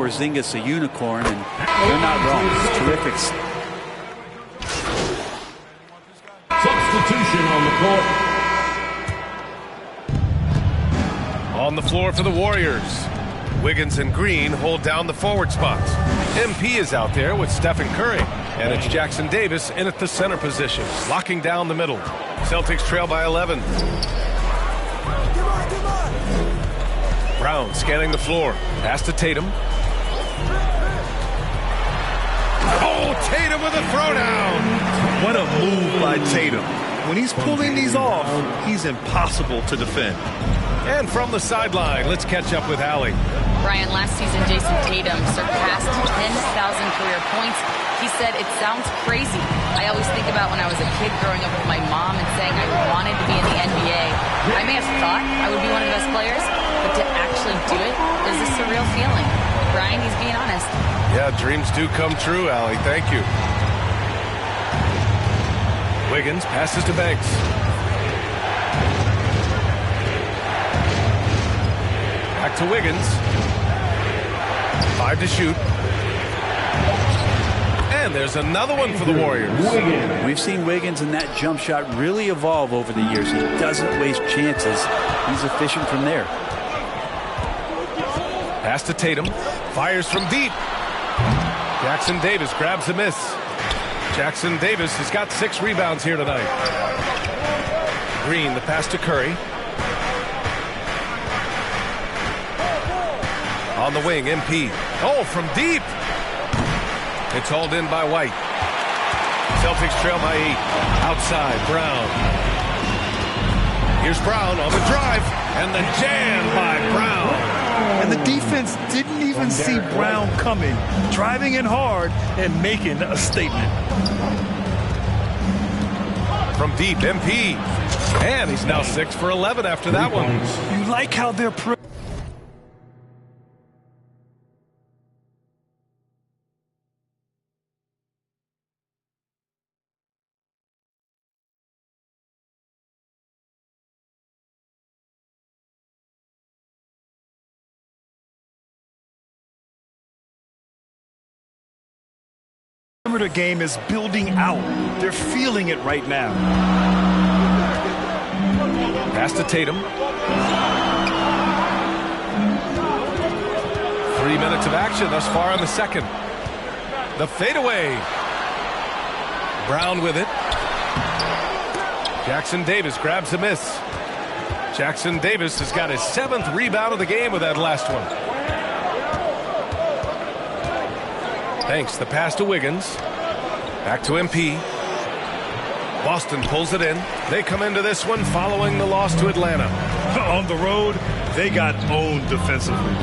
Porzingis a unicorn, and they're not wrong. It's terrific. Substitution on the court. On the floor for the Warriors, Wiggins and Green hold down the forward spots. MP is out there with Stephen Curry, and it's Jackson Davis in at the center position, locking down the middle. Celtics trail by 11. Brown scanning the floor. Pass to Tatum. Oh, Tatum with a throwdown. What a move by Tatum. When he's pulling these off, he's impossible to defend. And from the sideline, let's catch up with Allie. Brian, last season, Jason Tatum surpassed 10,000 career points. He said, "It sounds crazy. I always think about when I was a kid growing up with my mom and saying I wanted to be in the NBA. I may have thought I would be one of the best players, but to actually do it is a surreal feeling." Brian, he's being honest. Yeah, dreams do come true, Allie. Thank you. Wiggins passes to Banks. Back to Wiggins. 5 to shoot. And there's another one for the Warriors. We've seen Wiggins in that jump shot really evolve over the years. He doesn't waste chances. He's efficient from there. Pass to Tatum. Fires from deep. Jackson Davis grabs a miss. Jackson Davis has got 6 rebounds here tonight. Green, the pass to Curry. On the wing, MP. Oh, from deep. It's hauled in by White. Celtics trail by 8. Outside, Brown. Here's Brown on the drive. And the jam by Brown. And the defense didn't even see Brown coming, driving in hard and making a statement. From deep, MP. And he's now 6 for 11 after that one. You like how they're... perimeter game is building out. They're feeling it right now. Pass to Tatum. 3 minutes of action thus far in the second. The fadeaway. Brown with it. Jackson Davis grabs a miss. Jackson Davis has got his 7th rebound of the game with that last one. Thanks. The pass to Wiggins. Back to MP. Boston pulls it in. They come into this one following the loss to Atlanta. On the road, they got owned defensively.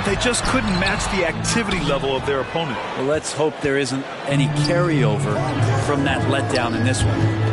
They just couldn't match the activity level of their opponent. Well, let's hope there isn't any carryover from that letdown in this one.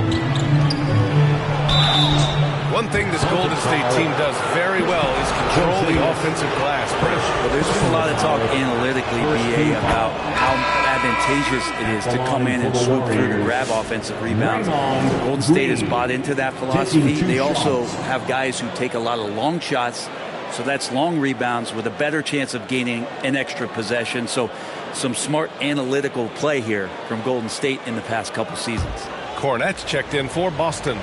One thing this Golden State team does very well is control the offensive glass. Well, there's been a lot of talk analytically, BA, about how advantageous it is to come in and swoop through to grab offensive rebounds. Golden State has bought into that philosophy. They also have guys who take a lot of long shots, so that's long rebounds with a better chance of gaining an extra possession. So some smart analytical play here from Golden State in the past couple seasons. Cornette's checked in for Boston.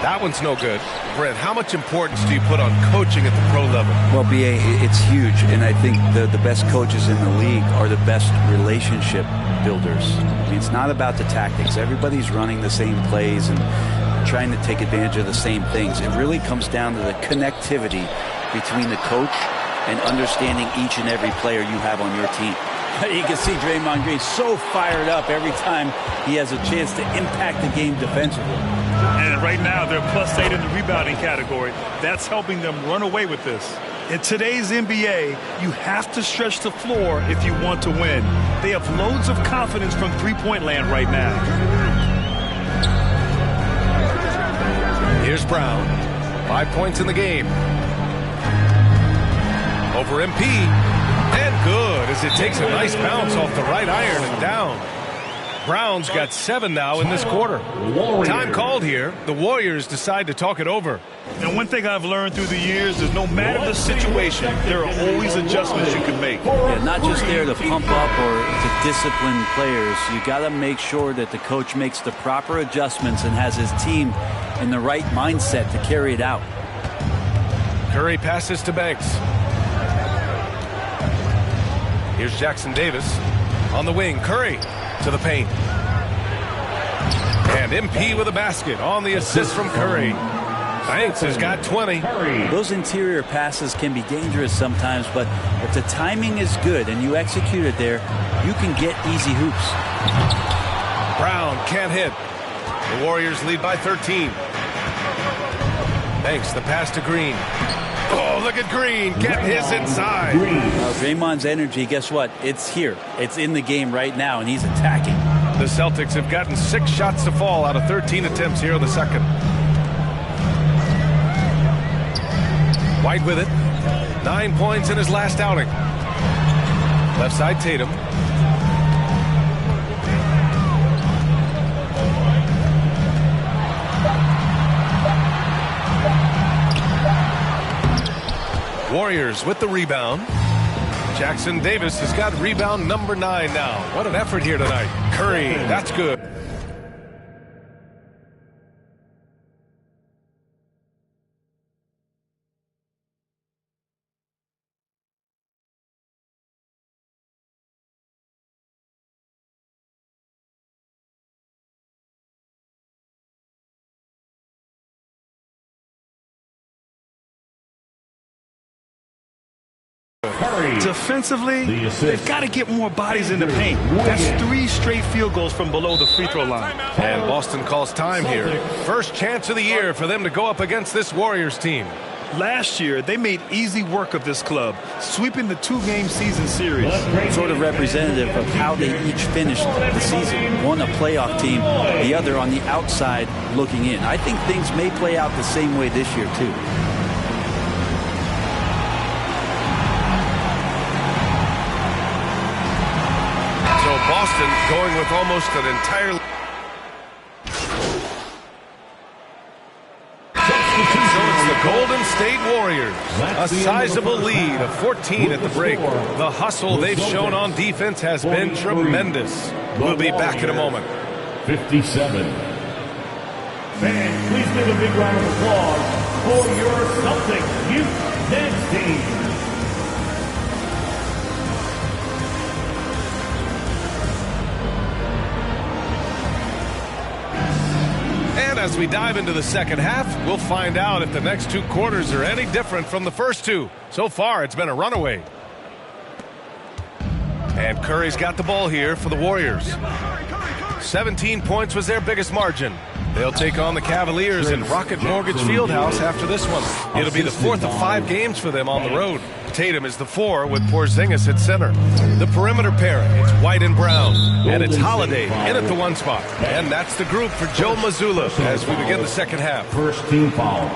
That one's no good. Brent, how much importance do you put on coaching at the pro level? Well, BA, it's huge, and I think the best coaches in the league are the best relationship builders. I mean, it's not about the tactics. Everybody's running the same plays and trying to take advantage of the same things. It really comes down to the connectivity between the coach and understanding each and every player you have on your team. You can see Draymond Green so fired up every time he has a chance to impact the game defensively. And right now, they're +8 in the rebounding category. That's helping them run away with this. In today's NBA, you have to stretch the floor if you want to win. They have loads of confidence from three-point land right now. Here's Brown. 5 points in the game. Over MP. And good, as it takes a nice bounce off the right iron and down. Brown's got 7 now in this quarter. Time called here. The Warriors decide to talk it over. And one thing I've learned through the years is no matter the situation, there are always adjustments you can make. Yeah, not just there to pump up or to discipline players. You got to make sure that the coach makes the proper adjustments and has his team in the right mindset to carry it out. Curry passes to Banks. Here's Jackson Davis on the wing. Curry to the paint. And MP with a basket on the assist from Curry. Banks has got 20. Those interior passes can be dangerous sometimes, but if the timing is good and you execute it there, you can get easy hoops. Brown can't hit. The Warriors lead by 13. Banks, the pass to Green. Oh, look at Green getting his inside. Draymond's energy, guess what? It's here. It's in the game right now, and he's attacking. The Celtics have gotten 6 shots to fall out of 13 attempts here in the second. White with it. 9 points in his last outing. Left side Tatum. Warriors with the rebound. Jackson Davis has got rebound number 9 now. What an effort here tonight. Curry, that's good. Defensively, they've got to get more bodies in the paint. That's 3 straight field goals from below the free throw line. And Boston calls time here. First chance of the year for them to go up against this Warriors team. Last year, they made easy work of this club, sweeping the 2-game season series. Sort of representative of how they each finished the season. One a playoff team, the other on the outside looking in. I think things may play out the same way this year, too. Boston going with almost an entire... So it's the Golden State Warriors. A sizable lead of 14 at the break. The hustle they've shown on defense has been tremendous. We'll be back in a moment. 57. Fans, please give a big round of applause for your Celtics youth dance team. And as we dive into the second half, we'll find out if the next 2 quarters are any different from the first 2. So far, it's been a runaway. And Curry's got the ball here for the Warriors. 17 points was their biggest margin. They'll take on the Cavaliers in Rocket Mortgage Fieldhouse after this one. It'll be the 4th of 5 games for them on the road. Tatum is the 4 with Porzingis at center. The perimeter pairing, it's White and Brown. And it's Holiday in at the 1 spot. And that's the group for Joe Mazzulla as we begin the second half. First team foul.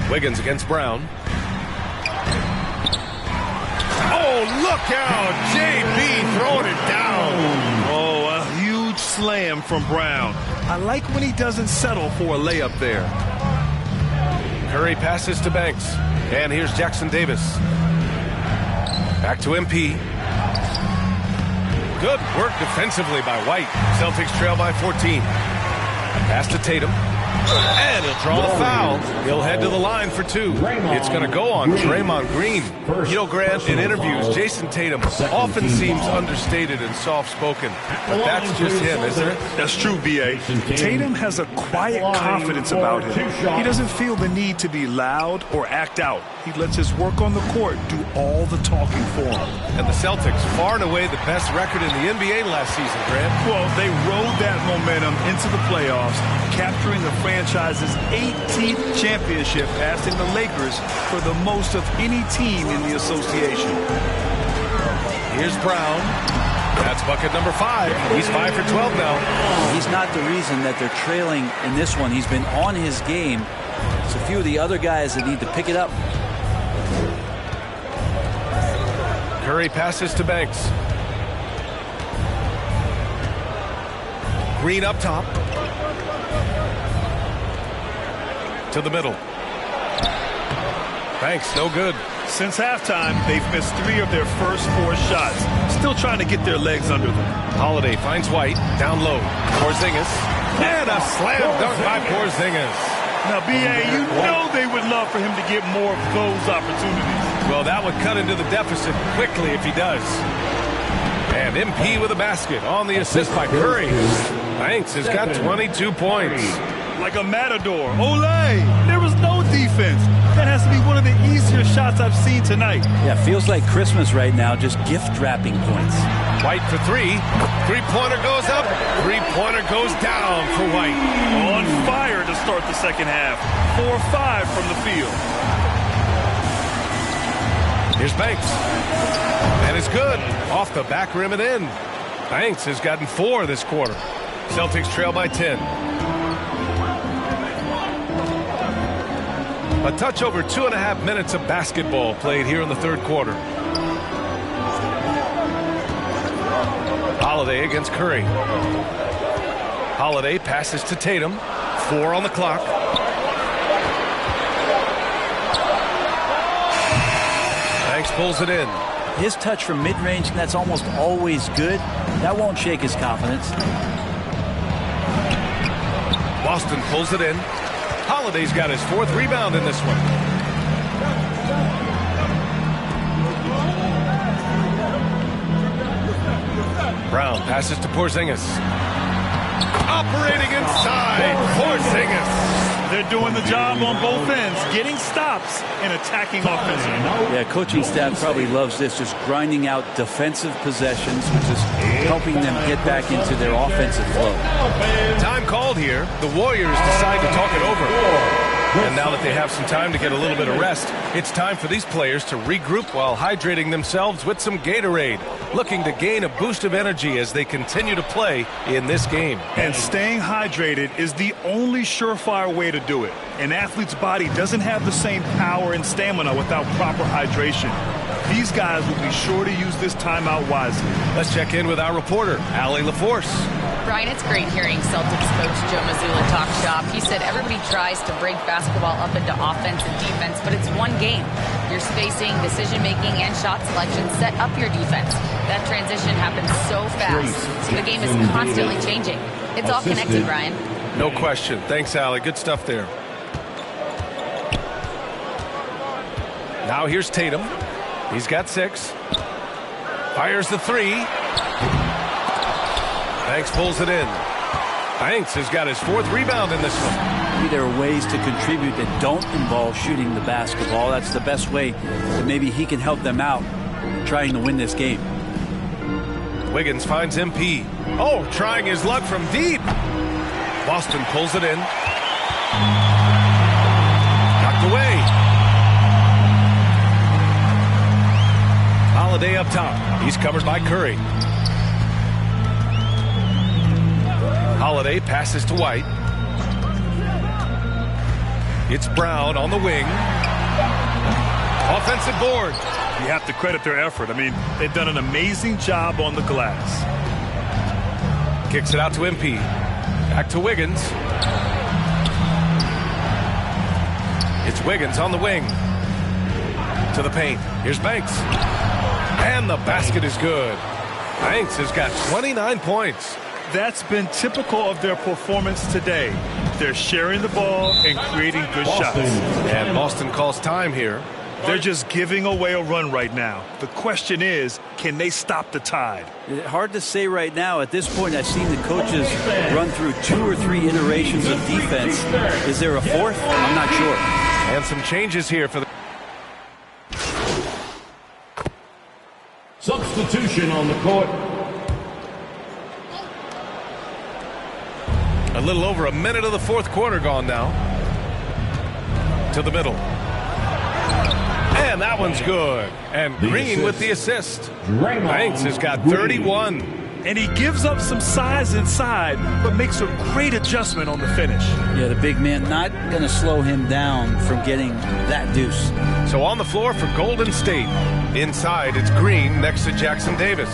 Wiggins against Brown. Oh, look out! JB throwing it down. Oh, a huge slam from Brown. I like when he doesn't settle for a layup there. Curry passes to Banks. And here's Jackson Davis. Back to MP. Good work defensively by White. Celtics trail by 14. Pass to Tatum. And he'll draw the foul. He'll head to the line for 2. It's going to go on Draymond Green. You know, Grant, in interviews, Jason Tatum often seems understated and soft-spoken. But that's just him, isn't it? That's true, B.A. Tatum has a quiet confidence about him. He doesn't feel the need to be loud or act out. He lets his work on the court do all the talking for him. And the Celtics, far and away the best record in the NBA last season, Grant. Well, they rode that momentum into the playoffs, capturing the franchise's 18th championship, passing the Lakers for the most of any team in the association. Here's Brown. That's bucket number 5. He's 5 for 12 now. He's not the reason that they're trailing in this one. He's been on his game It's a few of the other guys that need to pick it up. Curry passes to Banks. Green up top. To the middle. Banks, no good. Since halftime, they've missed 3 of their first 4 shots. Still trying to get their legs under them. Holiday finds White. Down low. Porzingis. And a slam dunk by Porzingis. Now, B.A., you know they would love for him to get more of those opportunities. Well, that would cut into the deficit quickly if he does. And MP with a basket on the assist by Curry. Banks has got 22 points. Like a matador. Olay! There was no defense. That has to be one of the easier shots I've seen tonight. Yeah, feels like Christmas right now, just gift wrapping points. White for 3. Three-pointer goes up. Three-pointer goes down for White. On fire to start the second half. 4-5 from the field. Here's Banks. And it's good. Off the back rim and in. Banks has gotten 4 this quarter. Celtics trail by 10. A touch over 2.5 minutes of basketball played here in the third quarter. Holiday against Curry. Holiday passes to Tatum. 4 on the clock. Banks pulls it in. His touch from mid-range, that's almost always good. That won't shake his confidence. Boston pulls it in. Holiday's got his 4th rebound in this one. Brown passes to Porzingis. Operating inside, Porzingis. They're doing the job on both ends, getting stops and attacking offensively. Yeah, coaching staff probably loves this, just grinding out defensive possessions, which is helping them get back into their offensive flow. Time called here. The Warriors decide to talk it over. And now that they have some time to get a little bit of rest, it's time for these players to regroup while hydrating themselves with some Gatorade, looking to gain a boost of energy as they continue to play in this game. And staying hydrated is the only surefire way to do it. An athlete's body doesn't have the same power and stamina without proper hydration. These guys will be sure to use this timeout wisely. Let's check in with our reporter, Allie LaForce. Brian, it's great hearing Celtics coach Joe Mazzulla talk shop. He said everybody tries to break basketball up into offense and defense, but it's one game. Your spacing, decision-making, and shot selection set up your defense. That transition happens so fast, so the game is constantly changing. It's all connected, Brian. No question. Thanks, Allie. Good stuff there. Now here's Tatum. He's got 6. Fires the 3. Banks pulls it in. Banks has got his 4th rebound in this one. Maybe there are ways to contribute that don't involve shooting the basketball. That's the best way that maybe he can help them out trying to win this game. Wiggins finds MP. Oh, trying his luck from deep. Boston pulls it in. Knocked away. Holiday up top. He's covered by Curry. Holiday passes to White. It's Brown on the wing. Offensive board. You have to credit their effort. I mean, they've done an amazing job on the glass. Kicks it out to MP. Back to Wiggins. It's Wiggins on the wing. To the paint. Here's Banks. And the basket is good. Banks has got 29 points. That's been typical of their performance today. They're sharing the ball and creating good shots. And Boston calls time here. They're just giving away a run right now. The question is, can they stop the tide? Hard to say right now. At this point, I've seen the coaches run through 2 or 3 iterations of defense. Is there a 4th? I'm not sure. And some changes here for the... Substitution on the court. A little over a minute of the 4th quarter gone now. To the middle. And that one's good. And Green with the assist. Banks has got 31. And he gives up some size inside, but makes a great adjustment on the finish. Yeah, the big man not going to slow him down from getting that deuce. So on the floor for Golden State. Inside, it's Green next to Jackson Davis.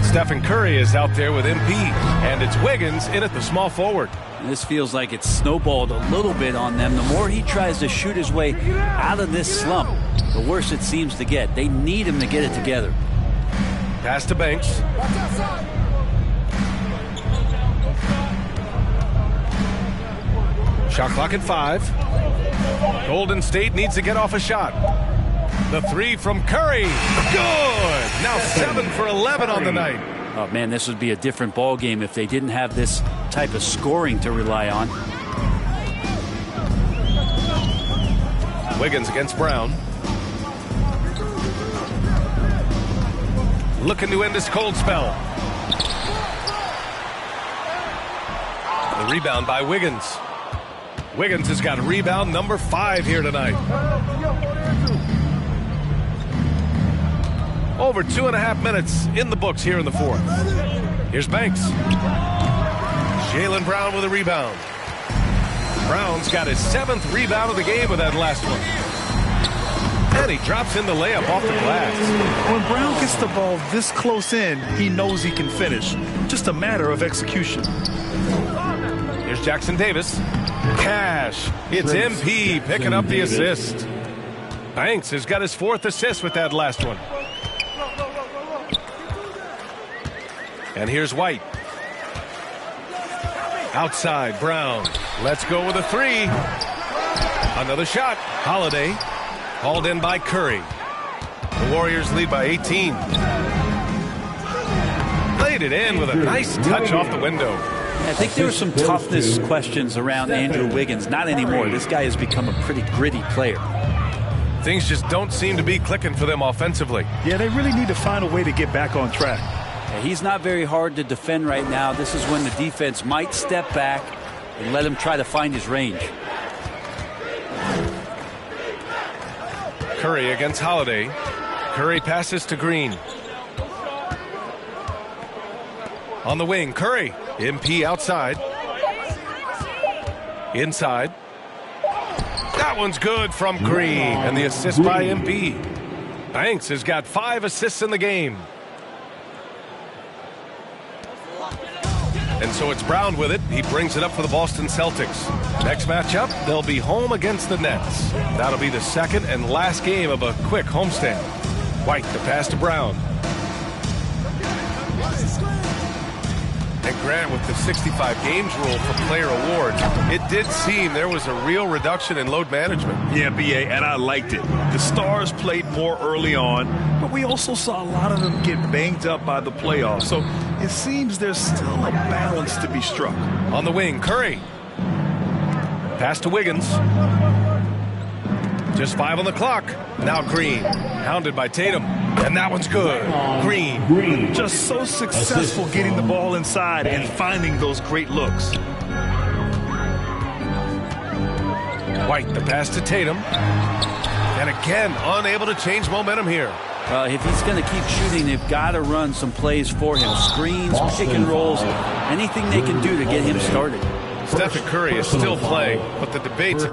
Stephen Curry is out there with MP, and it's Wiggins in at the small forward. And this feels like it's snowballed a little bit on them. The more he tries to shoot his way out of this slump, the worse it seems to get. They need him to get it together. Pass to Banks. Shot clock at 5. Golden State needs to get off a shot. The 3 from Curry. Good! Now 7 for 11 on the night. Oh, man, this would be a different ball game if they didn't have this type of scoring to rely on. Wiggins against Brown. Looking to end this cold spell. The rebound by Wiggins. Wiggins has got rebound number 5 here tonight. Over 2.5 minutes in the books here in the fourth. Here's Banks. Jaylen Brown with a rebound. Brown's got his 7th rebound of the game with that last one. And he drops in the layup off the glass. When Brown gets the ball this close in, he knows he can finish. Just a matter of execution. Here's Jackson Davis. Cash. It's MP picking up the assist. Banks has got his 4th assist with that last one. And here's White. Outside, Brown. Let's go with a 3. Another shot. Holiday. Hauled in by Curry. The Warriors lead by 18. Played it in with a nice touch off the window. I think there were some toughness questions around Andrew Wiggins. Not anymore. This guy has become a pretty gritty player. Things just don't seem to be clicking for them offensively. Yeah, they really need to find a way to get back on track. He's not very hard to defend right now. This is when the defense might step back and let him try to find his range. Curry against Holiday. Curry passes to Green. On the wing, Curry. MP outside. Inside. That one's good from Green. And the assist by MP. Banks has got 5 assists in the game. And so it's Brown with it. He brings it up for the Boston Celtics. Next matchup, they'll be home against the Nets. That'll be the second and last game of a quick homestand. White, the pass to Brown. And Grant, with the 65 games rule for player awards, it did seem there was a real reduction in load management. Yeah, BA, and I liked it. The stars played more early on, but we also saw a lot of them get banged up by the playoffs. So it seems there's still a balance to be struck. On the wing, Curry. Pass to Wiggins. Just 5 on the clock. Now Green, hounded by Tatum. And that one's good. Green. Just so successful getting the ball inside and finding those great looks. White, the pass to Tatum. And again, unable to change momentum here. If he's going to keep shooting, they've got to run some plays for him. Screens, pick and rolls, anything they can do to get him started. Stephen Curry is still playing, but the debates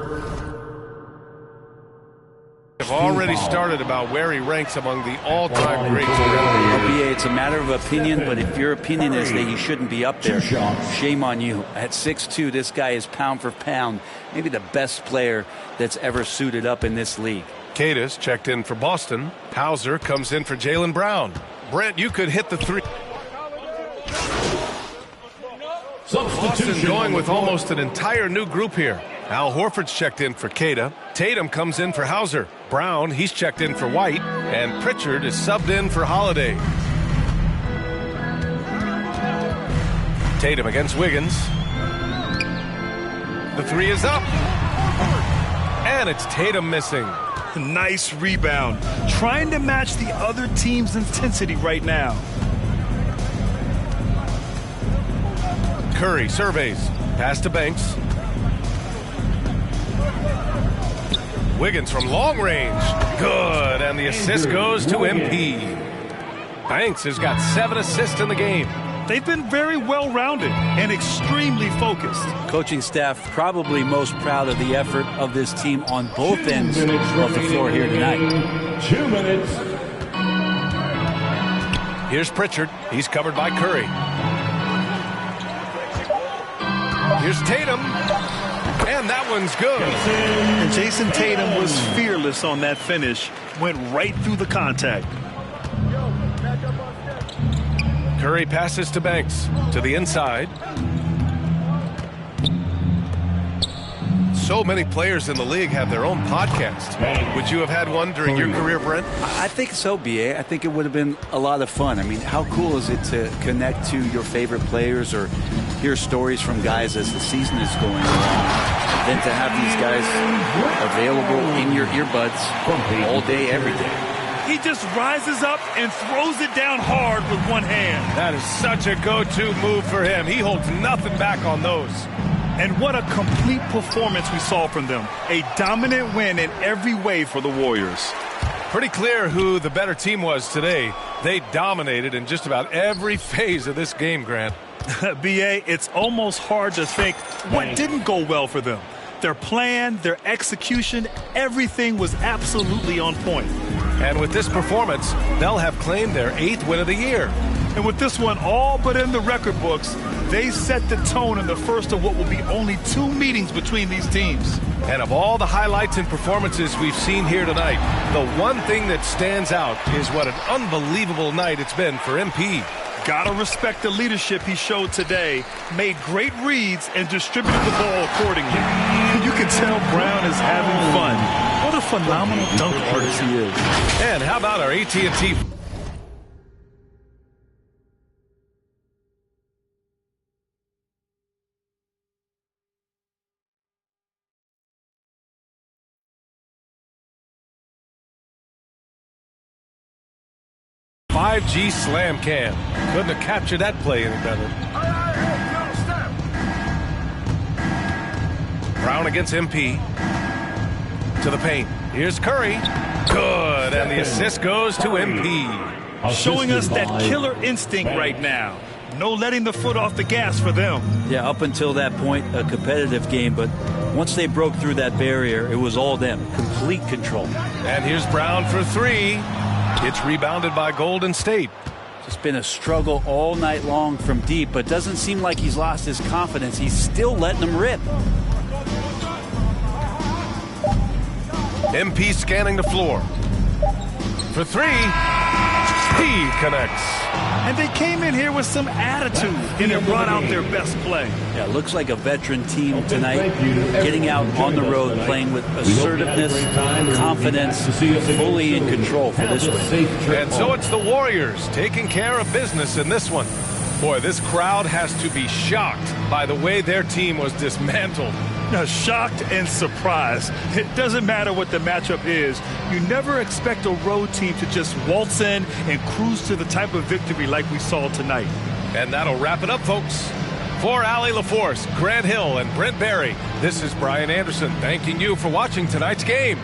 have already started about where he ranks among the all-time greats. BA, it's a matter of opinion, but if your opinion is that he shouldn't be up there, shame on you. At 6'2", this guy is pound for pound, maybe the best player that's ever suited up in this league. Cadis checked in for Boston. Hauser comes in for Jaylen Brown. Brent, you could hit the 3. Boston going with almost an entire new group here. Al Horford's checked in for Queta. Tatum comes in for Hauser. Brown, he's checked in for White. And Pritchard is subbed in for Holiday. Tatum against Wiggins. The 3 is up. And it's Tatum missing. Nice rebound. Trying to match the other team's intensity right now. Curry surveys. Pass to Banks. Wiggins from long range. Good. And the assist goes to MP. Banks has got 7 assists in the game. They've been very well-rounded and extremely focused. Coaching staff probably most proud of the effort of this team on both ends of the floor here tonight. 2 minutes. Here's Pritchard. He's covered by Curry. Here's Tatum. And that one's good. And Jason Tatum was fearless on that finish. Went right through the contact. Curry passes to Banks. To the inside. So many players in the league have their own podcast. Would you have had one during your career, Brent? I think so, B.A. I think it would have been a lot of fun. I mean, how cool is it to connect to your favorite players or hear stories from guys as the season is going along, than to have these guys available in your earbuds all day, every day. He just rises up and throws it down hard with one hand. That is such a go-to move for him. He holds nothing back on those. And what a complete performance we saw from them. A dominant win in every way for the Warriors. Pretty clear who the better team was today. They dominated in just about every phase of this game, Grant. B.A., it's almost hard to think what didn't go well for them. Their plan, their execution, everything was absolutely on point. And with this performance, they'll have claimed their 8th win of the year. And with this one all but in the record books, they set the tone in the first of what will be only 2 meetings between these teams. And of all the highlights and performances we've seen here tonight, the one thing that stands out is what an unbelievable night it's been for MP. Gotta respect the leadership he showed today. Made great reads and distributed the ball accordingly. You can tell Brown is having fun. What a phenomenal dunk artist he is. And how about our AT&T... .5G slam cam. Couldn't have captured that play any better. Brown against MP. To the paint. Here's Curry. Good. And the assist goes to MP. Showing us that killer instinct right now. No letting the foot off the gas for them. Yeah, up until that point, a competitive game, but once they broke through that barrier, it was all them. Complete control. And here's Brown for 3. It's rebounded by Golden State. It's been a struggle all night long from deep, but doesn't seem like he's lost his confidence. He's still letting them rip. MP scanning the floor. For 3. He connects. And they came in here with some attitude, and it brought out their best play. Yeah, it looks like a veteran team tonight, getting out on the road, playing with assertiveness, confidence, fully in control for this win. And so it's the Warriors taking care of business in this one. Boy, this crowd has to be shocked by the way their team was dismantled. Now, shocked and surprised. It doesn't matter what the matchup is. You never expect a road team to just waltz in and cruise to the type of victory like we saw tonight. And that'll wrap it up, folks. For Allie LaForce, Grant Hill, and Brent Barry, this is Brian Anderson thanking you for watching tonight's game.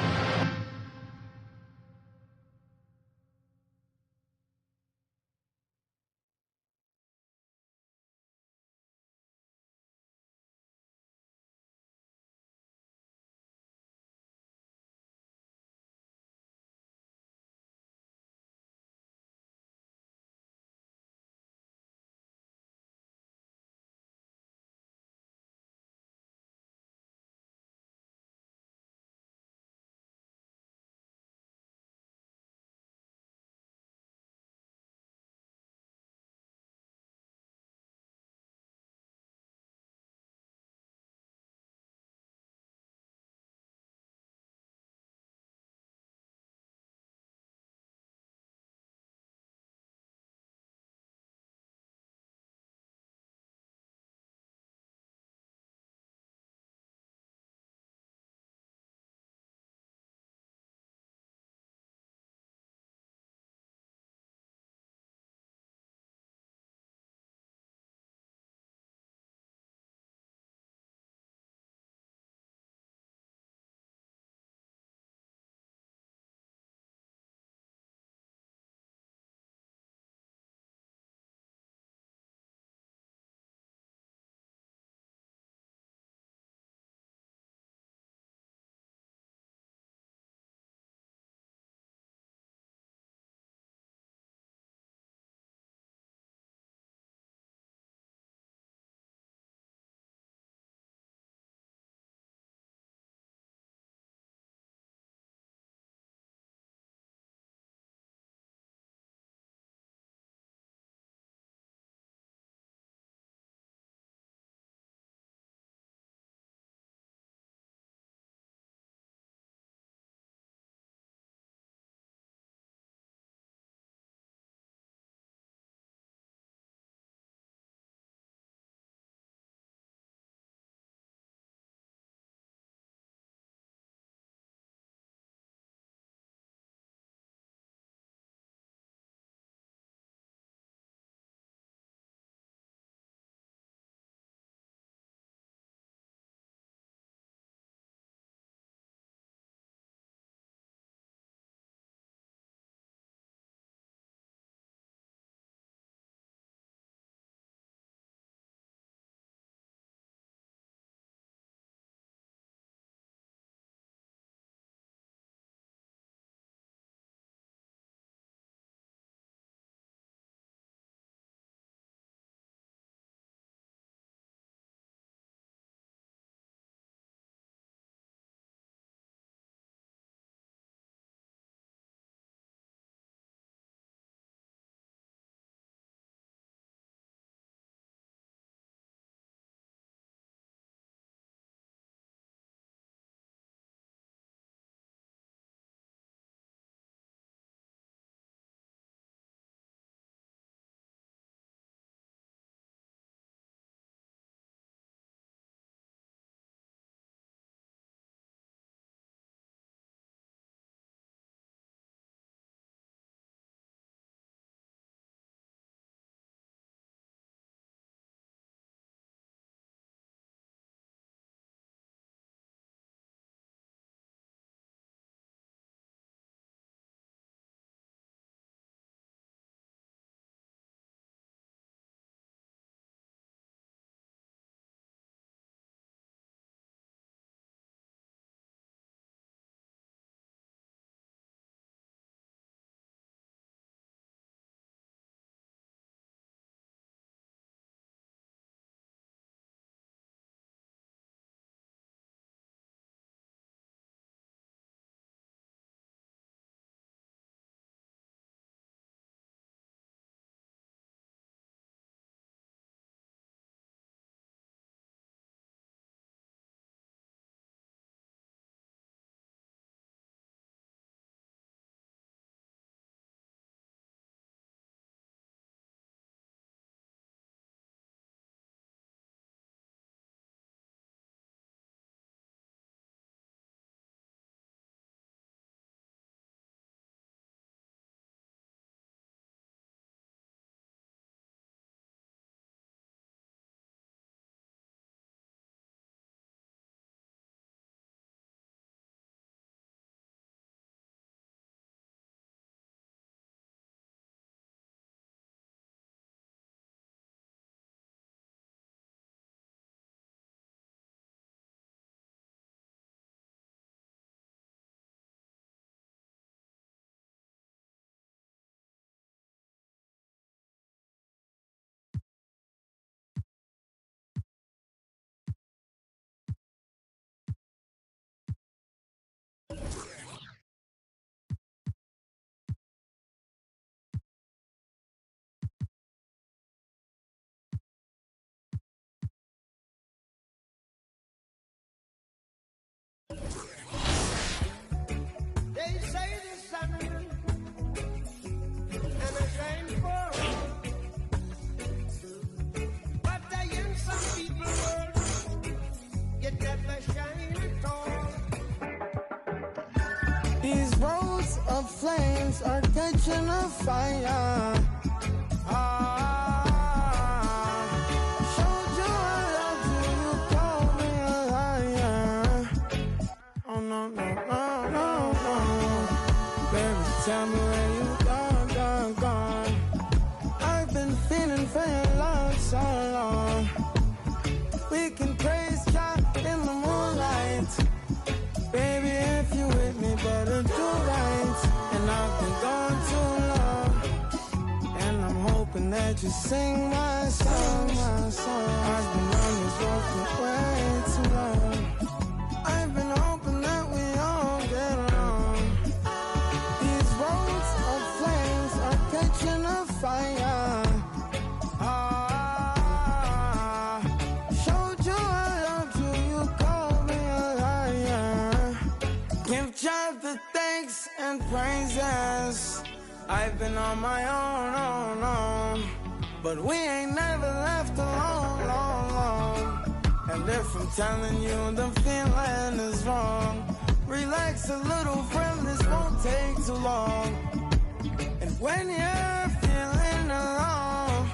catching a fire. Showed you I love you, you called me a liar. Oh no, no, no, no, no. Baby, tell me where you gone. I've been feeling for your love so long. We can praise God in the moonlight. Baby, if you with me, better do right. And I've been gone too long, and I'm hoping that you sing my song, my song. I've been on this road for way too long. I've been hoping that we all get along. These roads of flames are catching a fire. Showed you I loved you, you called me a liar. Give God the thanks and praises. I've been on my own, but we ain't never left alone, long. And if I'm telling you the feeling is wrong, relax a little, friend, this won't take too long. And when you're feeling alone,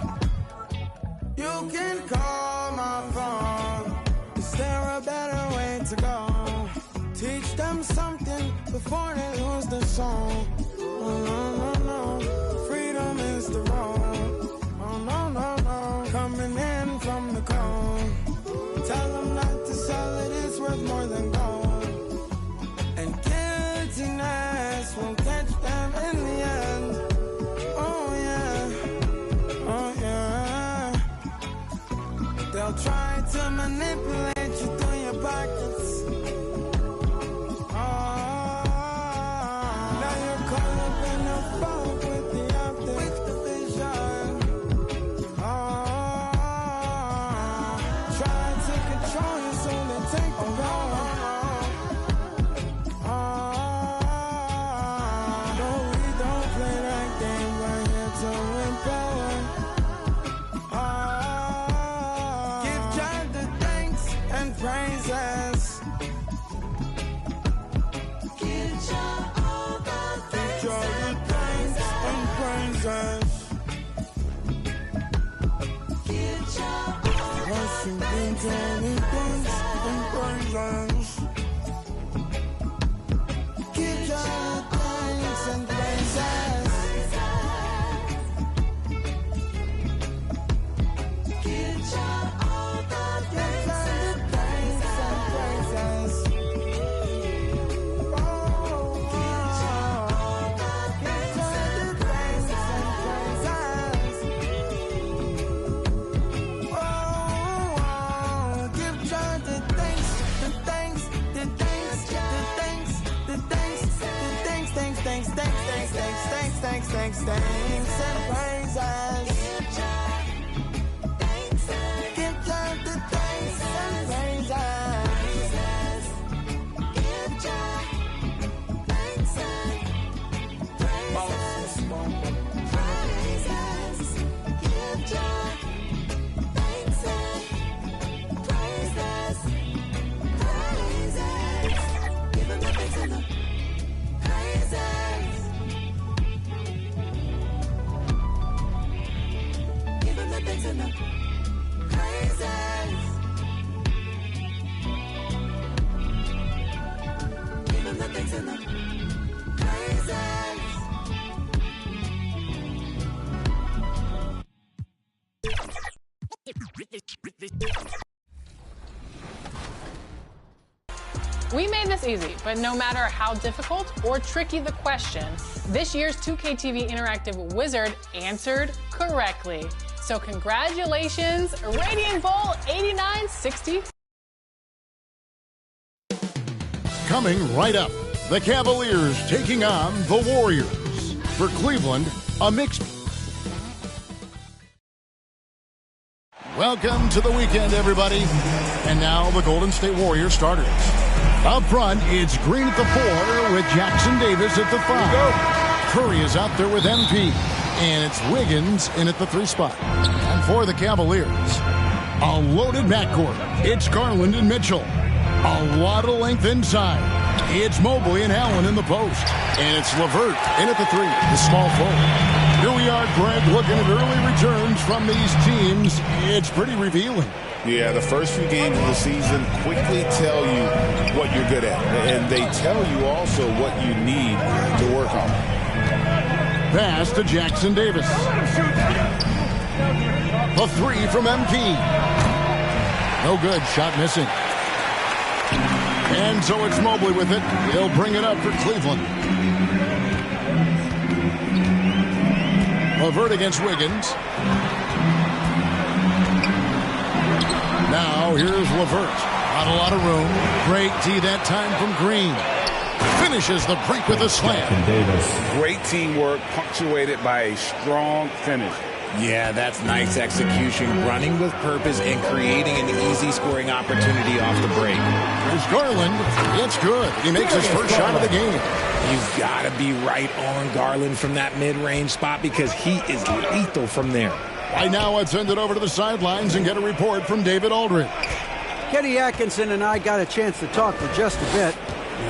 you can call my phone. Is there a better way to go? Teach them something before they lose the song. Oh no, no, no, freedom is the wrong. Oh no, no, no, coming in from the cold. Tell them not to sell it, it's worth more than gold. And guiltiness will catch them in the end. Oh yeah, oh yeah. They'll try to manipulate you through your pockets. Now you're caught up in the fog with the optics, the vision. Try to control you so they take the power. No, we don't play that game, we're here to empower. Give God the thanks and praises. Give God all the thanks and praises. Give God all the thanks and praises. Give God thanks and praises. Give God all the thanks and praises. Thanks and praises. Give God the thanks and praises. Give God thanks and praises. Give God thanks and praises. Give Him the thanks and the praises. Give Him the thanks and the praises. Give Him the thanks and the praises. We made this easy, but no matter how difficult or tricky the question, this year's 2K Interactive Wizard answered correctly. So congratulations, Radiant Bowl 8960. Coming right up, the Cavaliers taking on the Warriors. For Cleveland, a mixed... Welcome to the weekend, everybody. And now the Golden State Warriors starters. Up front, it's Green at the 4 with Jackson Davis at the 5. Curry is out there with MP. And it's Wiggins in at the 3 spot. And for the Cavaliers, a loaded backcourt. It's Garland and Mitchell. A lot of length inside. It's Mobley and Allen in the post. And it's LeVert in at the 3, the small forward. Here we are, Greg, looking at early returns from these teams. It's pretty revealing. Yeah, the first few games of the season quickly tell you what you're good at. And they tell you also what you need to work on. Pass to Jackson Davis. The 3 from MP. No good. Shot missing. And so it's Mobley with it. He'll bring it up for Cleveland. LeVert against Wiggins. Now here's LeVert. Not a lot of room. Great D that time from Green. Finishes the break with a slam. Great teamwork punctuated by a strong finish. Yeah, that's nice execution, running with purpose and creating an easy scoring opportunity off the break. There's Garland. It's good. He makes his first shot of the game. You've got to be right on Garland from that mid-range spot because he is lethal from there. Right now, let's send it over to the sidelines and get a report from David Aldridge. Kenny Atkinson and I got a chance to talk for just a bit.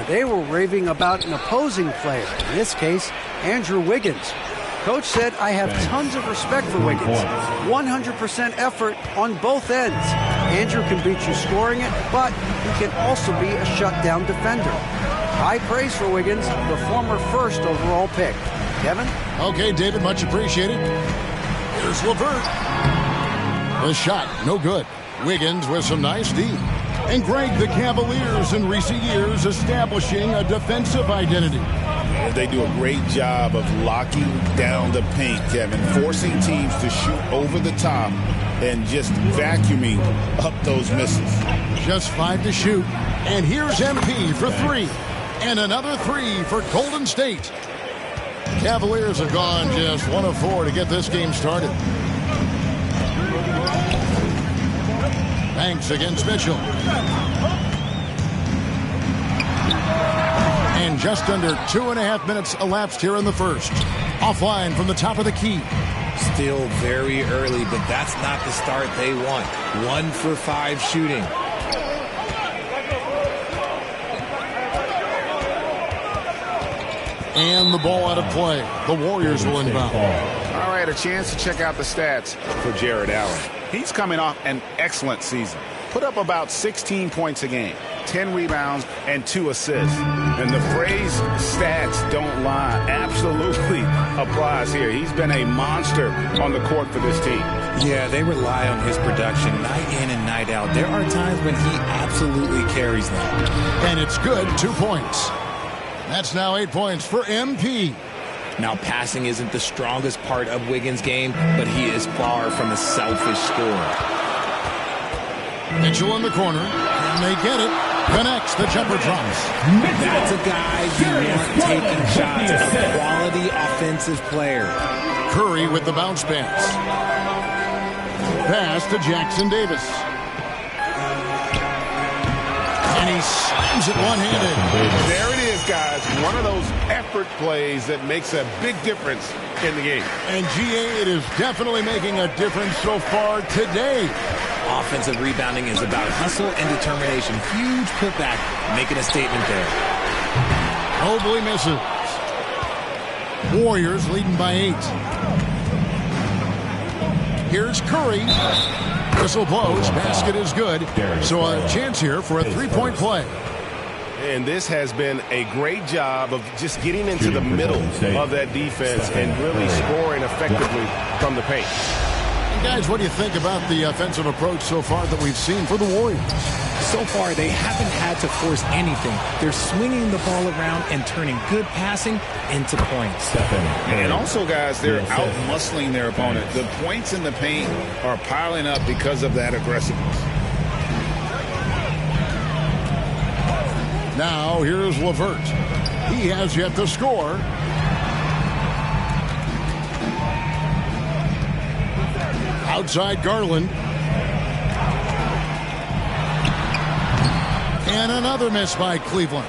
They were raving about an opposing player, in this case, Andrew Wiggins. Coach said, I have tons of respect for Wiggins. 100% effort on both ends. Andrew can beat you scoring it, but he can also be a shutdown defender. High praise for Wiggins, the former first overall pick. Kevin? Okay, David, much appreciated. Here's LeVert. The shot, no good. Wiggins with some nice D. And Greg, the Cavaliers in recent years establishing a defensive identity. They do a great job of locking down the paint, Kevin, forcing teams to shoot over the top and just vacuuming up those misses. Just 5 to shoot. And here's MP for 3. And another 3 for Golden State. Cavaliers have gone just 1 of 4 to get this game started. Banks against Mitchell. And just under 2.5 minutes elapsed here in the first. Offline from the top of the key. Still very early, but that's not the start they want. 1 for 5 shooting. And the ball out of play. The Warriors will inbound. All right, a chance to check out the stats for Jared Allen. He's coming off an excellent season. Put up about 16 points a game, 10 rebounds, and 2 assists. And the phrase stats don't lie absolutely applies here. He's been a monster on the court for this team. Yeah, they rely on his production night in and night out. There are times when he absolutely carries them. And it's good, 2 points. That's now 8 points for MP. Now, passing isn't the strongest part of Wiggins' game, but he is far from a selfish scorer. Mitchell in the corner, and they get it. Connects, the jumper drops. That's a guy you want taking shots. A quality offensive player. Curry with the bounce pass. Pass to Jackson Davis. And he slams it one-handed. There it is, guys. One of those effort plays that makes a big difference in the game. And GA, it is definitely making a difference so far today. Offensive rebounding is about hustle and determination. Huge putback, making a statement there. Mobley misses. Warriors leading by 8. Here's Curry. Whistle blows. Basket is good. So a chance here for a 3-point play. And this has been a great job of just getting into the middle of that defense and really scoring effectively from the paint. Guys, what do you think about the offensive approach so far that we've seen for the Warriors? So far, they haven't had to force anything. They're swinging the ball around and turning good passing into points. And also, guys, they're out-muscling their opponent. The points in the paint are piling up because of that aggressiveness. Now, here's LeVert. He has yet to score. Outside Garland. And another miss by Cleveland.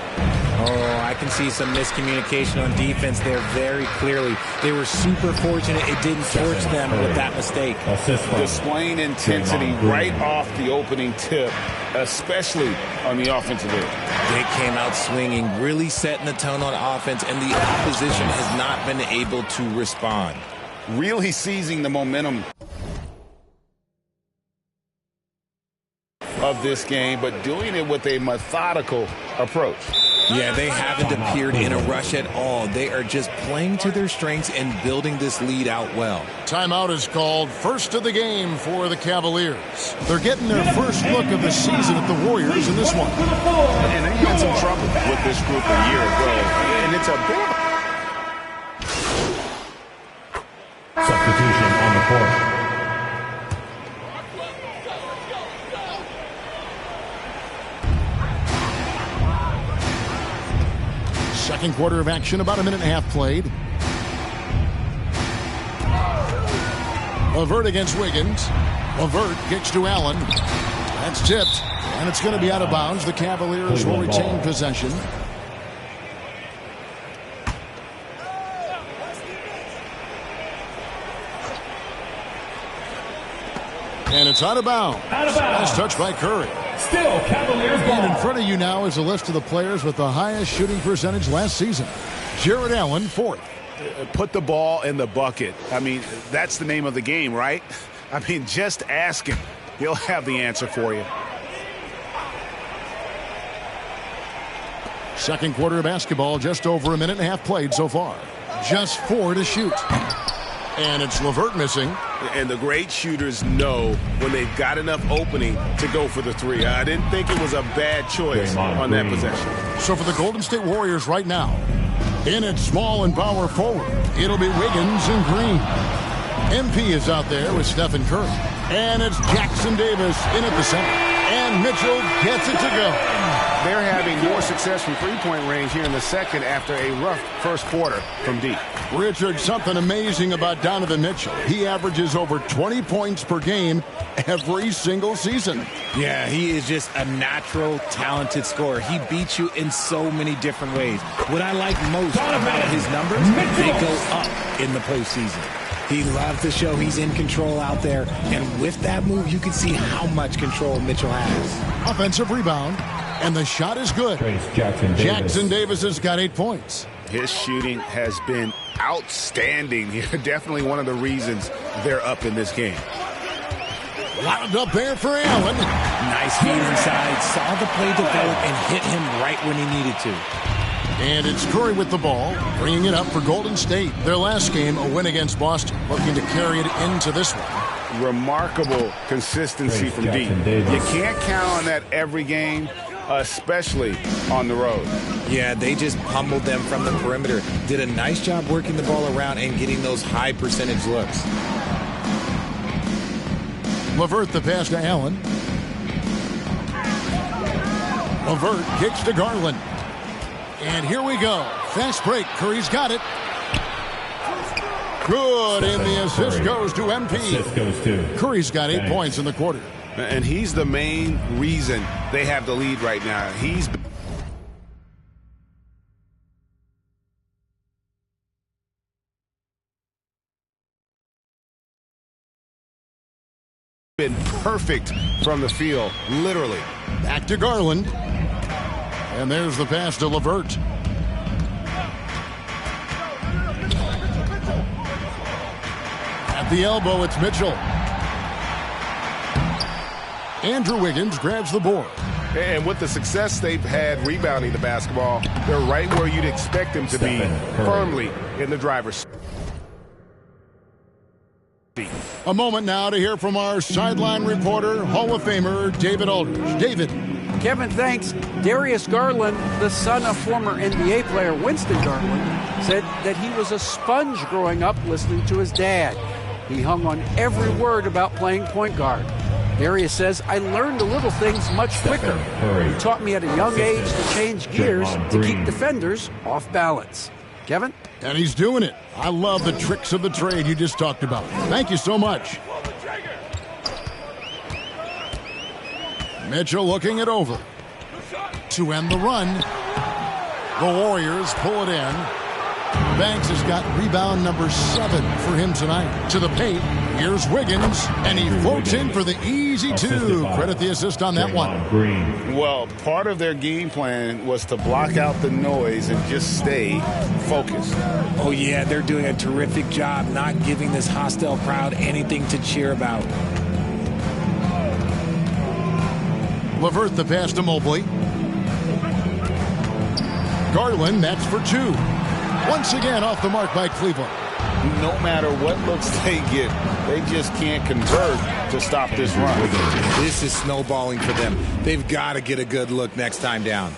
Oh, I can see some miscommunication on defense there very clearly. They were super fortunate it didn't torch them with that mistake. Displaying intensity right off the opening tip, especially on the offensive end. They came out swinging, really setting the tone on offense, and the opposition has not been able to respond. Really seizing the momentum of this game, but doing it with a methodical approach. Yeah, they haven't appeared in a rush at all. They are just playing to their strengths and building this lead out well. Timeout is called. First of the game for the Cavaliers. They're getting their first look of the season at the Warriors in this one. And they had some trouble with this group a year ago, and it's a bit of substitution on the court. Second quarter of action, about a minute and a half played. LeVert against Wiggins. LeVert kicks to Allen. That's tipped, and it's going to be out of bounds. The Cavaliers will retain possession. And it's out of bounds. Nice touch by Curry. Still Cavaliers ball. And in front of you now is a list of the players with the highest shooting percentage last season. Jared Allen, fourth. Put the ball in the bucket. I mean, that's the name of the game, right? I mean, just ask him. He'll have the answer for you. Second quarter of basketball, just over a minute and a half played so far. Just 4 to shoot. And it's LeVert missing. And the great shooters know when they've got enough opening to go for the three. I didn't think it was a bad choice on that possession. So for the Golden State Warriors right now, in its small and power forward, it'll be Wiggins and Green. MP is out there with Stephen Curry. And it's Jackson Davis in at the center. And Mitchell gets it to go. They're having more success from three-point range here in the second after a rough first quarter from deep. Richard, something amazing about Donovan Mitchell. He averages over 20 points per game every single season. Yeah, he is just a natural, talented scorer. He beats you in so many different ways. What I like most about his numbers, they go up in the postseason. He loves to show he's in control out there. And with that move, you can see how much control Mitchell has. Offensive rebound. And the shot is good. Jackson Davis has got 8 points. His shooting has been outstanding here. Definitely one of the reasons they're up in this game. Wound up there for Allen. Nice feed inside. Saw the play develop and hit him right when he needed to. And it's Curry with the ball, bringing it up for Golden State. Their last game, a win against Boston, looking to carry it into this one. Remarkable consistency from deep. You can't count on that every game, especially on the road. Yeah, they just pummeled them from the perimeter. Did a nice job working the ball around and getting those high percentage looks. LeVert the pass to Allen. LeVert kicks to Garland. And here we go. Fast break. Curry's got it. Good, and the assist goes to MP. Curry's got 8 points in the quarter. And he's the main reason they have the lead right now. He's been perfect from the field, literally. Back to Garland. And there's the pass to LeVert. At the elbow, it's Mitchell. Andrew Wiggins grabs the board. And with the success they've had rebounding the basketball, they're right where you'd expect them to be, firmly in the driver's seat. A moment now to hear from our sideline reporter, Hall of Famer David Aldridge. David. Kevin, thanks. Darius Garland, the son of former NBA player Winston Garland, said that he was a sponge growing up listening to his dad. He hung on every word about playing point guard. Darius says, I learned the little things much quicker. He taught me at a young age to change gears to keep defenders off balance. Kevin? And he's doing it. I love the tricks of the trade you just talked about. Thank you so much. Mitchell looking it over to end the run. The Warriors pull it in. Banks has got rebound number 7 for him tonight. To the paint, here's Wiggins, and he floats in for the easy 2. Credit the assist on that one. Well, part of their game plan was to block out the noise and just stay focused. Oh, yeah, they're doing a terrific job not giving this hostile crowd anything to cheer about. LeVert the pass to Mobley. Garland, that's for 2. Once again off the mark by Cleveland. No matter what looks they get, they just can't convert to stop this run. This is snowballing for them. They've got to get a good look next time down.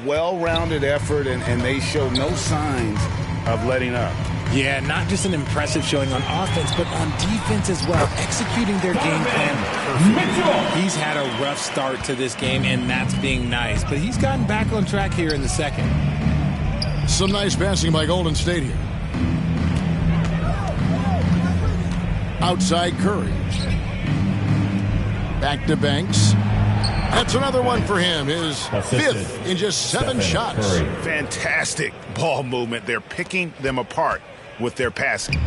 Well-rounded effort, and they show no signs of letting up. Yeah, not just an impressive showing on offense, but on defense as well, executing their game plan perfectly. He's had a rough start to this game, and that's being nice, but he's gotten back on track here in the second. Some nice passing by Golden State here. Outside Curry. Back to Banks. That's another one for him. His 5th in just 7 shots. Fantastic ball movement. They're picking them apart with their passing.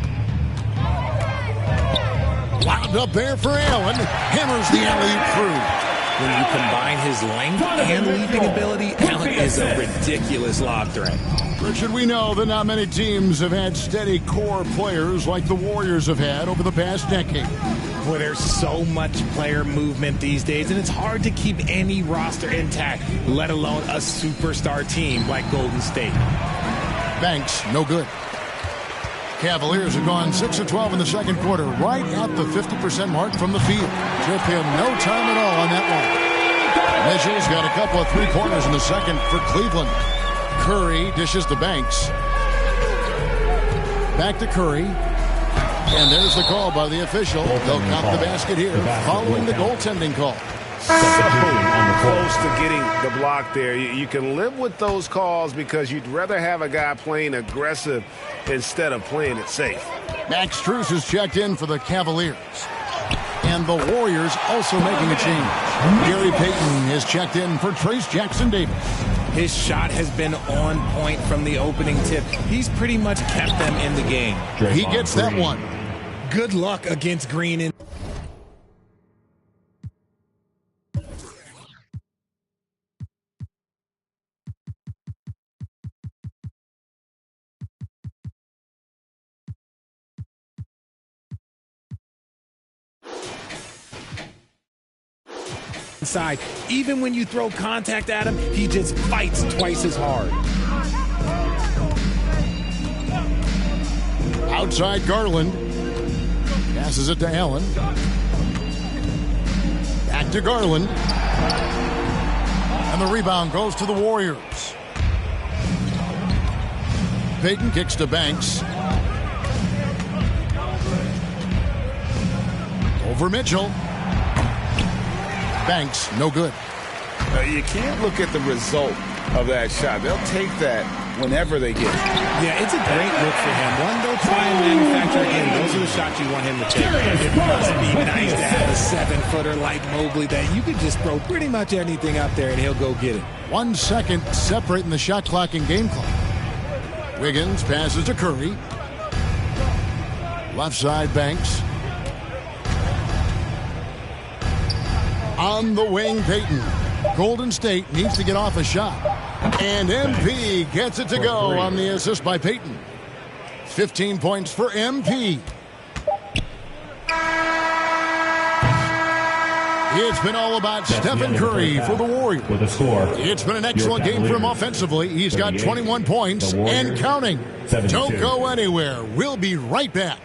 Wound up there for Allen. Hammers the alley-oop through. When you combine his length and leaping ability, Allen is a ridiculous lob threat. Richard, we know that not many teams have had steady core players like the Warriors have had over the past decade. Boy, there's so much player movement these days, and it's hard to keep any roster intact, let alone a superstar team like Golden State. Banks, no good. Cavaliers have gone 6 of 12 in the second quarter, right at the 50% mark from the field. Took him no time at all on that one. Mitchell's got a couple of three-pointers in the second for Cleveland. Curry dishes to Banks. Back to Curry. And there's the call by the official. They'll count the basket here following the goaltending call. Close to getting the block there. You can live with those calls because you'd rather have a guy playing aggressive instead of playing it safe. Max Strus is checked in for the Cavaliers. And the Warriors also making a change. Gary Payton is checked in for Trace Jackson-Davis. His shot has been on point from the opening tip. He's pretty much kept them in the game. He gets that one. Good luck against Green. Inside, even when you throw contact at him, he just fights twice as hard. Outside Garland. Passes it to Allen. Back to Garland. And the rebound goes to the Warriors. Payton kicks to Banks. Over Mitchell. Banks, no good. You can't look at the result of that shot. They'll take that whenever they get it. Yeah, it's a great look for him. One, they'll try and manufacture again. Those are the shots you want him to take. It must be nice to have a 7-footer like Mobley that you could just throw pretty much anything up there and he'll go get it. 1 second separating the shot clock and game clock. Wiggins passes to Curry. Left side, Banks. On the wing, Payton. Golden State needs to get off a shot. And MP gets it to go on the assist by Payton. 15 points for MP. It's been all about Stephen Curry for the Warriors. With a score. It's been an excellent game for him offensively. He's got 21 points and counting. 72. Don't go anywhere. We'll be right back.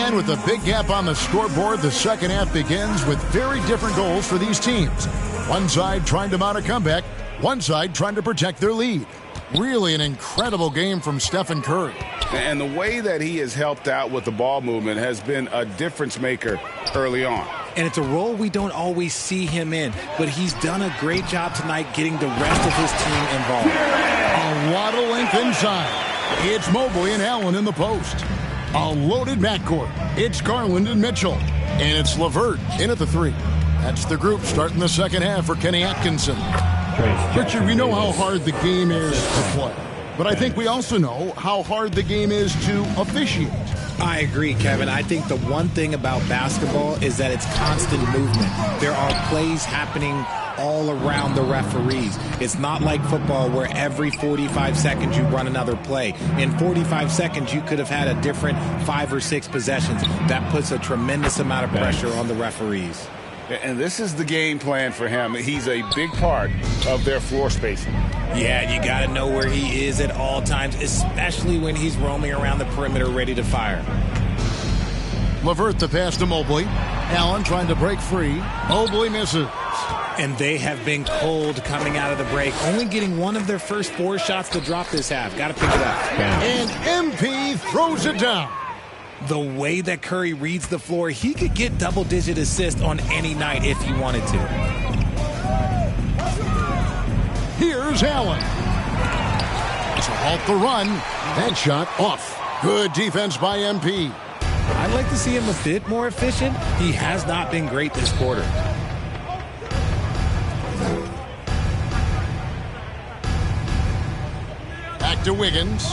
And with a big gap on the scoreboard, the second half begins with very different goals for these teams. One side trying to mount a comeback, one side trying to protect their lead. Really an incredible game from Stephen Curry. And the way that he has helped out with the ball movement has been a difference maker early on. And it's a role we don't always see him in, but he's done a great job tonight getting the rest of his team involved. A lot of length inside. It's Mobley and Allen in the post. A loaded backcourt. It's Garland and Mitchell. And it's LeVert in at the 3. That's the group starting the second half for Kenny Atkinson. Richard, we know how hard the game is to play, but I think we also know how hard the game is to officiate. I agree, Kevin. I think the one thing about basketball is that it's constant movement. There are plays happening all around the referees. It's not like football where every 45 seconds you run another play. In 45 seconds, you could have had a different 5 or 6 possessions. That puts a tremendous amount of pressure on the referees. And this is the game plan for him. He's a big part of their floor spacing. Yeah, you got to know where he is at all times, especially when he's roaming around the perimeter ready to fire. LeVert the pass to Mobley. Allen trying to break free. Mobley misses. And they have been cold coming out of the break, only getting one of their first 4 shots to drop this half. Got to pick it up. And MP throws it down. The way that Curry reads the floor, he could get double-digit assists on any night if he wanted to. Here's Allen. To halt the run. That shot off. Good defense by MP. I'd like to see him a bit more efficient. He has not been great this quarter. Back to Wiggins.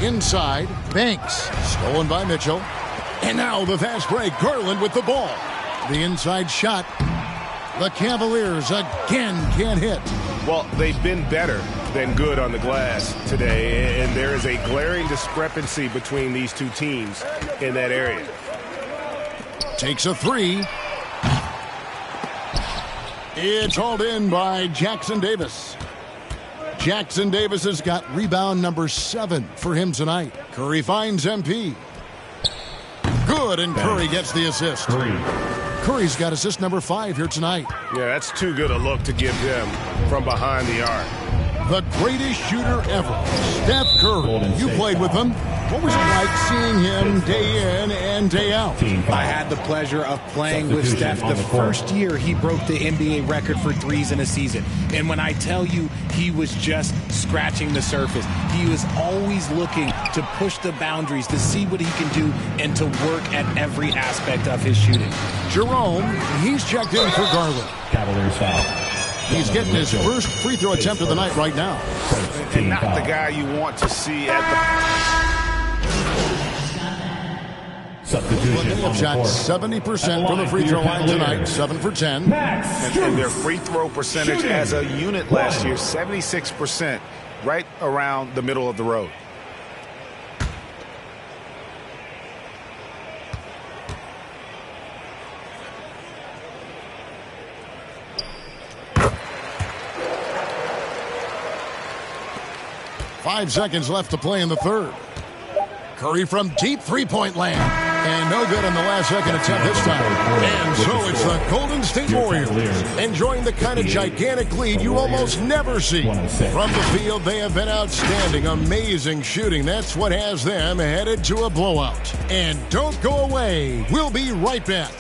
Inside, Banks. Stolen by Mitchell. And now the fast break. Garland with the ball. The inside shot. The Cavaliers again can't hit. Well, they've been better than good on the glass today, and there is a glaring discrepancy between these two teams in that area. Takes a 3. It's hauled in by Jackson Davis. Jackson Davis has got rebound number 7 for him tonight. Curry finds MP. Good, and Curry gets the assist. Curry's got assist number 5 here tonight. Yeah, that's too good a look to give him from behind the arc. The greatest shooter ever, Steph Curry. You played with him. What was it like seeing him day in and day out? I had the pleasure of playing with Steph the first year he broke the NBA record for threes in a season. And when I tell you he was just scratching the surface, he was always looking to push the boundaries, to see what he can do, and to work at every aspect of his shooting. Jerome, he's checked in for Garland. Cavaliers foul. He's getting his first free throw attempt of the night right now. And not the guy you want to see at the... Substitution. They have shot 70% from the free throw line tonight, 7 for 10. And their free throw percentage as a unit last year, 76%, right around the middle of the road. Five seconds left to play in the third. Curry from deep three-point land. And no good on the last-second attempt this time. And so it's the Golden State Warriors enjoying the kind of gigantic lead you almost never see. From the field, they have been outstanding, amazing shooting. That's what has them headed to a blowout. And don't go away. We'll be right back.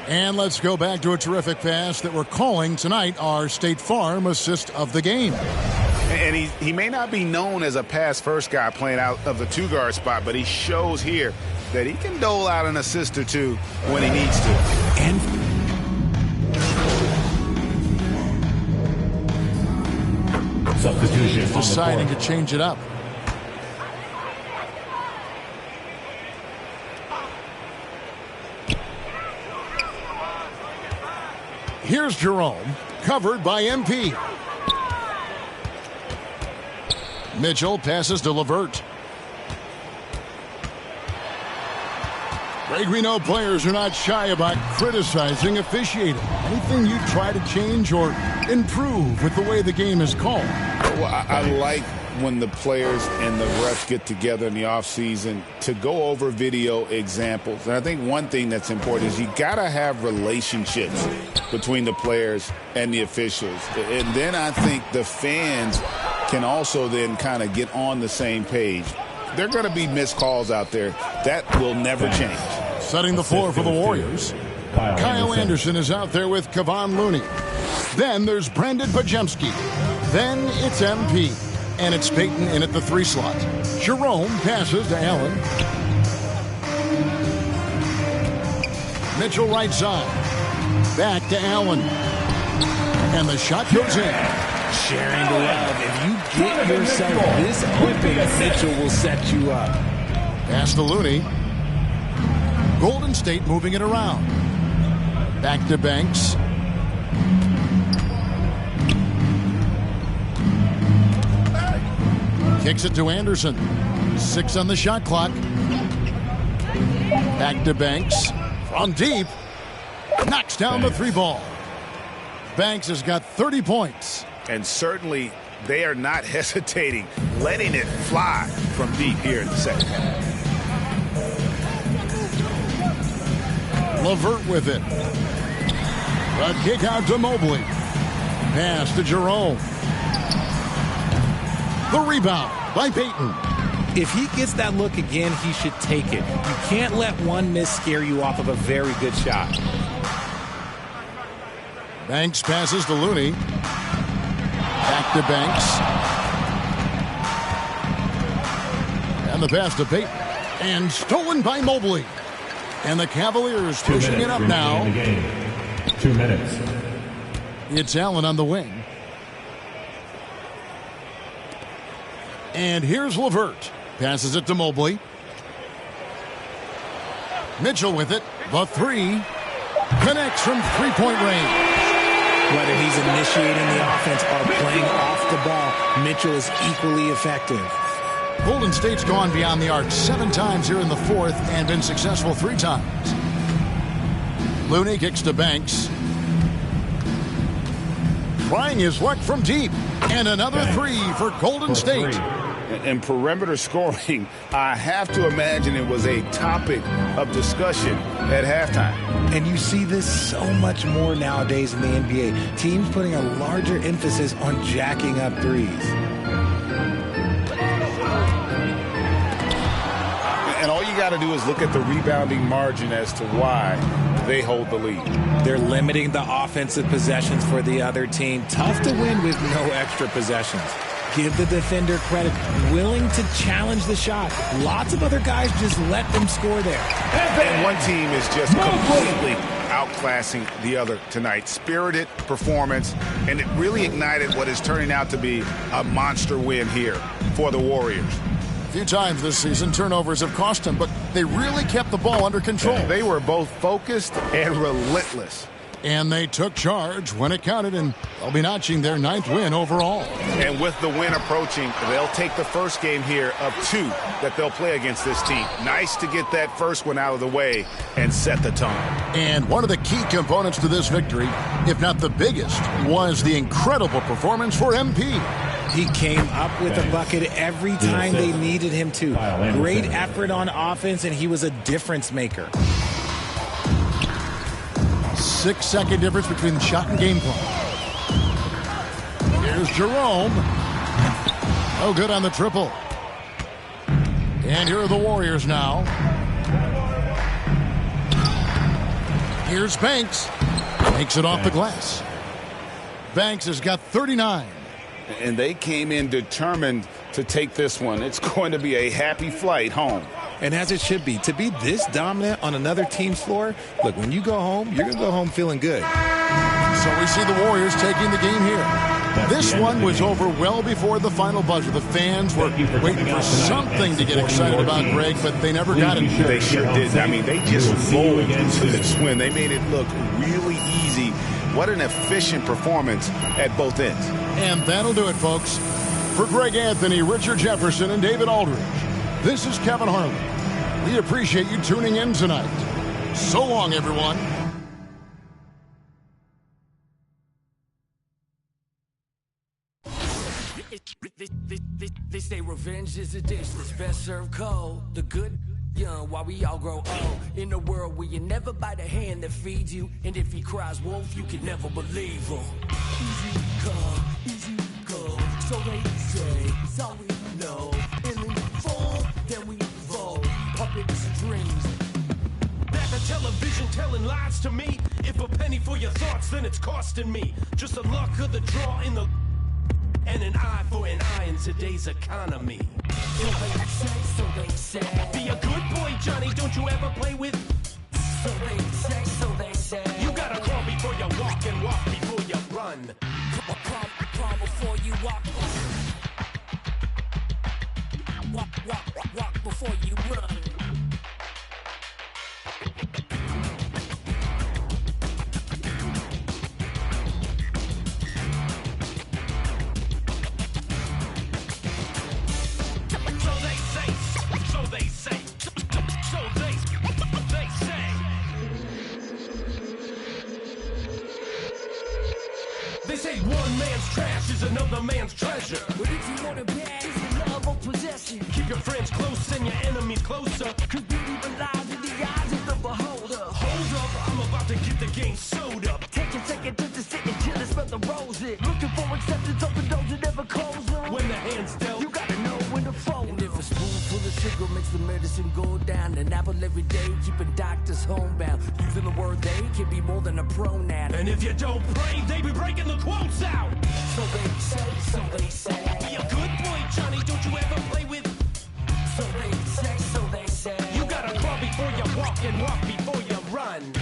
And let's go back to a terrific pass that we're calling tonight our State Farm assist of the game. And he may not be known as a pass-first guy playing out of the two-guard spot, but he shows here that he can dole out an assist or two when he needs to. And substitution. Deciding to change it up. Here's Jerome, covered by MP. Mitchell passes to LeVert. Greg, we know players are not shy about criticizing officiating. Anything you try to change or improve with the way the game is called? Well, I like when the players and the refs get together in the offseason to go over video examples. And I think one thing that's important is you got to have relationships between the players and the officials. And then I think the fans can also then kind of get on the same page. There are going to be missed calls out there. That will never change. Setting the floor for the Warriors. Kyle Anderson is out there with Kevon Looney. Then there's Brandon Pajemski. Then it's MP. And it's Peyton in at the 3 slot. Jerome passes to Allen. Mitchell right side. Back to Allen. And the shot goes in. Sharing the love. If you get yourself this open, Mitchell will set you up. Pass to Looney. Golden State moving it around. Back to Banks. Kicks it to Anderson. 6 on the shot clock. Back to Banks. From deep. Knocks down the 3 ball. Banks has got 30 points. And certainly they are not hesitating, letting it fly from deep here in the second half. LeVert with it. A kick out to Mobley. Pass to Jerome. The rebound by Peyton. If he gets that look again, he should take it. You can't let one miss scare you off of a very good shot. Banks passes to Looney. Back to Banks. And the pass to Peyton. And stolen by Mobley. And the Cavaliers pushing it up now. 2 minutes. It's Allen on the wing. And here's LeVert. Passes it to Mobley. Mitchell with it. The 3. Connects from 3-point range. Whether he's initiating the offense or playing off the ball, Mitchell is equally effective. Golden State's gone beyond the arc 7 times here in the 4th and been successful 3 times. Looney kicks to Banks. Trying his luck from deep. And another 3 for Golden State. And perimeter scoring, I have to imagine it was a topic of discussion at halftime. And you see this so much more nowadays in the NBA. Teams putting a larger emphasis on jacking up threes. And all you got to do is look at the rebounding margin as to why they hold the lead. They're limiting the offensive possessions for the other team. Tough to win with no extra possessions. Give the defender credit. Willing to challenge the shot. Lots of other guys just let them score there. And one team is just completely outclassing the other tonight. Spirited performance, and it really ignited what is turning out to be a monster win here for the Warriors. A few times this season, turnovers have cost them, but they really kept the ball under control. They were both focused and relentless. And they took charge when it counted, and they'll be notching their 9th win overall. And with the win approaching, they'll take the first game here of 2 that they'll play against this team. Nice to get that first one out of the way and set the tone. And one of the key components to this victory, if not the biggest, was the incredible performance for MP. He came up with a bucket every time they needed him to. Great effort on offense, and he was a difference maker. 6-second difference between the shot and game clock. Here's Jerome. Oh, good on the triple. And here are the Warriors now. Here's Banks. Makes it off the glass. Banks has got 39. And they came in determined to take this one. It's going to be a happy flight home. And as it should be, to be this dominant on another team's floor, look, when you go home, you're going to go home feeling good. So we see the Warriors taking the game here. This one was over well before the final buzzer. The fans were waiting for something to get excited about, Greg, but they never got it. They sure did. I mean, they just rolled into this win. They made it look really easy. What an efficient performance at both ends. And that'll do it, folks. For Greg Anthony, Richard Jefferson, and David Aldridge, this is Kevin Harlan. We appreciate you tuning in tonight. So long, everyone. They say revenge is a dish that's best served cold. The good young while we all grow old. In a world where you never bite a hand that feeds you, and if he cries wolf, you can never believe him. Easy come, easy go. So they say, so we know. And in the fall, then we fold. Puppet strings. Back the television telling lies to me. If a penny for your thoughts, then it's costing me. Just the luck of the draw in the... And an eye for an eye in today's economy. So they say, so they say. Be a good boy, Johnny, don't you ever play with? So they say, so they say. You gotta crawl before you walk and walk before you run. Crawl before you walk. Walk before you run. They say one man's trash is another man's treasure. But if you want it bad, it's a love or possession. Keep your friends close and your enemies closer. Cause beauty relies in the eyes of the beholder. Hold up, I'm about to get the game sewed up. Take a second to just sit and chill and smell the roses. Looking for acceptance, open doors and never close them. When the hand's dealt, you gotta know when to fold. And if a spoonful of sugar makes the medicine go down, an apple every day, keeping doctors homebound. Using the word they can be more than a pronoun. And if you don't pray, they be breaking the quotes out. So they say, so they say. Be a good boy, Johnny, don't you ever play with? So they say, so they say. You gotta crawl before you walk and walk before you run.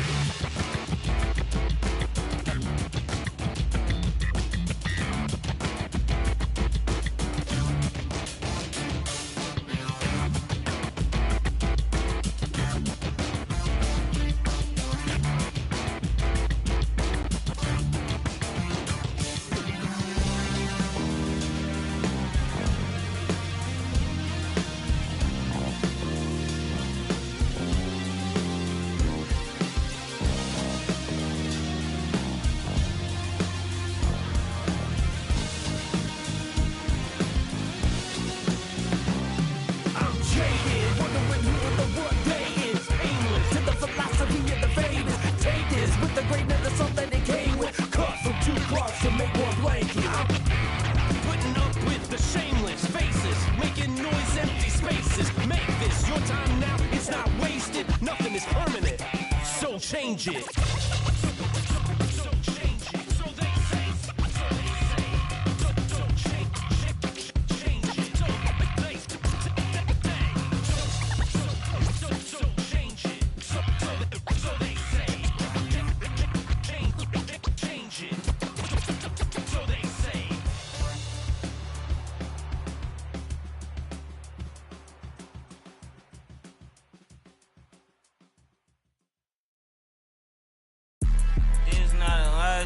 Change it.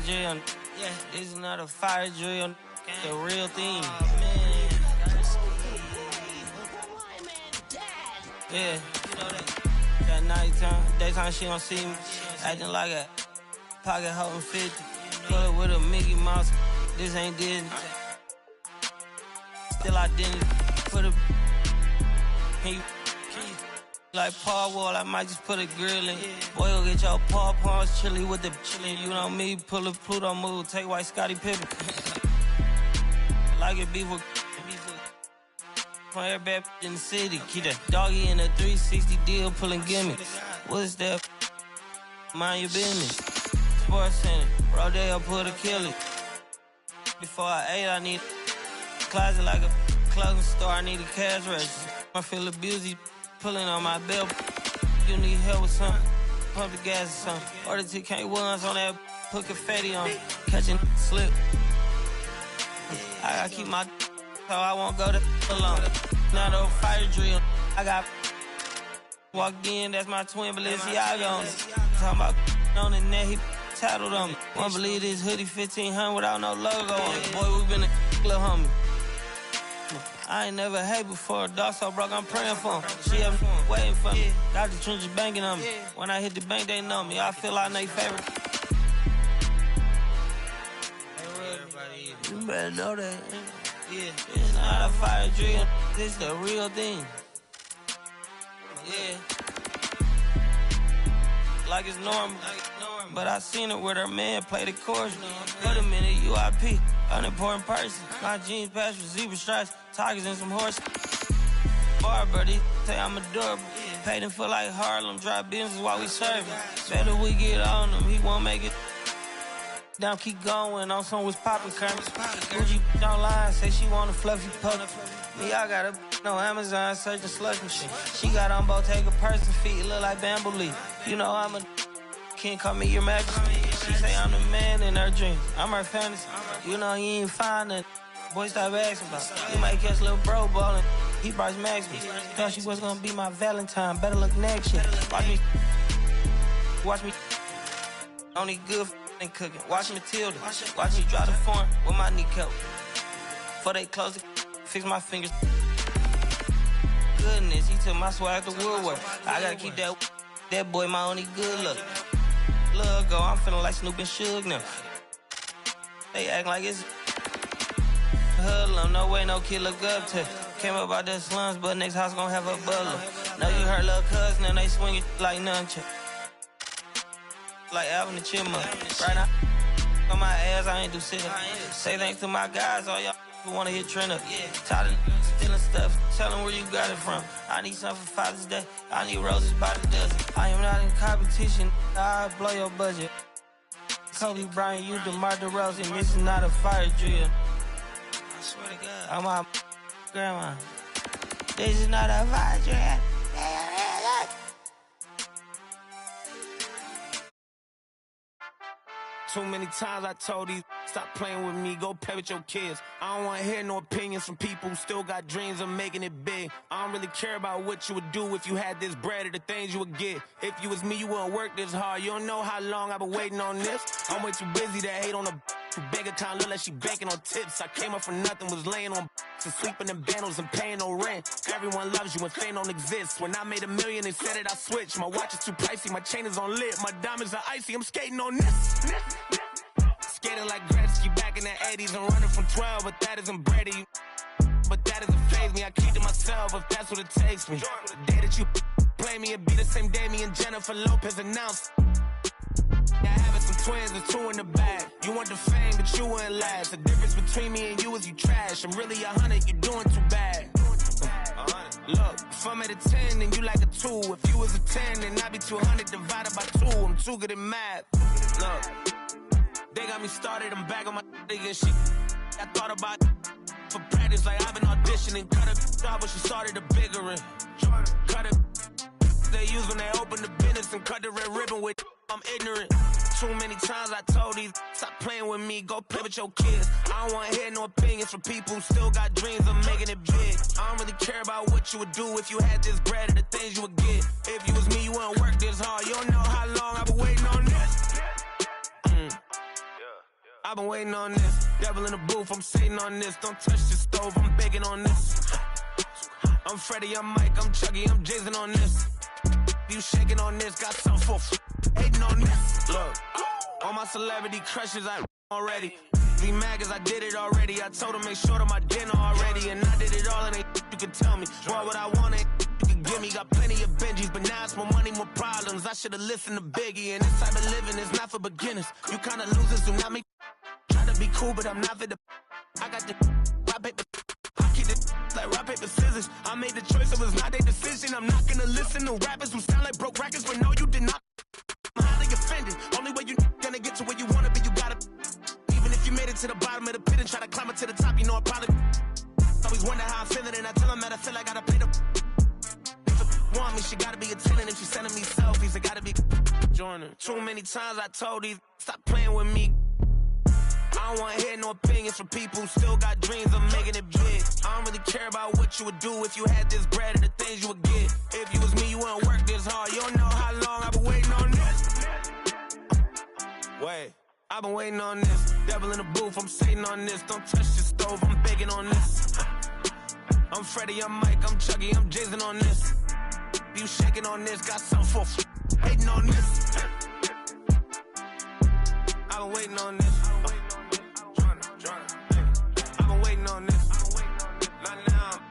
Drill. Yeah, this is not a fire drill, the real thing. Yeah, you know that nighttime, daytime she don't see me, acting like a pocket holding 50. Pull up with a Mickey Mouse, this ain't Disney. Still identity, put a like Paul Wall, I might just put a grill in. Boy, go get your paw paws chili with the chili. You know me, pull a Pluto move, take white Scottie Pippen. Like it beef with everybody in the city. Keep that doggy in a 360 deal, pulling gimme. What's that? Mind your business. Sports Center, Rodeo, put a kill it. Before I ate, I need a closet like a clothing store. I need a cash register. I feel abused. Pulling on my belt, you need help with something, pump the gas or something. Order TK1s on that, put confetti on, catching slip. I gotta keep my so I won't go to alone. Not a fire drill, I got walked in, that's my twin Balenciaga on it. Talking about on the net, he tattled on me. Won't believe this hoodie 1500 without no logo on it. Boy, we been a little homie. I ain't never hate before. Dog so broke, I'm praying for him. She up waiting for me. Got the trenches banging on me. When I hit the bank, they know me. I feel like they favorite. You better know that. Yeah, it's not a fire drill. This the real thing. Yeah. Like it's normal. But I seen her with her man play the chorus. Put him in a UIP, unimportant person. My jeans patch with zebra stripes, tigers and some horses. Bar buddy, say I'm adorable. Paid him for like Harlem, drive business while we serving. Better we get on him, he won't make it. Down, keep going, on some was poppin' currents. Gucci online, say she want a fluffy puppy. Me, I got a no Amazon searching slush machine. She got on Bottega person feet, look like bamboo leaf. You know I'm a can't call me your majesty. She say I'm the man in her dreams. I'm her fantasy. You know you ain't find it. Boy, stop asking about it. You might catch little bro ballin'. He Bryce Max me. Thought she was gonna be my Valentine. Better look next year. Watch me. Only good and cooking. Watch Matilda. Watch me drive the foreign with my kneecap. Before they close it, fix my fingers. Goodness, he took my swag to Woodward. I gotta keep that boy my only good look. Look, go, I'm feeling like Snoop and Suge now. They act like it's hoodlum, no way, no kid look up to. Came up out the slums, but next house gon' have a butler. Know you heard little cousin and they swing it like nunchuck. Like Alvin the Chipmunk. Right now, on my ass, I ain't do shit. Say thanks to my guys, all y'all who wanna hit trend up. Tired of stealing stuff, tell them where you got it from. I need something for Father's Day, I need roses by the dozen. I am not in competition, I'll blow your budget. Kobe Bryant, you DeMar DeRozan, this is not a fire drill. I swear to God, I'm my grandma. This is not a fire drill. Too many times I told these stop playing with me, go play with your kids. I don't want to hear no opinions from people who still got dreams of making it big. I don't really care about what you would do if you had this bread or the things you would get. If you was me, you wouldn't work this hard. You don't know how long I've been waiting on this. I'm way too busy to hate on a bank account, look like she banking on tips. I came up from nothing, was laying on and sleeping in bundles and paying no rent. Everyone loves you when fame don't exist. When I made $1 million, they said it, I switched. My watch is too pricey, my chain is on lit. My diamonds are icy, I'm skating on this. Skating like Gretzky back in the 80s and running from 12, but that isn't Brady. But that doesn't faze me, I keep to myself if that's what it takes me. The day that you play me, it'd be the same day me and Jennifer Lopez announced. Yeah, having some twins and 2 in the bag. You want the fame, but you wouldn't last. The difference between me and you is you trash. I'm really 100, you doing too bad. Look, if I'm at a 10, then you like a 2. If you was a 10, then I'd be 200 divided by 2. I'm too good at math. Look. They got me started, I'm back on my nigga and shit. I thought about for practice like I've been auditioning. Cut a off when she started a bigger one. Cut it they use when they open the business and cut the red ribbon with I'm ignorant. Too many times I told these stop playing with me, go play with your kids. I don't want to hear no opinions from people who still got dreams of making it big. I don't really care about what you would do if you had this bread or the things you would get. If you was me, you wouldn't work this hard. You don't know how long I've been waiting on this. I've been waiting on this. Devil in the booth, I'm sitting on this. Don't touch the stove, I'm begging on this. I'm Freddie, I'm Mike, I'm Chucky, I'm Jason on this. You shaking on this, got some for hating on this. Look, all my celebrity crushes, I already. Be mad cause I did it already. I told them make sure to my dinner already. And I did it all and you can tell me. Boy, what I want you can give me. Got plenty of Benjis, but now it's more money, more problems. I should've listened to Biggie. And this type of living is not for beginners. You kinda losers do not make try to be cool, but I'm not for the I got the rock paper. I keep it like rock paper scissors. I made the choice, it was not their decision. I'm not gonna listen to rappers who sound like broke records, but no, you did not. I'm highly offended. Only way you gonna get to where you wanna be, you gotta. Even if you made it to the bottom of the pit and try to climb it to the top, you know I probably always wonder how I'm feeling, and I tell them that I feel like I gotta pay the. If it want me, she gotta be a 10, and if she sending me selfies, I gotta be joining. Too many times I told these stop playing with me. I don't want to hear no opinions from people who still got dreams of making it big. I don't really care about what you would do if you had this bread or the things you would get. If you was me, you wouldn't work this hard. You don't know how long I've been waiting on this. Wait, I've been waiting on this. Devil in the booth, I'm sitting on this. Don't touch the stove, I'm begging on this. I'm Freddie, I'm Mike, I'm Chucky, I'm Jason on this. You shaking on this, got something for hating on this. I've been waiting on this. I've been waiting on this. Not now.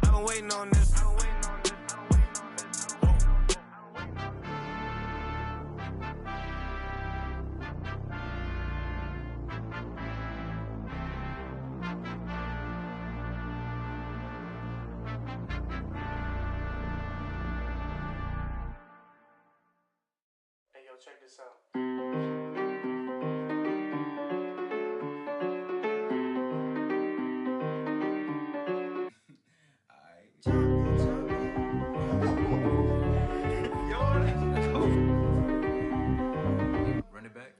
I've been waiting on this. Hey, yo, check this out. Run it back.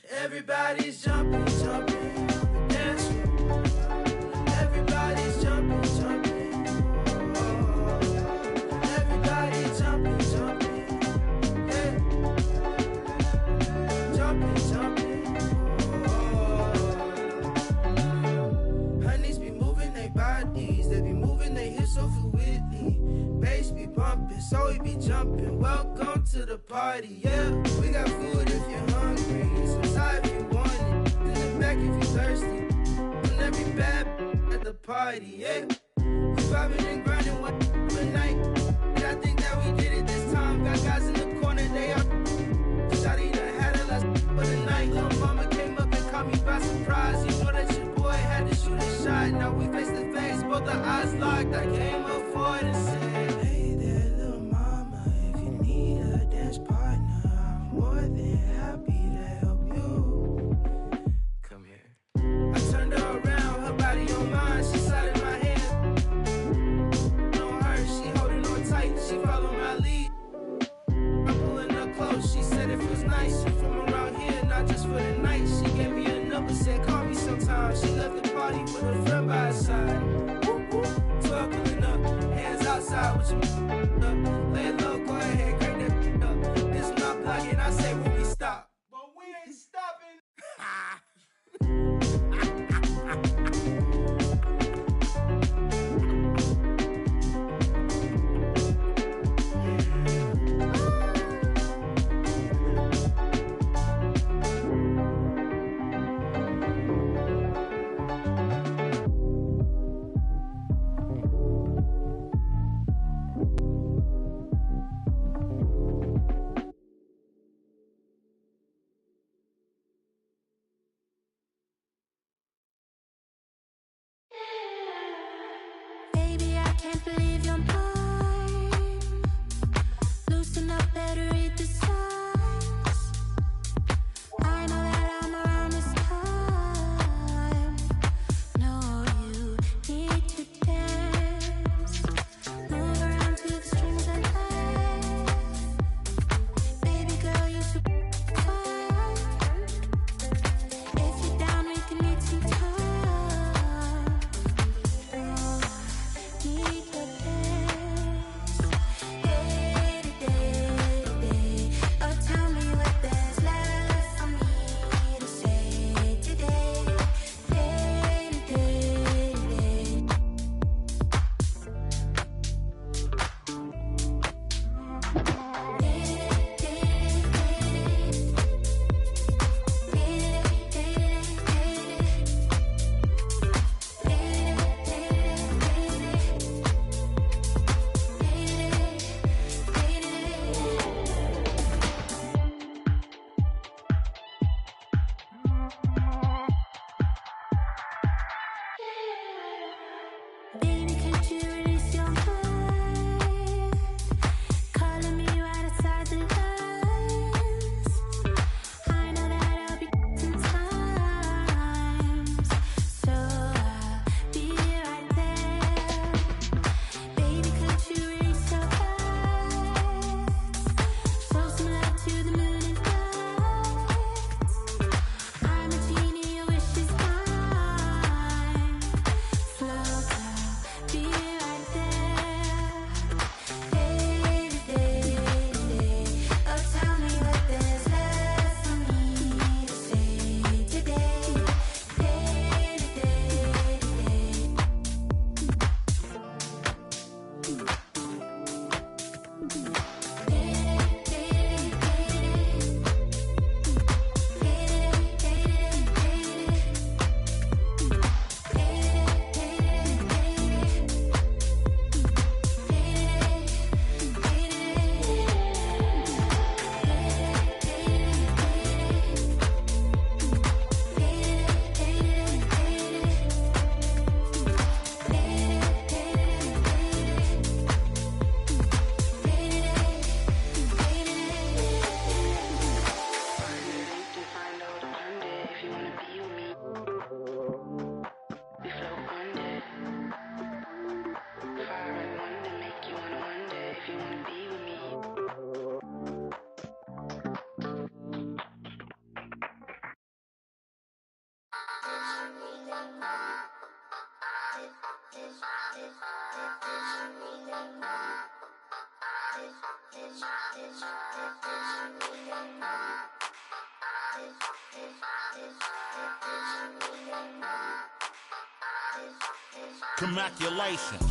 Everybody's jumping, jumping, dance. Everybody's jumping, jumping. Everybody's jumping, jumping. Yeah. Jumping, jumping. Honeys be moving their bodies, they be moving their hips so fluidly. Bass be bumping, so we be jumping. Welcome to the party, yeah. We got food if you're hungry, some side if you want it. In the back if you're thirsty. And every bad at the party, yeah. We vibing and grinding one night. And I think that we did it this time. Got guys in the corner, they up. Shawty done had a last for the night. Little mama came up and caught me by surprise. You know that your boy had to shoot a shot. Now we face to face, both the eyes locked. I came up for it and said, hey there, little mama, if you need a dance partner, I'm more than happy to help you. Come here. I turned her around, her body on mine, she slid in my hand. On her, she holding on tight, she followed my lead. I'm pulling her close, she said it feels nice. She from around here, not just for the night. She gave me a number, said call me sometime. She left the party with her friend by her side. 12 pulling up, hands outside with your up. Lay low, go ahead, crank that up. This my block and I say when we stop. But we ain't stopping. Baby, I can't believe you're mine. Loosen up, better read the signs. I know that I'm around this time. No, you need to dance. Move around to the strings I play. Baby girl, you should time. If you're down, we can need some time. Need to Congratulations.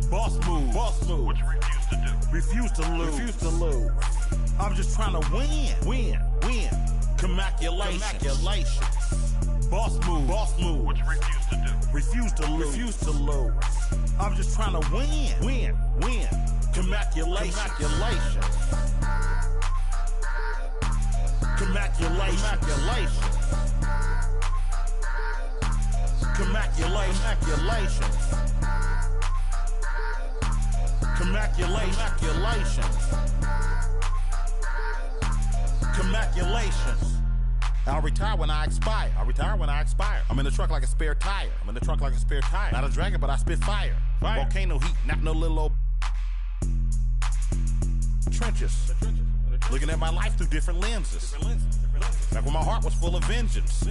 Boss move. What you refuse to do? Refuse to lose. I'm just trying to win. Congratulations. Boss move. What you refuse to do? Refuse to lose. I'm just trying to win. Congratulations. Congratulations. I'll retire when I expire. I'm in the truck like a spare tire. Not a dragon, but I spit fire. Volcano heat, not no little old trenches. Looking at my life through different lenses. Back when my heart was full of vengeance.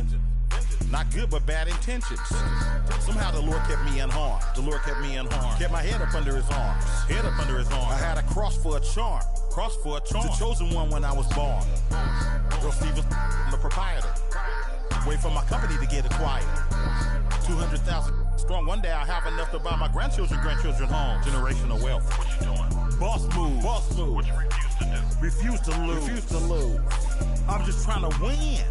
Not good, but bad intentions. Somehow the Lord kept me unharmed. Kept my head up under his arms. I had a cross for a charm. The chosen one when I was born. Earl Stevens, the proprietor. Wait for my company to get acquired. 200,000 strong. One day I'll have enough to buy my grandchildren home. Generational wealth. What you doing? Boss move. What you refuse to do? Refuse to lose. I'm just trying to win.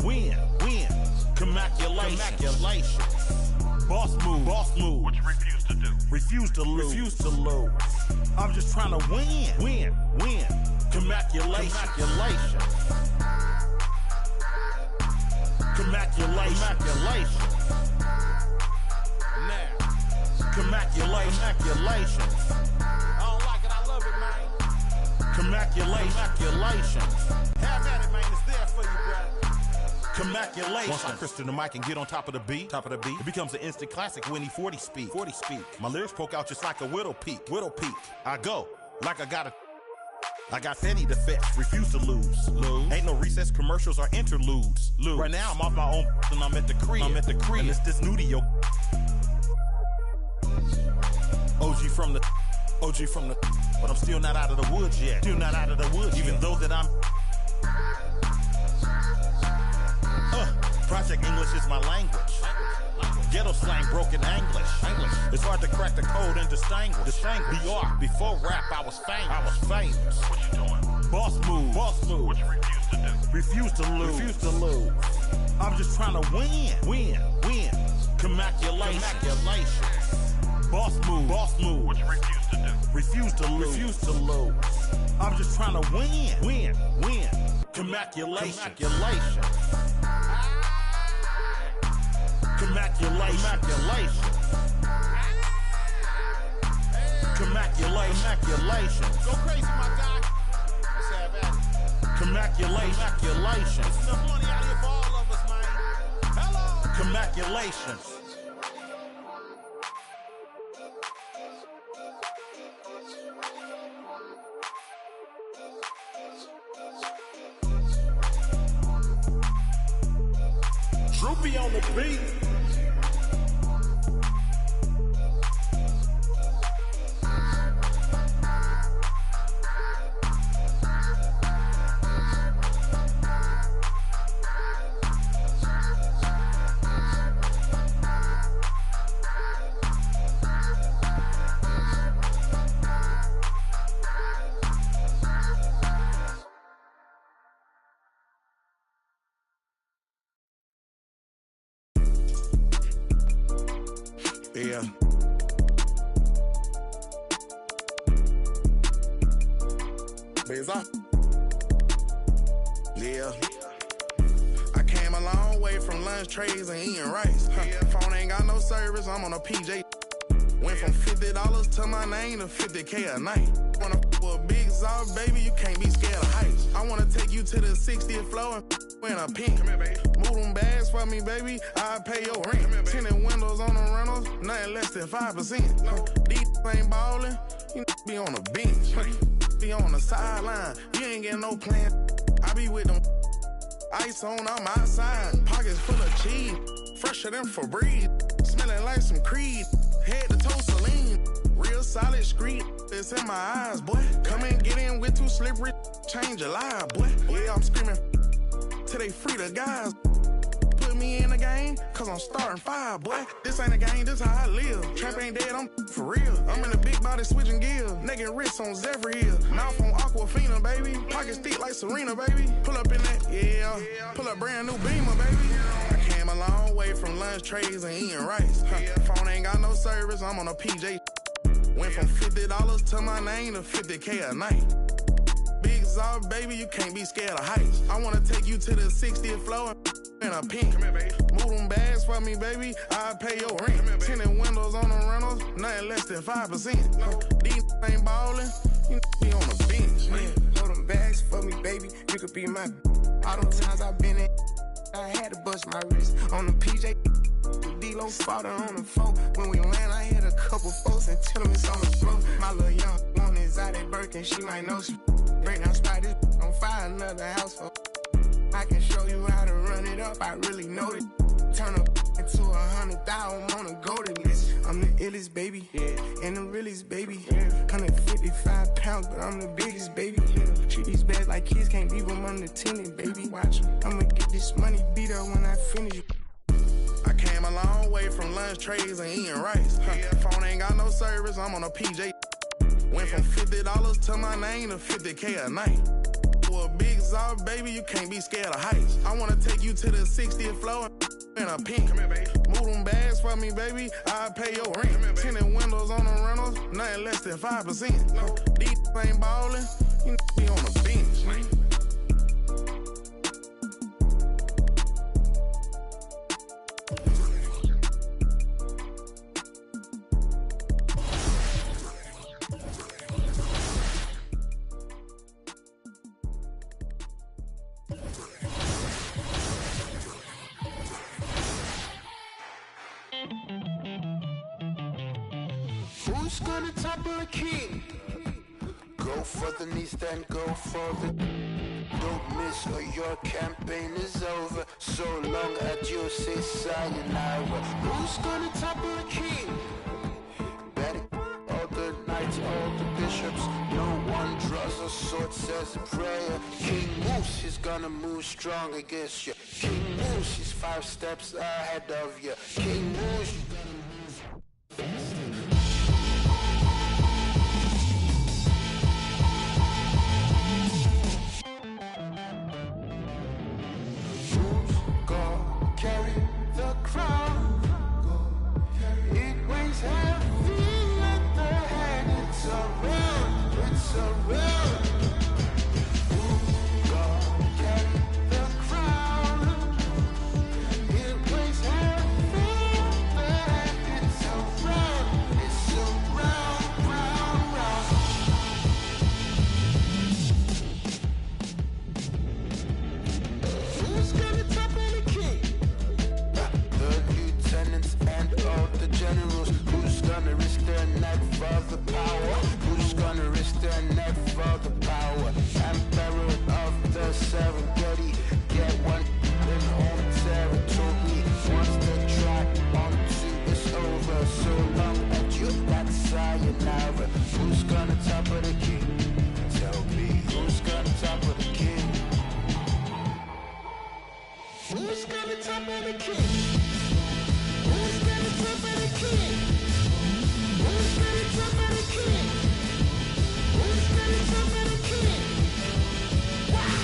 Congratulations. Boss move. What you refuse to do? Refuse to lose. I'm just trying to win. Congratulations. Congratulations. I don't like it, I love it, man. Congratulations. Have at it, man. It's there for you, brother. Congratulations. Once I crystal the mic and get on top of the beat, it becomes an instant classic when he 40 speak. My lyrics poke out just like a widow peak. I go like I got petty to fetch, refuse to lose. Ain't no recess commercials or interludes. Right now I'm off my own and I'm at the crib. And it's this new to your OG from the, but I'm still not out of the woods yet. Even though that I'm Project English is my language. Ghetto slang, broken English. It's hard to crack the code and distinguish. BR, before rap, I was famous. What you doing? Boss move. What you refuse to do? Refuse to lose. I'm just trying to win. Congratulations. Boss move. What you refuse to do? Refuse to lose. I'm just trying to win. Congratulations. Congratulations. Go crazy, my guy. Let's have at it. Congratulations. Enough money out here for all of us, man. Hello. Congratulations. Droopy on the beat. Yeah. Yeah. I came a long way from lunch trays and eating rice. Phone ain't got no service, I'm on a PJ. Went from $50 to my name to 50K a night. Wanna with a big soft baby, you can't be scared of heights. I wanna take you to the 60th floor and in a pink. Come here, baby. Move them bags for me, baby. I'll pay your rent. Tinted windows on the rentals, nothing less than 5%. These ain't ballin', you be on the bench. Be on the sideline, you ain't getting no plan. I be with them ice on, I'm outside. Pockets full of cheese, fresher than Febreze. Smelling like some Creed, head to toe Celine. Real solid street, It's in my eyes, boy. Come and get in with too slippery. Change your life, boy. Yeah, I'm screaming till they free the guys. Put me in the game, cause I'm starting 5, boy. This ain't a game, this how I live. Trap ain't dead, I'm for real. I'm in a big body switching gears. Naked wrists on Zephyr Hill. Mouth on Aquafina, baby. Pockets thick like Serena, baby. Pull up in that, yeah. Pull up brand new Beamer, baby. I came a long way from lunch trays and eating rice. Phone ain't got no service, I'm on a PJ. Went from $50 to my name to $50K a night. Big Zod, baby, you can't be scared of heights. I wanna take you to the 60th floor in a pink. Come here, baby. Move them bags for me, baby. I'll pay your rent. Here, tinted windows on the rentals, nothing less than 5%. No. These ain't ballin', you be on the bench. Hold them bags for me, baby. You could be my. All them times I've been in, I had to bust my wrist on the PJ. The D-Lo father on the phone. When we land, I hit a couple folks and tell them it's on the floor. My little young one is out at Birkin, she might know she break down spot this on fire, another house for. I can show you how to run it up, I really know it. Turn up into 100,000 on a golden list. I'm the illest baby, and the realest baby. 155 pounds, but I'm the biggest baby. Treat these bags like kids, can't leave them unattended, baby. Watch, I'ma get this money beat up when I finish. I came a long way from lunch trays and eating rice. Phone ain't got no service, I'm on a PJ. Went from $50 to my name to $50K a night. A big Zod, baby, you can't be scared of heights. I wanna take you to the 60th floor in a pink. Come here, baby. Move them bags for me, baby. I'll pay your rent. Tinted windows on the rentals, nothing less than 5%. No. These ain't ballin', you be on the bench. Who's gonna topple a king? Go for the knees, then go for the. Don't miss or your campaign is over. So long, adios, say sayonara. Who's gonna topple a king? Betty, all the knights, all the bishops. No one draws a sword, says a prayer. King moves, he's gonna move strong against you. King moves, he's 5 steps ahead of you. King moves, he's gonna move faster. Carry the crown. It weighs heavy at the head. It's around. It's around. God carry the crown. It weighs heavy at the head. It's around. It's around, round, round. Who's gonna topple the king? The lieutenants and all the generals. Who's gonna risk their neck for the power? Who's gonna risk their neck for the power? Emperor of the Serengeti, get one in home territory. Once the track onto is over, so long at you, that's sayonara. Who's gonna topple the king? Tell me, who's gonna topple the king? Who's gonna topple the king? Who's gonna topple the king? Who's gonna topple the king? Who's gonna topple the king? Wow!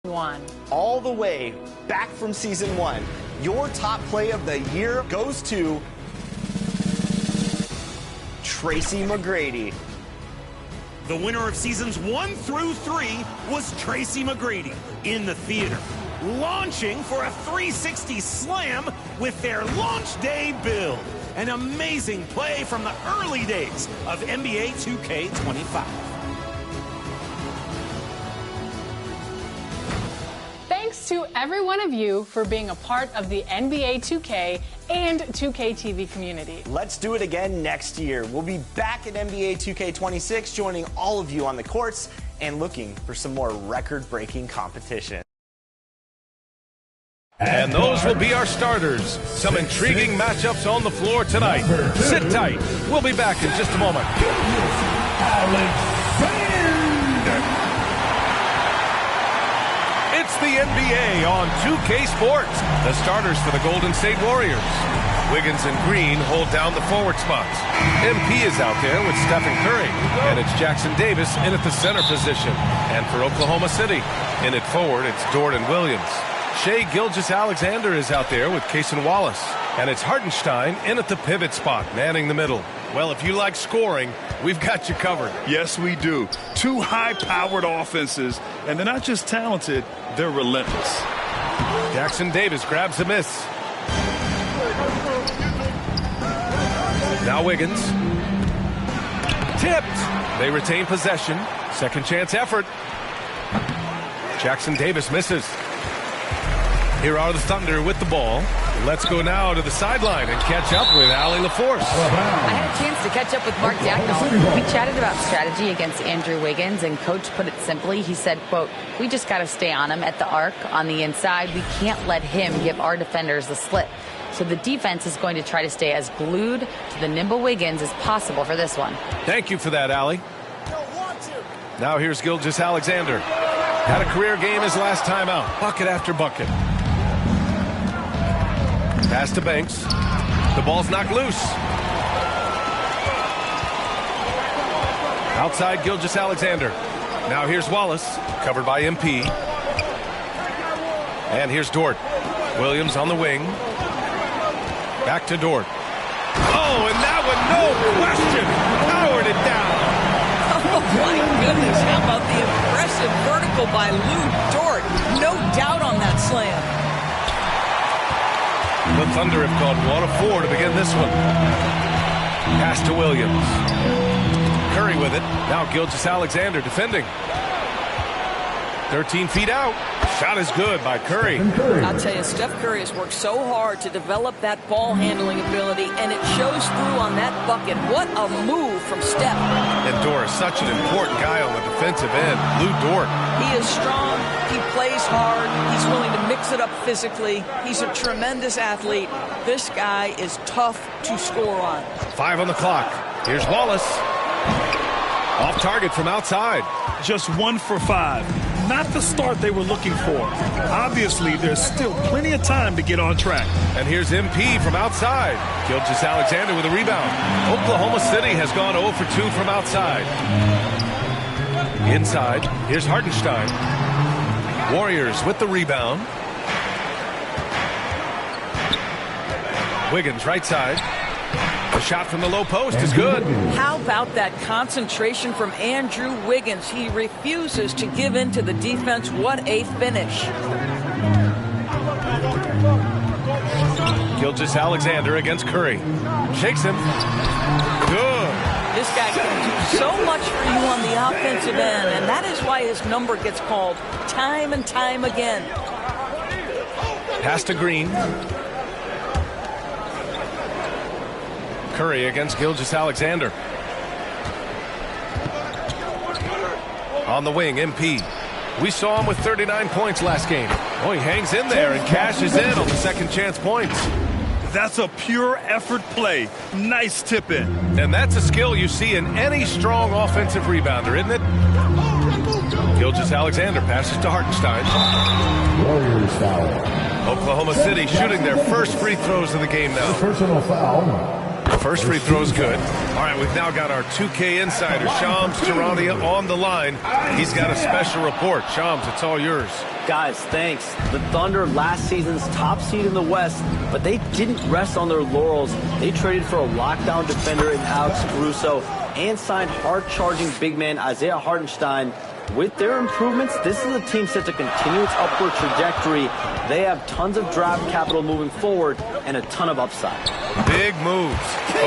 one. All the way back from season 1, your top play of the year goes to Tracy McGrady. The winner of seasons 1 through 3 was Tracy McGrady in the theater, launching for a 360 slam with their launch day build. An amazing play from the early days of NBA 2K25. Thanks to every one of you for being a part of the NBA 2K and 2K TV community. Let's do it again next year. We'll be back at NBA 2K26, joining all of you on the courts and looking for some more record-breaking competition. And those will be our starters. Some intriguing matchups on the floor tonight. Sit tight. We'll be back in just a moment. It's the NBA on 2K Sports. The starters for the Golden State Warriors. Wiggins and Green hold down the forward spots. MP is out there with Stephen Curry. And it's Jackson Davis in at the center position. And for Oklahoma City, in at forward, it's Dort and Williams. Shai Gilgeous-Alexander is out there with Cason Wallace. And it's Hartenstein in at the pivot spot, manning the middle. Well, if you like scoring, we've got you covered. Yes, we do. Two high-powered offenses, and they're not just talented, they're relentless. Jackson Davis grabs a miss. Now Wiggins. Tipped. They retain possession. Second chance effort. Jackson Davis misses. Here are the Thunder with the ball. Let's go now to the sideline and catch up with Allie LaForce. I had a chance to catch up with Mark Dagnall. We chatted about strategy against Andrew Wiggins, and Coach put it simply. He said, quote, we just got to stay on him at the arc on the inside. We can't let him give our defenders the slip. So the defense is going to try to stay as glued to the nimble Wiggins as possible for this one. Thank you for that, Allie. Now here's Gilgeous-Alexander. Had a career game his last time out. Bucket after bucket. Pass to Banks. The ball's knocked loose. Outside Gilgeous-Alexander. Now here's Wallace, covered by MP. And here's Dort. Williams on the wing. Back to Dort. Oh, and that one, no question, powered it down. Oh, my goodness. How about the impressive vertical by Lou Dort? No doubt on that slam. The Thunder have gone 1 of 4 to begin this one. Pass to Williams. Curry with it. Now Gilgeous-Alexander defending. 13 feet out. Shot is good by Curry. I'll tell you, Steph Curry has worked so hard to develop that ball handling ability, and it shows through on that bucket. What a move from Steph. And Dort is such an important guy on the defensive end. Lou Dort. He is strong. He plays hard. He's willing to mix it up physically. He's a tremendous athlete. This guy is tough to score on. 5 on the clock. Here's Wallace. Off target from outside. Just 1 for 5. Not the start they were looking for. Obviously, there's still plenty of time to get on track. And here's MP from outside. Gilgeous-Alexander with a rebound. Oklahoma City has gone 0 for 2 from outside. Inside, here's Hartenstein. Warriors with the rebound. Wiggins right side. The shot from the low post is good. How about that concentration from Andrew Wiggins? He refuses to give in to the defense. What a finish. Gilgeous-Alexander against Curry. Shakes him. Good. This guy can do so much for you on the offensive end, and that is why his number gets called time and time again. Pass to Green. Curry against Gilgeous-Alexander. On the wing, MP. We saw him with 39 points last game. Oh, he hangs in there and cashes in on the second chance points. That's a pure effort play. Nice tip in. And that's a skill you see in any strong offensive rebounder, isn't it? Gilgeous-Alexander passes to Hartenstein. Warriors foul. Oklahoma City shooting their first free throws of the game now. Personal foul. First free throw is good. All right, we've now got our 2K insider, Shams Charania, on the line. He's got a special report. Shams, it's all yours. Guys, thanks. The Thunder, last season's top seed in the West, but they didn't rest on their laurels. They traded for a lockdown defender in Alex Caruso and signed hard-charging big man Isaiah Hartenstein. With their improvements, this is a team set to continue its upward trajectory. They have tons of draft capital moving forward and a ton of upside. Big moves.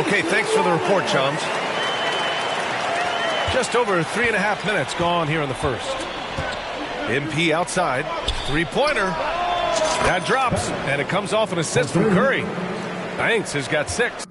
Okay, thanks for the report, Shams. Just over 3.5 minutes gone here in the first. MP outside. Three-pointer. That drops, and it comes off an assist from Curry. Banks has got 6.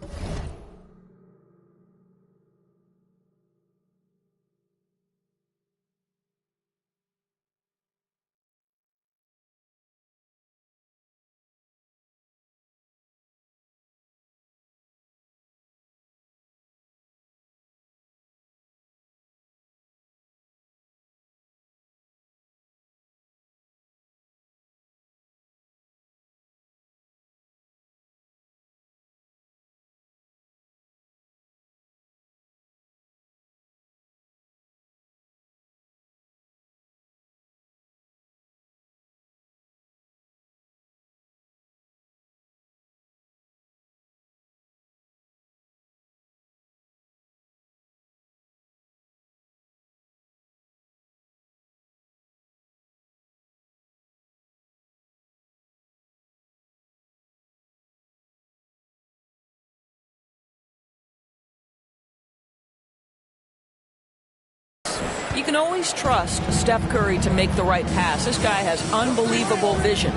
You can always trust Steph Curry to make the right pass. This guy has unbelievable vision.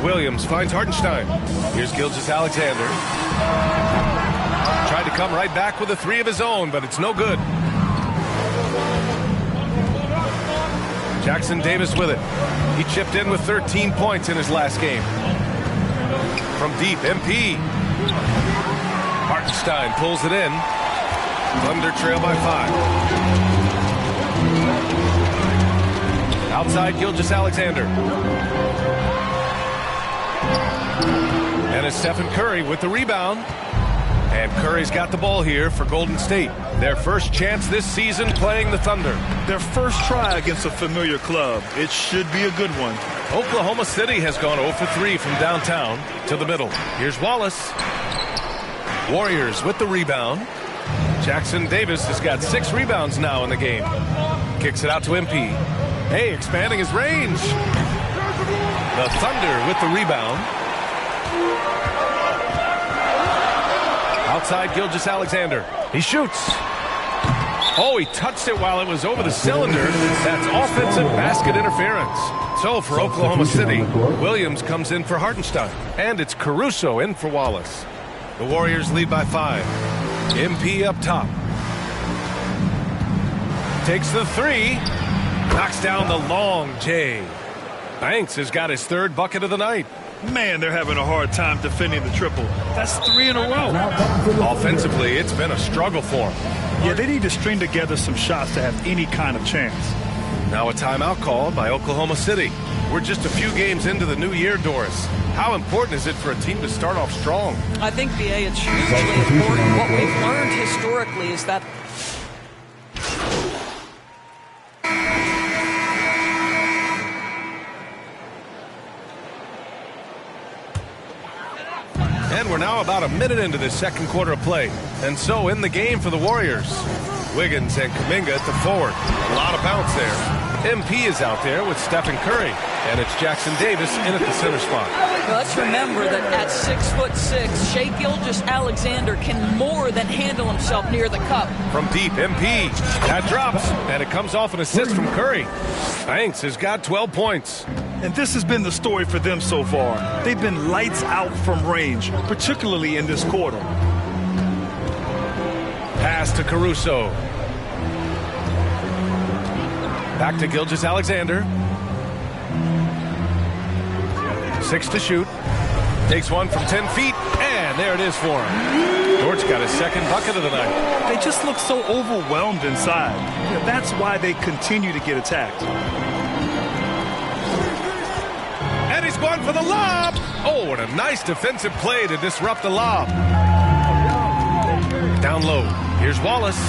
Williams finds Hartenstein. Here's Gilgeous-Alexander. Tried to come right back with a 3 of his own, but it's no good. Jackson Davis with it. He chipped in with 13 points in his last game. From deep, MP. Hartenstein pulls it in. Thunder trail by 5. Outside, Gilgeous-Alexander. And it's Stephen Curry with the rebound. And Curry's got the ball here for Golden State. Their first chance this season playing the Thunder. Their first try against a familiar club. It should be a good one. Oklahoma City has gone 0 for 3 from downtown to the middle. Here's Wallace. Warriors with the rebound. Jackson Davis has got 6 rebounds now in the game. Kicks it out to MP. Hey, expanding his range. The Thunder with the rebound. Outside, Gilgeous-Alexander. He shoots. Oh, he touched it while it was over the cylinder. That's offensive basket interference. So for Oklahoma City, Williams comes in for Hartenstein. And it's Caruso in for Wallace. The Warriors lead by 5. MP up top. Takes the 3. Knocks down the long J. Banks has got his 3rd bucket of the night. Man, they're having a hard time defending the triple. That's 3 in a row. Offensively, it's been a struggle for them. Yeah, they need to string together some shots to have any kind of chance. Now a timeout called by Oklahoma City. We're just a few games into the new year, Doris. How important is it for a team to start off strong? I think, BA, it's hugely important. What we've learned historically is that and we're now about a minute into this second quarter of play. And so in the game for the Warriors, Wiggins and Kuminga at the forward. A lot of bounce there. MP is out there with Stephen Curry. And it's Jackson Davis in at the center spot. Well, let's remember that at 6'6", Shai Gilgeous-Alexander can more than handle himself near the cup. From deep, MP. That drops, and it comes off an assist from Curry. Banks has got 12 points. And this has been the story for them so far. They've been lights out from range, particularly in this quarter. Pass to Caruso. Back to Gilgeous-Alexander. 6 to shoot. Takes one from 10 feet, and there it is for him. Dort's got his 2nd bucket of the night. They just look so overwhelmed inside. Yeah, that's why they continue to get attacked. And he's going for the lob. Oh, and a nice defensive play to disrupt the lob. Down low. Here's Wallace.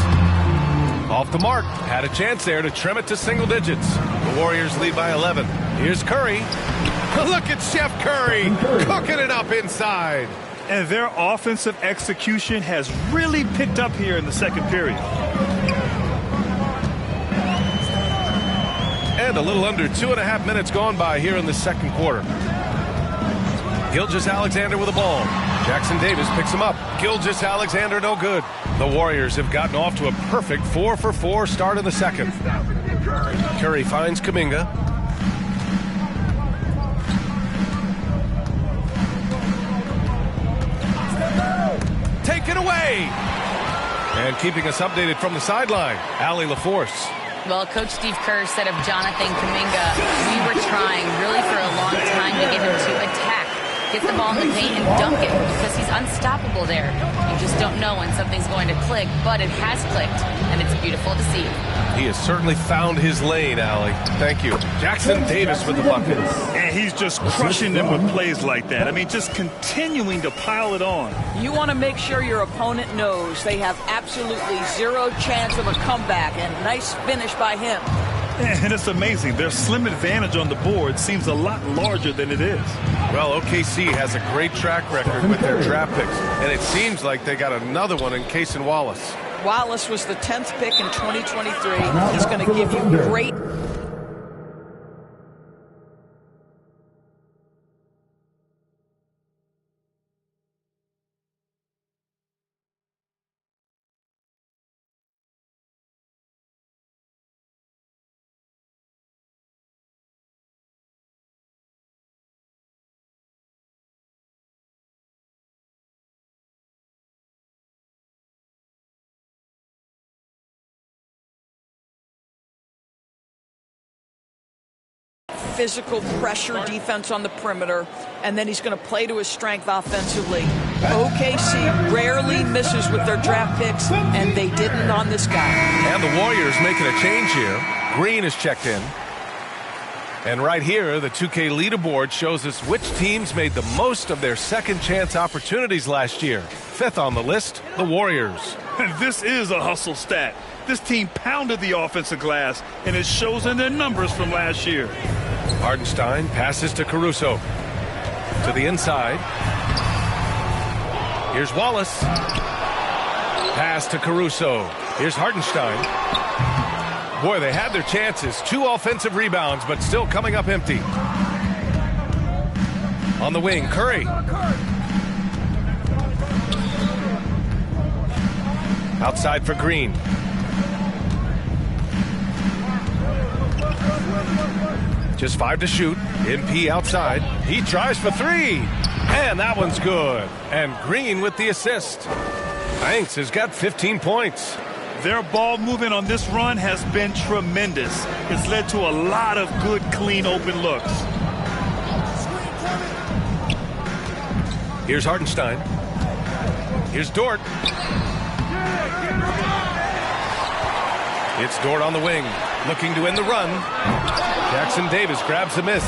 Off the mark. Had a chance there to trim it to single digits. The Warriors lead by 11. Here's Curry. Look at Chef Curry cooking it up inside. And their offensive execution has really picked up here in the second period. And a little under 2.5 minutes gone by here in the second quarter. Gilgeous-Alexander with the ball. Jackson Davis picks him up. Gilgeous-Alexander no good. The Warriors have gotten off to a perfect 4-for-4 start in the second. Curry finds Kuminga. Taken away. And keeping us updated from the sideline, Allie LaForce. Well, Coach Steve Kerr said of Jonathan Kuminga, we were trying really for a long time to get him to attack, get the ball in the paint and dunk it because he's unstoppable there. You just don't know when something's going to click, but it has clicked, and it's beautiful to see. He has certainly found his lane, Allie. Thank you. Jackson Davis with the bucket. And he's just crushing them with plays like that. I mean, just continuing to pile it on. You want to make sure your opponent knows they have absolutely zero chance of a comeback, and nice finish by him. And it's amazing. Their slim advantage on the board seems a lot larger than it is. Well, OKC has a great track record with their draft picks, and it seems like they got another one in Cason Wallace. Wallace was the 10th pick in 2023. He's going to give you great... physical pressure defense on the perimeter, and then he's going to play to his strength offensively. OKC rarely misses with their draft picks, and they didn't on this guy. And the Warriors making a change here. Green is checked in. And right here, the 2K leaderboard shows us which teams made the most of their second chance opportunities last year. Fifth on the list, the Warriors. And this is a hustle stat. This team pounded the offensive glass, and it shows in their numbers from last year. Hardenstein passes to Caruso. To the inside. Here's Wallace. Pass to Caruso. Here's Hardenstein. Boy, they had their chances. 2 offensive rebounds, but still coming up empty. On the wing, Curry. Outside for Green. Just 5 to shoot. MP outside. He tries for 3. And that one's good. And Green with the assist. Banks has got 15 points. Their ball movement on this run has been tremendous. It's led to a lot of good, clean, open looks. Here's Hardenstein. Here's Dort. It's Dort on the wing, looking to end the run. Jackson Davis grabs the miss.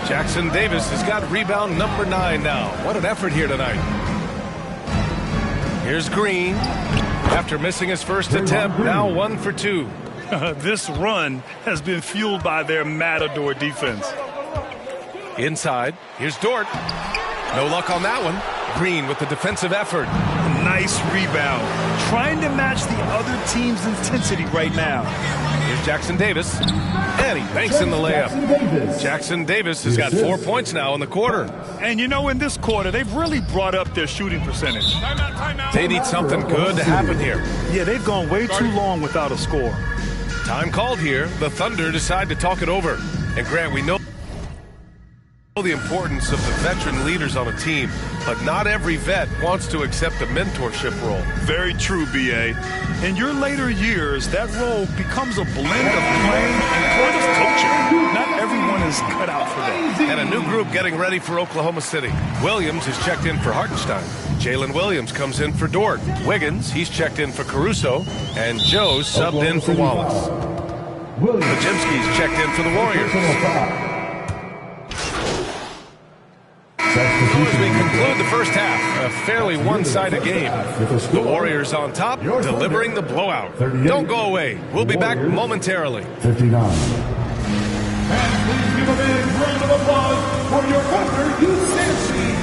Jackson Davis has got rebound number 9 now. What an effort here tonight. Here's Green. After missing his first attempt, now 1 for 2. This run has been fueled by their Matador defense. Inside, here's Dort. No luck on that one. Green with the defensive effort. Nice rebound. Trying to match the other team's intensity right now. Here's Jackson Davis. And he banks in the layup. Jackson Davis has got 4 points now in the quarter. And you know, in this quarter, they've really brought up their shooting percentage. They need something good to happen here. Yeah, they've gone way too long without a score. Time called here. The Thunder decide to talk it over. And Grant, we know the importance of the veteran leaders on a team, but not every vet wants to accept a mentorship role. Very true, B.A. In your later years, that role becomes a blend of playing and just coaching. Not everyone is cut out for that. And a new group getting ready for Oklahoma City. Williams is checked in for Hartenstein. Jalen Williams comes in for Dort. Wiggins, he's checked in for Caruso. And Joe's subbed in for Wallace. Majimski's checked in for the Warriors. go as we conclude the first half. A fairly one-sided game. The Warriors on top, delivering the blowout. Don't go away. We'll be back momentarily. 59. And please give a big round of applause for your partner, UCC.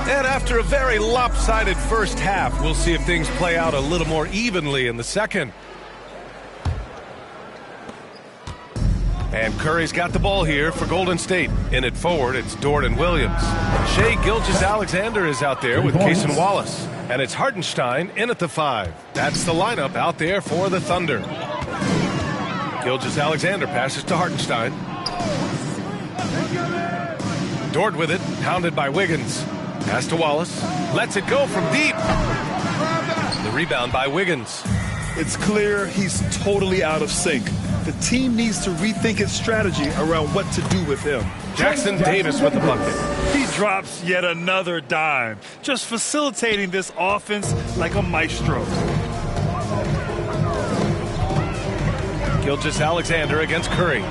And after a very lopsided first half, we'll see if things play out a little more evenly in the second. And Curry's got the ball here for Golden State. In it forward, it's Dort and Williams. Shai Gilgeous-Alexander is out there with Cason Wallace. And it's Hartenstein in at the 5. That's the lineup out there for the Thunder. Gilgeous-Alexander passes to Hartenstein. Dort with it, pounded by Wiggins. Pass to Wallace. Lets it go from deep. The rebound by Wiggins. It's clear he's totally out of sync. The team needs to rethink its strategy around what to do with him. Jackson Davis with the bucket. He drops yet another dime, just facilitating this offense like a maestro. Gilgeous-Alexander against Curry.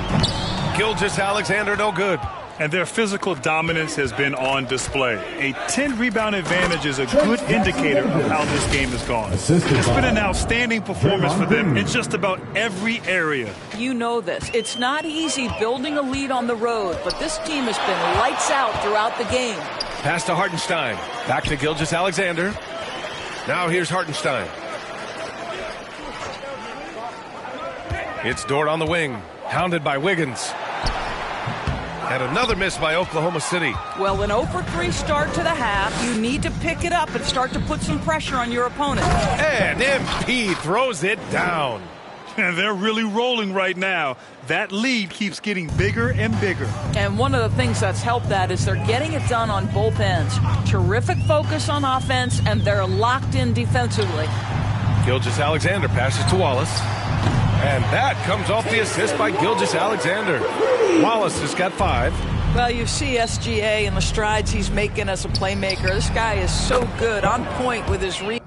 Gilgeous-Alexander no good. And their physical dominance has been on display. A 10-rebound advantage is a good indicator of how this game has gone. It's been an outstanding performance for them in just about every area. You know this. It's not easy building a lead on the road, but this team has been lights out throughout the game. Pass to Hartenstein. Back to Gilgeous-Alexander. Now here's Hartenstein. It's Dort on the wing. Hounded by Wiggins. And another miss by Oklahoma City. Well, an 0-for-3 start to the half. You need to pick it up and start to put some pressure on your opponent. And MP throws it down. And they're really rolling right now. That lead keeps getting bigger and bigger. And one of the things that's helped that is they're getting it done on both ends. Terrific focus on offense, and they're locked in defensively. Gilgeous-Alexander passes to Wallace. And that comes off the assist by Gilgeous-Alexander. Wallace has got 5. Well, you see SGA and the strides he's making as a playmaker. This guy is so good, on point with his read.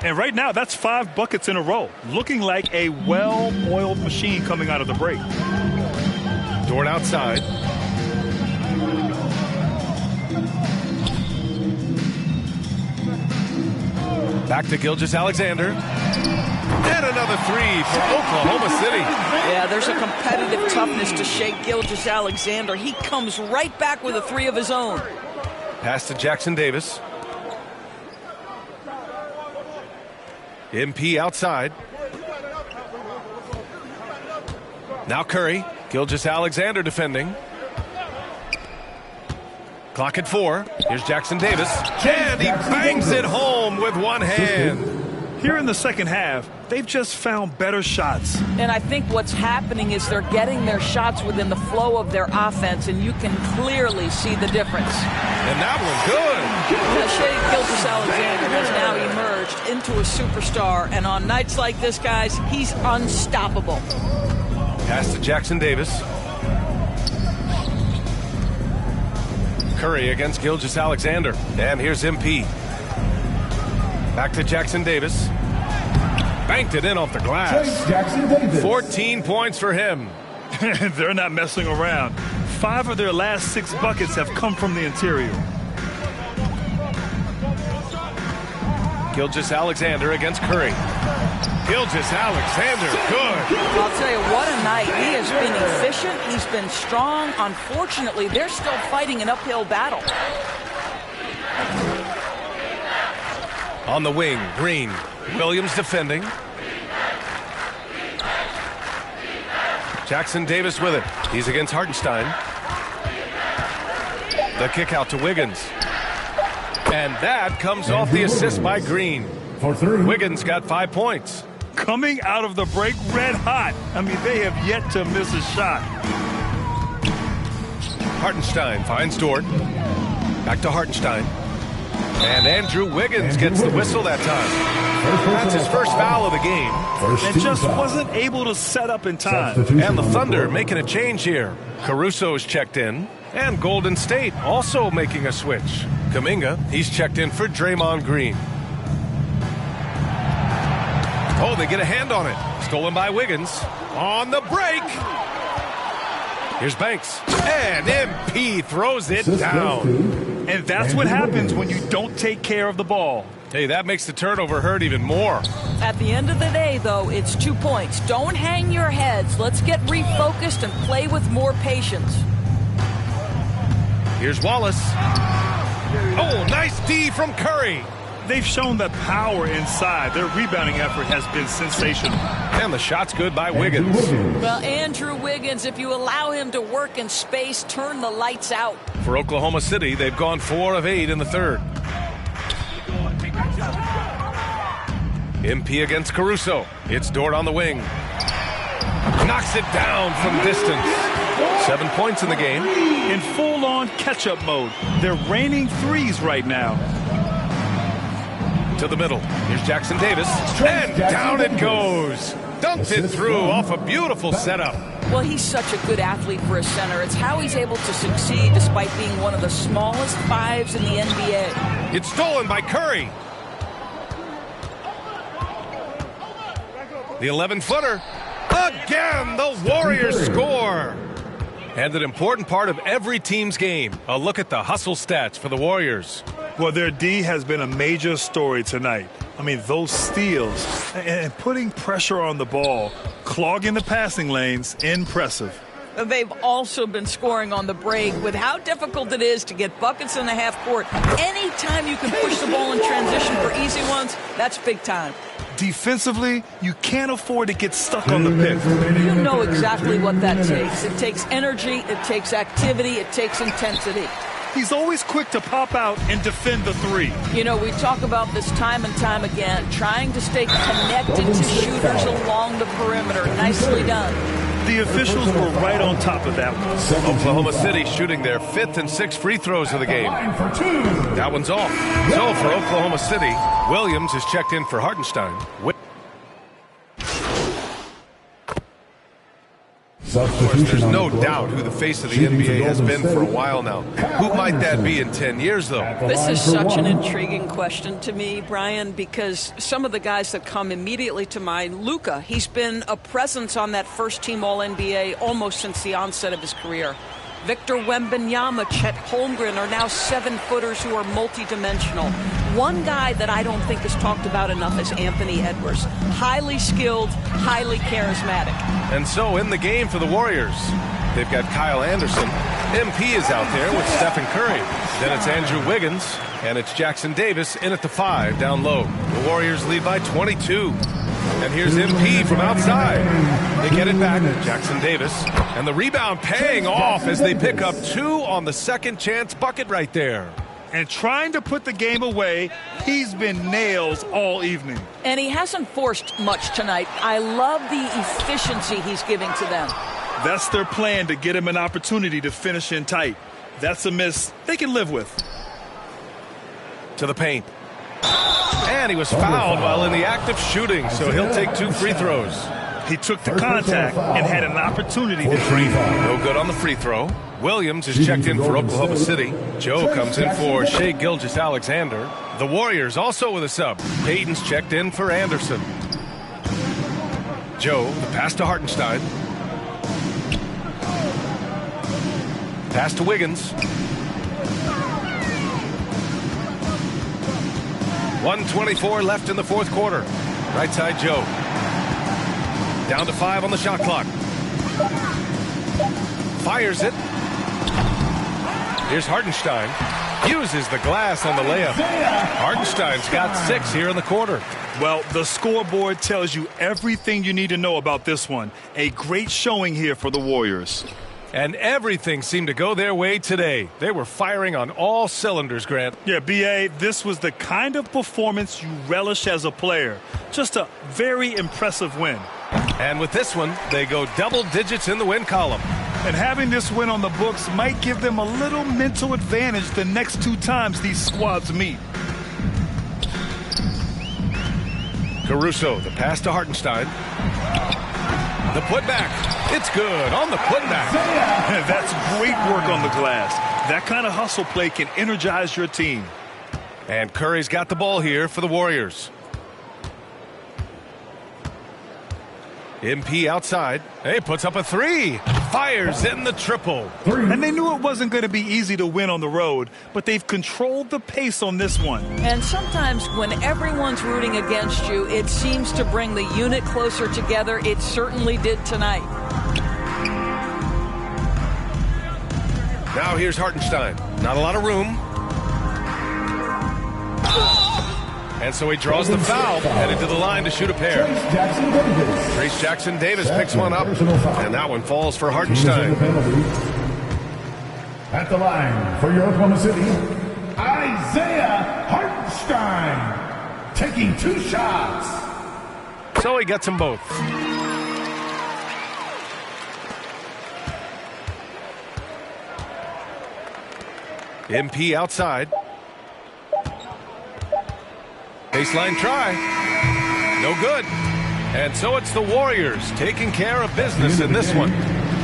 And right now, that's 5 buckets in a row. Looking like a well-oiled machine coming out of the break. Dort outside. Back to Gilgeous-Alexander. And another 3 for Oklahoma City. Yeah, there's a competitive toughness to Shai Gilgeous-Alexander. He comes right back with a 3 of his own. Pass to Jackson Davis. MP outside. Now Curry. Gilgeous-Alexander defending. Clock at 4. Here's Jackson Davis. And he bangs it home with one hand. Here in the second half, they've just found better shots. And I think what's happening is they're getting their shots within the flow of their offense, and you can clearly see the difference. And that one good. Shai Gilgeous-Alexander has now emerged into a superstar, and on nights like this, guys, he's unstoppable. Pass to Jackson Davis. Curry against Gilgeous-Alexander. And here's MP. Back to Jackson Davis. Banked it in off the glass. 14 points for him. They're not messing around. 5 of their last 6 buckets have come from the interior. Gilgeous-Alexander against Curry. Gilgeous-Alexander, good. I'll tell you, what a night. He has been efficient. He's been strong. Unfortunately, they're still fighting an uphill battle. On the wing, Green. Williams defending. Jackson Davis with it. He's against Hartenstein. The kick out to Wiggins. And that comes off the assist by Green. For 3. Wiggins got 5 points. Coming out of the break red hot. I mean, they have yet to miss a shot. Hartenstein finds Dort. Back to Hartenstein. And Andrew Wiggins gets the whistle that time. That's his first foul of the game. And just wasn't able to set up in time. And the Thunder making a change here. Caruso's checked in. And Golden State also making a switch. Kuminga, he's checked in for Draymond Green. Oh, they get a hand on it. Stolen by Wiggins. On the break. Here's Banks. And MP throws it down. And that's what happens when you don't take care of the ball. Hey, that makes the turnover hurt even more. At the end of the day, though, it's 2 points. Don't hang your heads. Let's get refocused and play with more patience. Here's Wallace. Oh, nice D from Curry. They've shown the power inside. Their rebounding effort has been sensational. And the shot's good by Wiggins. Well, Andrew Wiggins, if you allow him to work in space, turn the lights out. For Oklahoma City, they've gone 4 of 8 in the third. MP against Caruso. It's Dort on the wing. Knocks it down from distance. 7 points in the game. In full-on catch-up mode. They're raining threes right now. To the middle. Here's Jackson Davis. And down it goes. Dunked it through off a beautiful setup. Well, he's such a good athlete for a center. It's how he's able to succeed despite being one of the smallest fives in the NBA. It's stolen by Curry. The 11-footer. Again, the Warriors score. And an important part of every team's game. A look at the hustle stats for the Warriors. Well, their D has been a major story tonight. I mean, those steals and putting pressure on the ball, clogging the passing lanes, impressive. They've also been scoring on the break with how difficult it is to get buckets in the half court. Anytime you can push the ball in transition for easy ones, that's big time. Defensively, you can't afford to get stuck on the pick. You know exactly what that takes. It takes energy, it takes activity, it takes intensity. He's always quick to pop out and defend the three. You know, we talk about this time and time again, trying to stay connected to shooters along the perimeter. Nicely done. The officials were right on top of that one. Oklahoma City shooting their 5th and 6th free throws of the game. That one's off. So for Oklahoma City, Williams is checked in for Hartenstein. Of course, there's no doubt who the face of the NBA has been for a while now. Who might that be in 10 years, though? This is such an intriguing question to me, Brian, because some of the guys that come immediately to mind, Luka, he's been a presence on that first-team All-NBA almost since the onset of his career. Victor Wembanyama, Chet Holmgren are now 7-footers who are multidimensional. One guy that I don't think is talked about enough is Anthony Edwards. Highly skilled, highly charismatic. And so in the game for the Warriors, they've got Kyle Anderson. MP is out there with Stephen Curry. Then it's Andrew Wiggins, and it's Jackson Davis in at the 5 down low. The Warriors lead by 22. And here's MP from outside. They get it back, Jackson Davis. And the rebound paying off as they pick up 2 on the second chance bucket right there. And trying to put the game away, he's been nails all evening. And he hasn't forced much tonight. I love the efficiency he's giving to them. That's their plan, to get him an opportunity to finish in tight. That's a miss they can live with. To the paint. And he was fouled while in the act of shooting, so he'll take 2 free throws. He took the contact and had an opportunity to drain it. No good on the free throw. Williams is checked in for Oklahoma City. Joe comes in for Shai Gilgeous-Alexander. The Warriors also with a sub. Payton's checked in for Anderson. Joe, the pass to Hartenstein. Pass to Wiggins. 1:24 left in the fourth quarter. Right side, Joe. Down to 5 on the shot clock. Fires it. Here's Hartenstein. Uses the glass on the layup. Hartenstein's got 6 here in the quarter. Well, the scoreboard tells you everything you need to know about this one. A great showing here for the Warriors. And everything seemed to go their way today. They were firing on all cylinders, Grant. Yeah, B.A., this was the kind of performance you relish as a player. Just a very impressive win. And with this one, they go double digits in the win column. And having this win on the books might give them a little mental advantage the next 2 times these squads meet. Caruso, the pass to Hartenstein. The putback. It's good on the putback. That's great work on the glass. That kind of hustle play can energize your team. And Curry's got the ball here for the Warriors. MP outside. Hey, puts up a 3. Fires in the triple. And they knew it wasn't going to be easy to win on the road, but they've controlled the pace on this one. And sometimes when everyone's rooting against you, it seems to bring the unit closer together. It certainly did tonight. Now here's Hartenstein. Not a lot of room. And so he draws the foul, headed to the line to shoot a pair. Trace Jackson Davis picks one up, and that one falls for Hartenstein. At the line for your Oklahoma City, Isaiah Hartenstein, taking 2 shots. So he gets them both. MP outside. Baseline try. No good. And so it's the Warriors taking care of business in this one.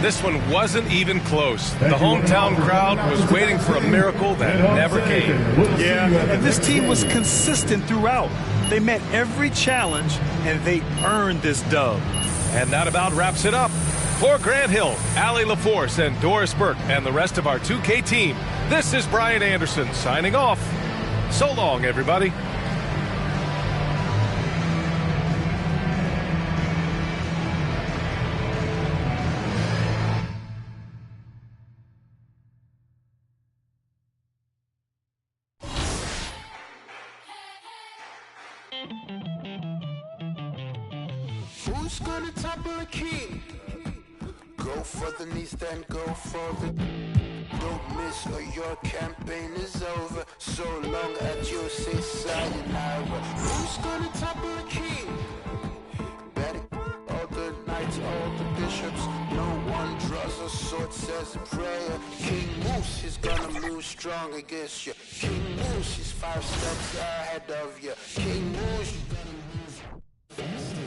This one wasn't even close. The hometown crowd was waiting for a miracle that never came. Yeah, and this team was consistent throughout. They met every challenge, and they earned this dub. And that about wraps it up. For Grant Hill, Allie LaForce, and Doris Burke, and the rest of our 2K team, this is Brian Anderson signing off. So long, everybody. Who's gonna topple the king? Go for the knees, then go for the... Don't miss or your campaign is over. So long as you say sayonara. Who's gonna topple the king? Better all the knights, all the bishops. No one draws a sword, says a prayer. King Moose, he's gonna move strong against you. King Moose, he's 5 steps ahead of you. King Moose, he's gonna move faster.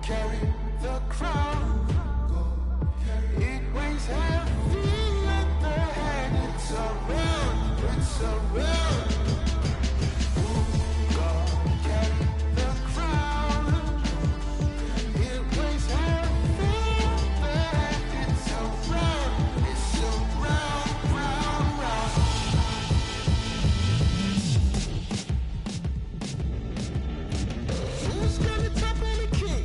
Carry the crown. It weighs heavy at the head. It's around. It's around. God carry the crown. It weighs heavy at the head. It's around. It's around, round, round. Who's gonna topple the king?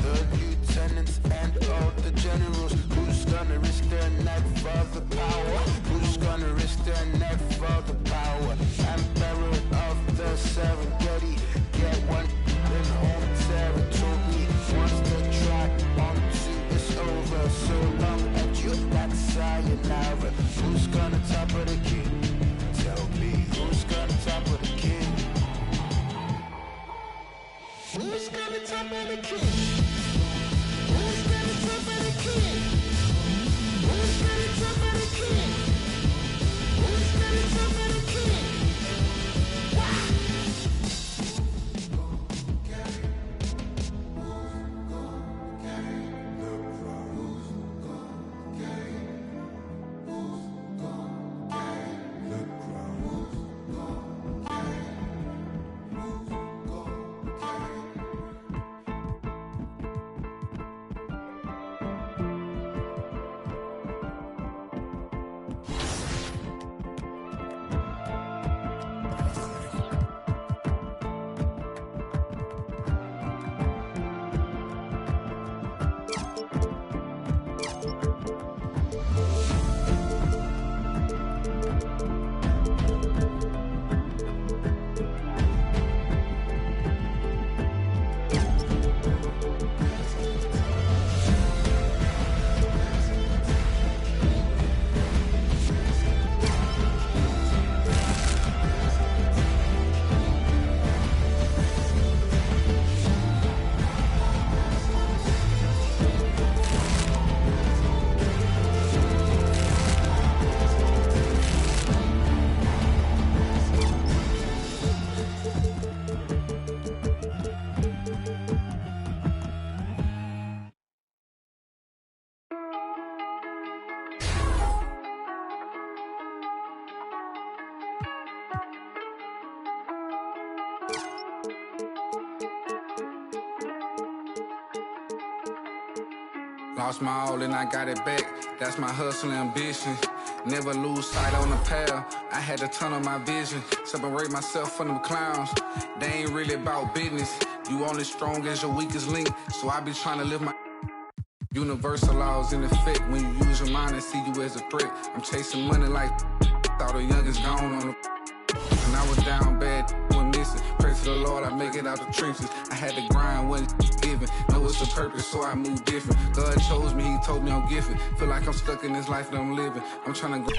The lieutenants and all the generals. Who's gonna risk their neck for the power? Who's gonna risk their neck for the power? Emperor of the Serengeti. Get one in home territory. Once the track onto is over. So long as you that's sayonara. Who's gonna topple the king? Tell me, who's gonna topple the king? Who's gonna topple the king? Who's gonna topple the king? Who's gonna topple the king? Lost my all and I got it back. That's my hustle and ambition. Never lose sight on the path. I had to tunnel my vision. Separate myself from them clowns. They ain't really about business. You only strong as your weakest link. So I be trying to live my universal laws in effect. When you use your mind and see you as a threat. I'm chasing money like all the youngest gone on the. And I was down bad, went missing. Pray to the Lord, I make it out the trenches. I had to grind, wasn't given. Know it's a purpose, so I move different. God chose me, He told me I'm gifted. Feel like I'm stuck in this life that I'm living. I'm trying to go.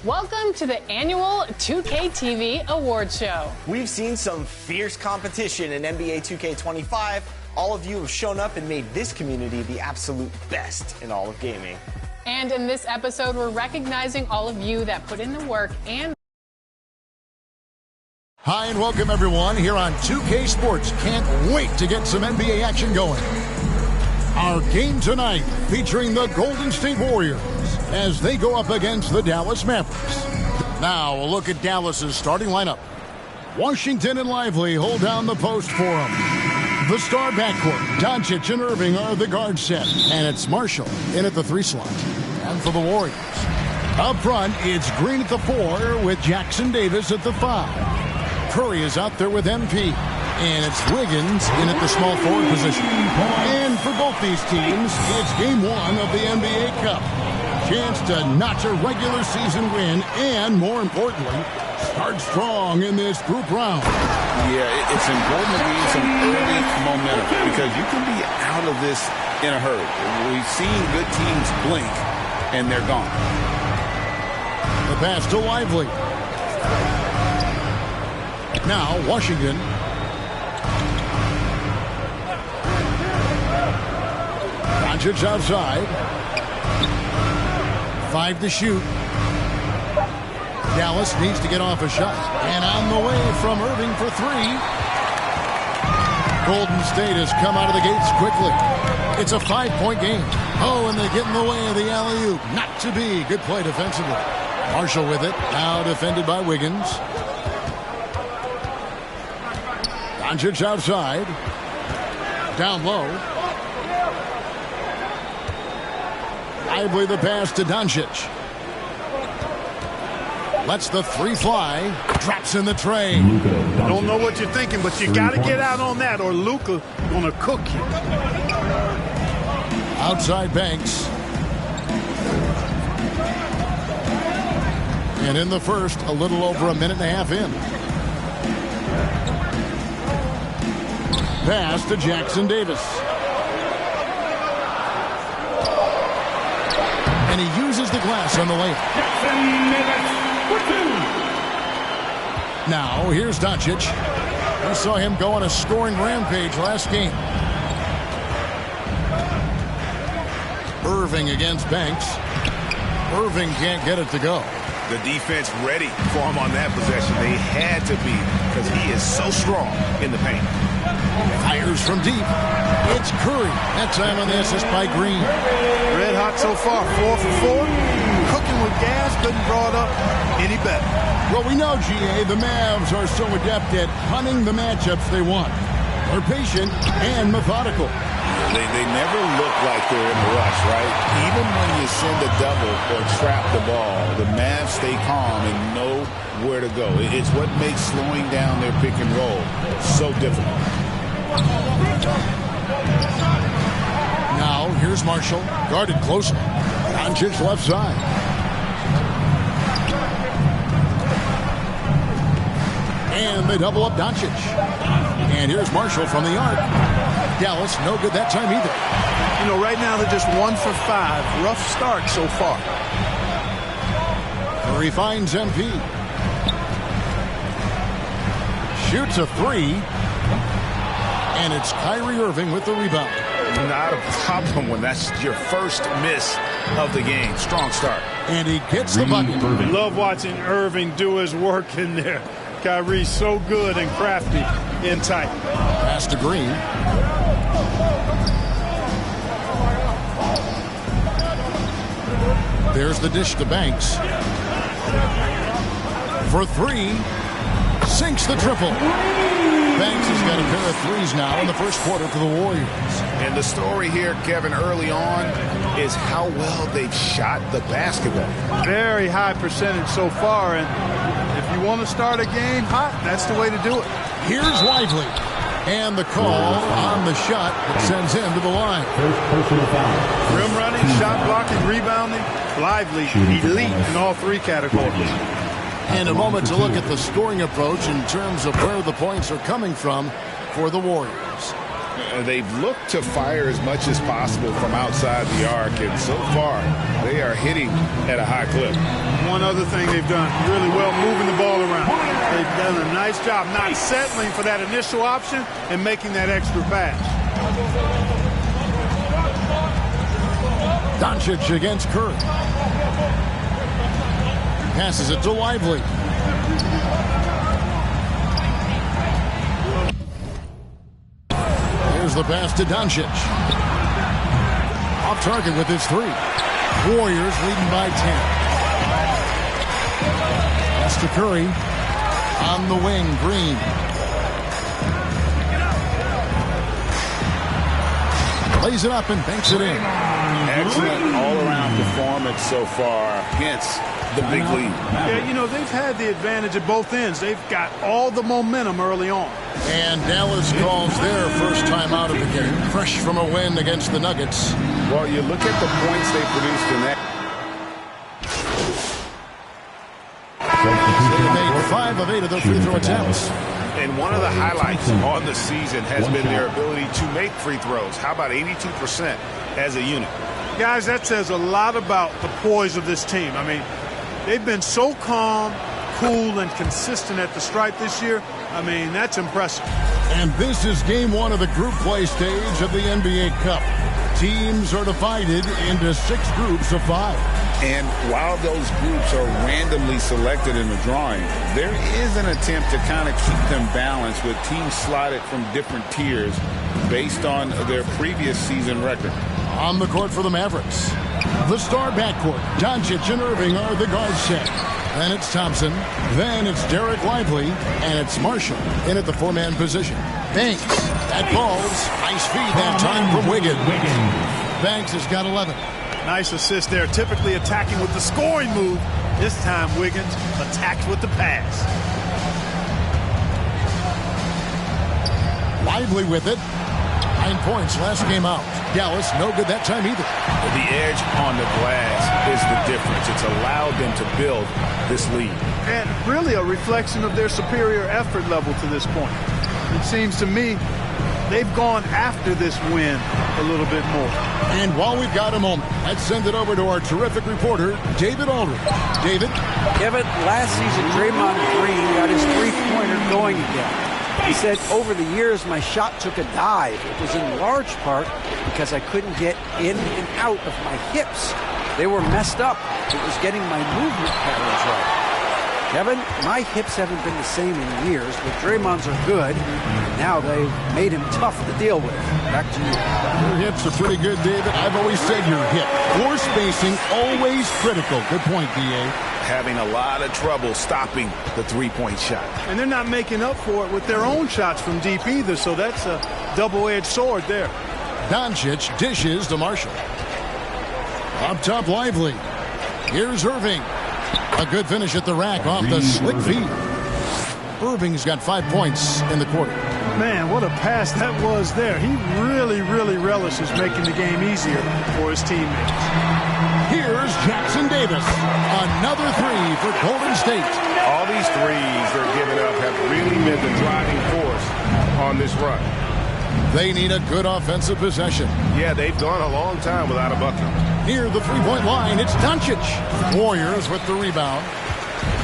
Welcome to the annual 2K TV Awards Show. We've seen some fierce competition in NBA 2K25. All of you have shown up and made this community the absolute best in all of gaming. And in this episode, we're recognizing all of you that put in the work and... Hi and welcome everyone here on 2K Sports. Can't wait to get some NBA action going. Our game tonight featuring the Golden State Warriors as they go up against the Dallas Mavericks. Now a look at Dallas's starting lineup. Washington and Lively hold down the post for them. The star backcourt, Doncic and Irving are the guard set, and it's Marshall in at the 3 slot. And for the Warriors, up front, it's Green at the 4 with Jackson Davis at the 5. Curry is out there with MP. And it's Wiggins in at the small forward position. And for both these teams, it's game 1 of the NBA Cup. Chance to notch a regular season win and, more importantly, start strong in this group round. Yeah, it's important to gain some early momentum because you can be out of this in a hurry. We've seen good teams blink, and they're gone. The pass to Lively. Now, Washington. Doncic outside. 5 to shoot. Dallas needs to get off a shot. And on the way from Irving for 3. Golden State has come out of the gates quickly. It's a 5-point game. Oh, and they get in the way of the alley-oop. Not to be. Good play defensively. Marshall with it. Now defended by Wiggins. Doncic outside. Down low. Lively the pass to Doncic. Lets the 3 fly. Drops in the tray. Don't know what you're thinking, but you got to get out on that or Luka going to cook you. Outside Banks. And in the first, a little over a minute and a half in. Pass to Jackson Davis. And he uses the glass on the layup. Now, here's Doncic. We saw him go on a scoring rampage last game. Irving against Banks. Irving can't get it to go. The defense ready for him on that possession. They had to be because he is so strong in the paint. Fires from deep. It's Curry. That time on the assist by Green. Red hot so far. 4 for 4. Cooking with gas. Couldn't draw it up any better. Well, we know, GA, the Mavs are so adept at hunting the matchups they want. They're patient and methodical. They never look like they're in a rush, right? Even when you send a double or trap the ball, the Mavs stay calm and know where to go. It's what makes slowing down their pick and roll so difficult. Now, here's Marshall, guarded closely. Doncic left side. And they double up Doncic. And here's Marshall from the arc. Dallas, no good that time either. You know, right now they're just 1 for 5. Rough start so far. Curry finds MP. Shoots a 3. And it's Kyrie Irving with the rebound. Not a problem when that's your first miss of the game. Strong start. And he gets the bucket. Love watching Irving do his work in there. Kyrie's so good and crafty in tight. Pass to Green. There's the dish to Banks. For three. Sinks the triple. Banks has got a pair of threes now in the first quarter for the Warriors. And the story here, Kevin, early on is how well they've shot the basketball. Very high percentage so far, and if you want to start a game hot, that's the way to do it. Here's Lively. And the call on the shot that sends him to the line. Rim running, shot blocking, rebounding, Lively, elite in all three categories. And a moment to look at the scoring approach in terms of where the points are coming from for the Warriors. They've looked to fire as much as possible from outside the arc, and so far they are hitting at a high clip. One other thing they've done really well, moving the ball around. They've done a nice job not settling for that initial option and making that extra pass. Doncic against Curry. Passes it to Lively. Here's the pass to Doncic. Off target with his three. Warriors leading by 10. Pass to Curry. On the wing, Green. Lays it up and banks it in. Excellent all-around performance so far. Hence the big lead. Yeah, you know, they've had the advantage at both ends. They've got all the momentum early on. And Dallas calls their first time out of the game, fresh from a win against the Nuggets. Well, you look at the points they produced in that. They made 5 of 8 of their free throw attempts. And one of the highlights on the season has been their ability to make free throws. How about 82% as a unit? Guys, that says a lot about the poise of this team. I mean, they've been so calm, cool, and consistent at the stripe this year. I mean, that's impressive. And this is game 1 of the group play stage of the NBA Cup. Teams are divided into 6 groups of 5. And while those groups are randomly selected in the drawing, there is an attempt to kind of keep them balanced with teams slotted from different tiers based on their previous season record. On the court for the Mavericks, the star backcourt, Doncic and Irving are the guard set. Then it's Thompson, then it's Derek Lively, and it's Marshall in at the 4-man position. Banks, that falls. Nice feed that time from Wiggins. Banks has got 11. Nice assist there. Typically attacking with the scoring move. This time Wiggins attacked with the pass. Lively with it. 9 points last game out. Dallas no good that time either. The edge on the glass is the difference. It's allowed them to build this lead. And really a reflection of their superior effort level to this point. It seems to me they've gone after this win a little bit more. And while we've got a moment, let's send it over to our terrific reporter, David Aldridge. David? Kevin, last season, Draymond Green got his three-pointer going again. He said, over the years, my shot took a dive. It was in large part because I couldn't get in and out of my hips. They were messed up. It was getting my movement patterns right. Kevin, my hips haven't been the same in years, but Draymond's are good. Now they've made him tough to deal with. Back to you. Your hips are pretty good, David. I've always said your hip. Floor spacing, always critical. Good point, D.A. Having a lot of trouble stopping the three-point shot. And they're not making up for it with their own shots from deep either, so that's a double-edged sword there. Doncic dishes to Marshall. Up top, Lively. Here's Irving. A good finish at the rack off the slick feed. Irving's got 5 points in the quarter. Man, what a pass that was there. He really relishes making the game easier for his teammates. Here's Jackson Davis. Another three for Golden State. All these threes they're giving up have really been the driving force on this run. They need a good offensive possession. Yeah, they've gone a long time without a bucket. Near the three-point line, it's Doncic. Warriors with the rebound.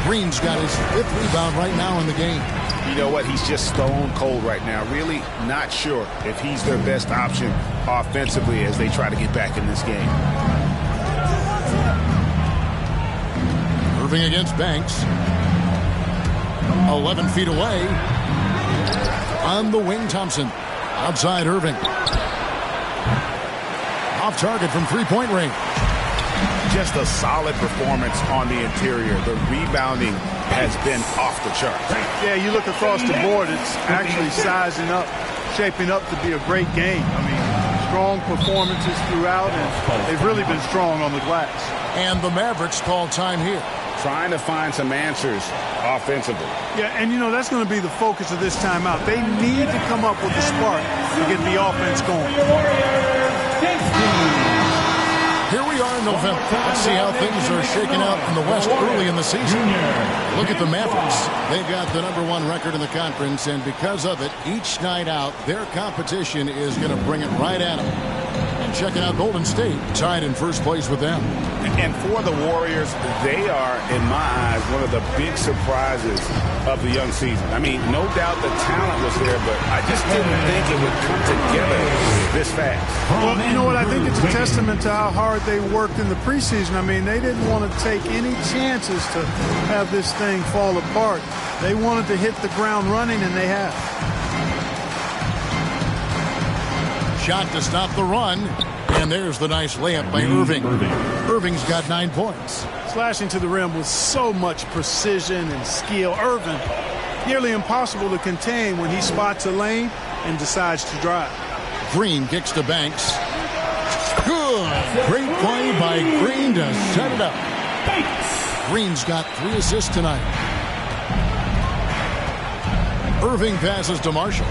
Green's got his 5th rebound right now in the game. You know what? He's just stone cold right now. Really not sure if he's their best option offensively as they try to get back in this game. Irving against Banks. 11 feet away. On the wing, Thompson. Outside Irving. Off target from three-point range. just a solid performance on the interior. The rebounding has been off the chart. Yeah, you look across the board, it's actually sizing up, shaping up to be a great game. I mean, strong performances throughout, and they've really been strong on the glass. And the Mavericks call time here. Trying to find some answers offensively. Yeah, and you know, that's going to be the focus of this timeout. They need to come up with a spark to get the offense going. Here we are in November. Let's see how things are shaking out in the West early in the season. Look at the Mavericks. They've got the #1 record in the conference, and because of it, each night out, their competition is going to bring it right at them. And checking out Golden State, tied in first place with them. And for the Warriors, they are, in my eyes, one of the big surprises of the young season. I mean, no doubt the talent was there, but I just didn't think it would come together this fast. Well, you know what? I think it's a testament to how hard they worked in the preseason. I mean, they didn't want to take any chances to have this thing fall apart. They wanted to hit the ground running, and they have. Shot to stop the run, and there's the nice layup by Irving. Irving's got 9 points. Slashing to the rim with so much precision and skill. Irving, nearly impossible to contain when he spots a lane and decides to drive. Green kicks to Banks. Good. Great play by Green to set it up. Green's got 3 assists tonight. Irving passes to Marshall.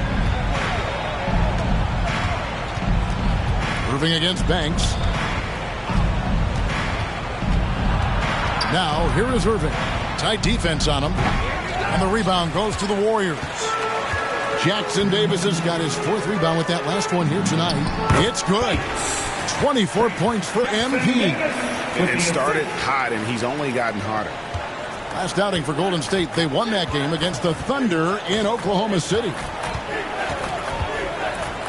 Irving against Banks. Now, here is Irving. Tight defense on him. And the rebound goes to the Warriors. Jackson Davis has got his 4th rebound with that last one here tonight. It's good. 24 points for MP. It started hot, and he's only gotten hotter. Last outing for Golden State, they won that game against the Thunder in Oklahoma City.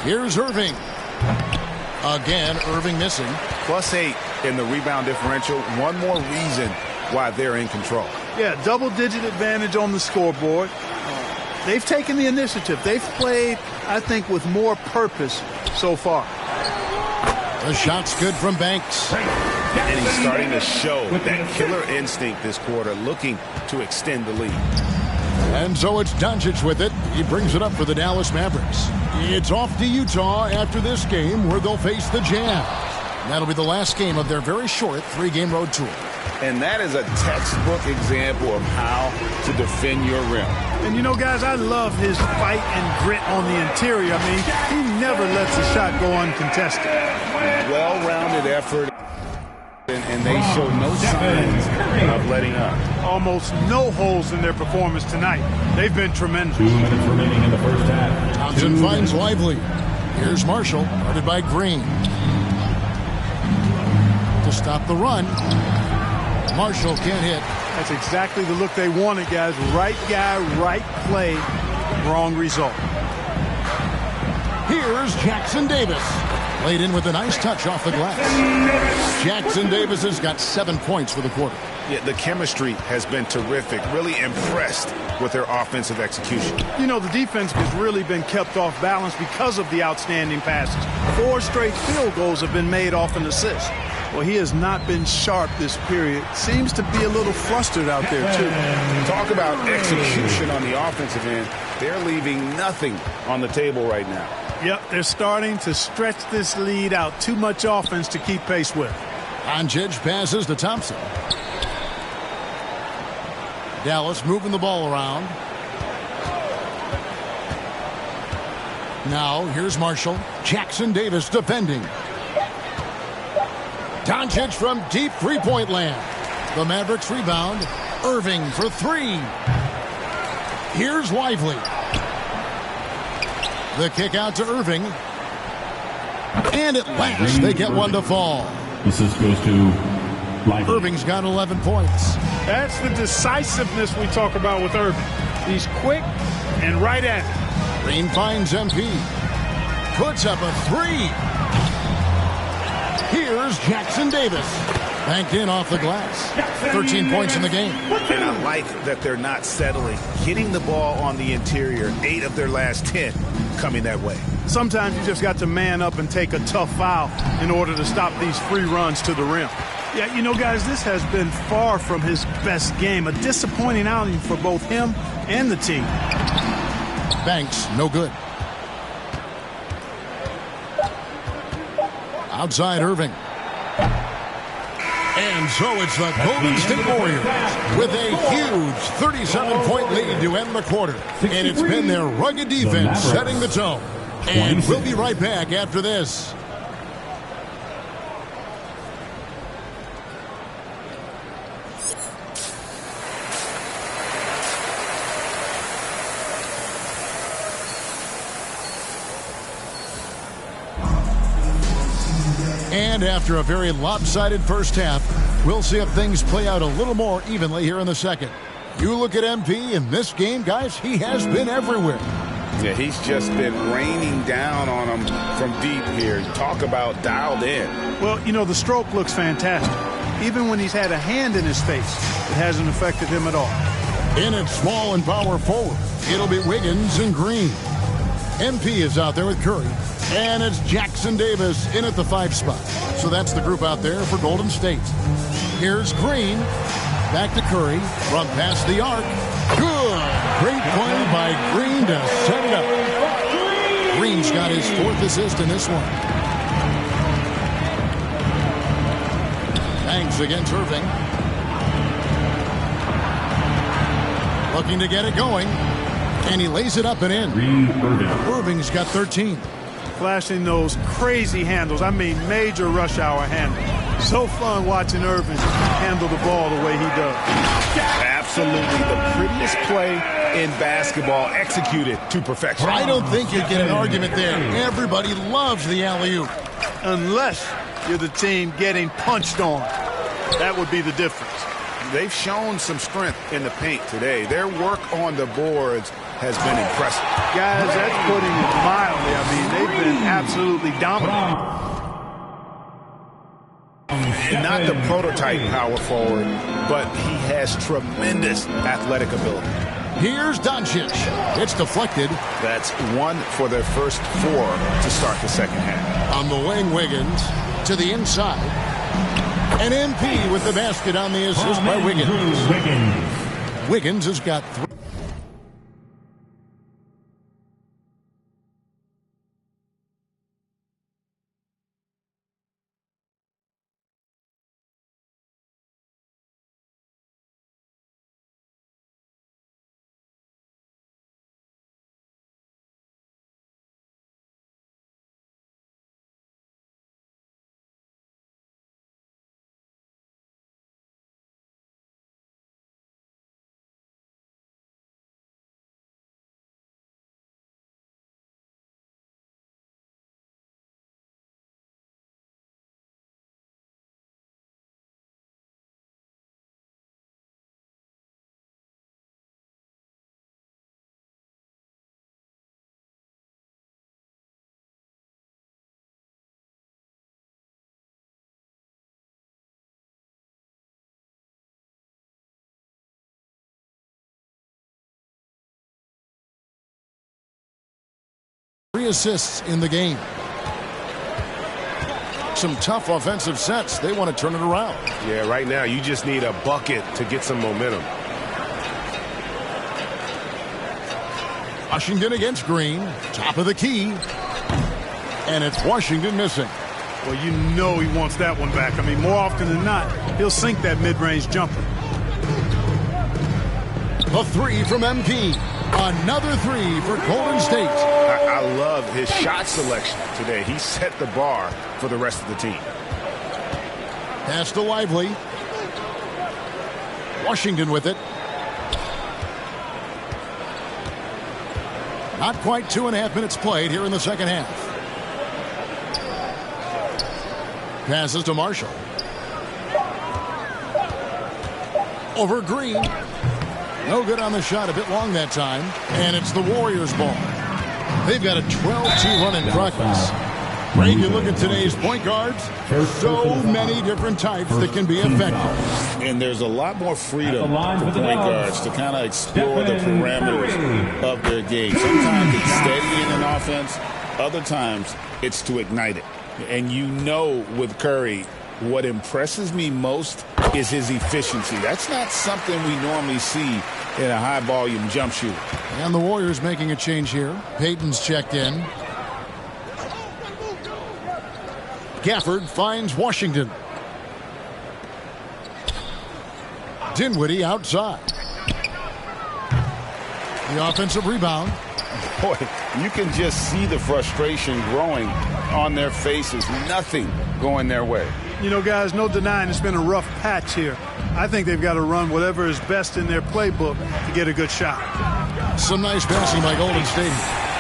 Here's Irving. Again, Irving missing. +8 in the rebound differential. One more reason why they're in control. Yeah, double-digit advantage on the scoreboard. They've taken the initiative. They've played, I think, with more purpose so far. The shot's good from Banks. And he's starting to show that killer instinct this quarter, looking to extend the lead. And so it's Doncic with it. He brings it up for the Dallas Mavericks. It's off to Utah after this game, where they'll face the Jazz. That'll be the last game of their very short 3-game road tour. And that is a textbook example of how to defend your rim. And you know, guys, I love his fight and grit on the interior. I mean, he never lets a shot go uncontested. Well-rounded effort, and they show no signs of letting up. Almost no holes in their performance tonight. They've been tremendous. 2 minutes remaining in the first half. Thompson finds Lively. Here's Marshall, guarded by Green. To stop the run. Marshall can't hit. That's exactly the look they wanted, guys. Right guy, right play, wrong result. Here's Jackson Davis. Laid in with a nice touch off the glass. Jackson Davis has got 7 points for the quarter. Yeah, the chemistry has been terrific. Really impressed with their offensive execution. You know, the defense has really been kept off balance because of the outstanding passes. 4 straight field goals have been made off an assist. Well, he has not been sharp this period. Seems to be a little flustered out there, too. Talk about execution on the offensive end. They're leaving nothing on the table right now. Yep, they're starting to stretch this lead out. Too much offense to keep pace with. Doncic passes to Thompson. Dallas moving the ball around. Now, here's Marshall. Jackson Davis defending. Doncic from deep three-point land. The Mavericks rebound. Irving for 3. Here's Lively. The kick out to Irving. And at last, they get one to fall. Assist goes to Lively. Irving's got 11 points. That's the decisiveness we talk about with Irving. He's quick and right at it. Green finds MP. Puts up a 3. Here's Jackson Davis. Banked in off the glass. 13 points in the game. And I like that they're not settling. Hitting the ball on the interior. 8 of their last 10 coming that way. Sometimes you just got to man up and take a tough foul in order to stop these free runs to the rim. Yeah, you know, guys, this has been far from his best game. A disappointing outing for both him and the team. Banks, no good. Outside Irving. And so it's the Golden State Warriors with a huge 37-point lead to end the quarter. And it's been their rugged defense setting the tone. And we'll be right back after this. And after a very lopsided first half, we'll see if things play out a little more evenly here in the second. You look at MP in this game, guys, he has been everywhere. Yeah, he's just been raining down on them from deep here. Talk about dialed in. Well, you know, the stroke looks fantastic. Even when he's had a hand in his face, it hasn't affected him at all. In at small and power forward, it'll be Wiggins and Green. MP is out there with Curry. And it's Jackson Davis in at the 5 spot. So that's the group out there for Golden State. Here's Green. Back to Curry. Run past the arc. Good. Great play by Green to set it up. Green's got his 4th assist in this one. Banks against Irving. Looking to get it going. And he lays it up and in. Irving's got 13. Flashing those crazy handles. I mean, major rush hour handles. So fun watching Irving handle the ball the way he does. Absolutely the prettiest play in basketball, executed to perfection. I don't think you'd get an argument there. Everybody loves the alley-oop. Unless you're the team getting punched on. That would be the difference. They've shown some strength in the paint today. Their work on the boards has been impressive. Guys, that's putting it mildly. I mean, they've been absolutely dominant. Not the prototype power forward, but he has tremendous athletic ability. Here's Doncic. It's deflected. That's 1 for their first 4 to start the second half. On the wing, Wiggins to the inside. And MP with the basket on the assist by Wiggins. Wiggins has got 3. Assists in the game. Some tough offensive sets. They want to turn it around. Yeah, right now you just need a bucket to get some momentum. Washington against Green. Top of the key. And it's Washington missing. Well, you know he wants that one back. I mean, more often than not, he'll sink that mid-range jumper. A 3 from MP. Another 3 for Golden State. I love his shot selection today. He set the bar for the rest of the team. Pass to Lively. Washington with it. Not quite 2.5 minutes played here in the second half. Passes to Marshall. Over Green. No good on the shot, a bit long that time. And it's the Warriors' ball. They've got a 12-2 run in progress. Ray, you look at today's point guards, so many different types that can be effective. And there's a lot more freedom for point guards to kind of explore the parameters of their game. Sometimes it's steadying an offense. Other times it's to ignite it. And you know with Curry, What impresses me most is his efficiency. That's not something we normally see in a high-volume jump shooter. And the Warriors making a change here. Payton's checked in. Gafford finds Washington. Dinwiddie outside. The offensive rebound. Boy, you can just see the frustration growing on their faces. Nothing going their way. You know, guys, no denying it's been a rough patch here. I think they've got to run whatever is best in their playbook to get a good shot. Some nice passing by Golden State.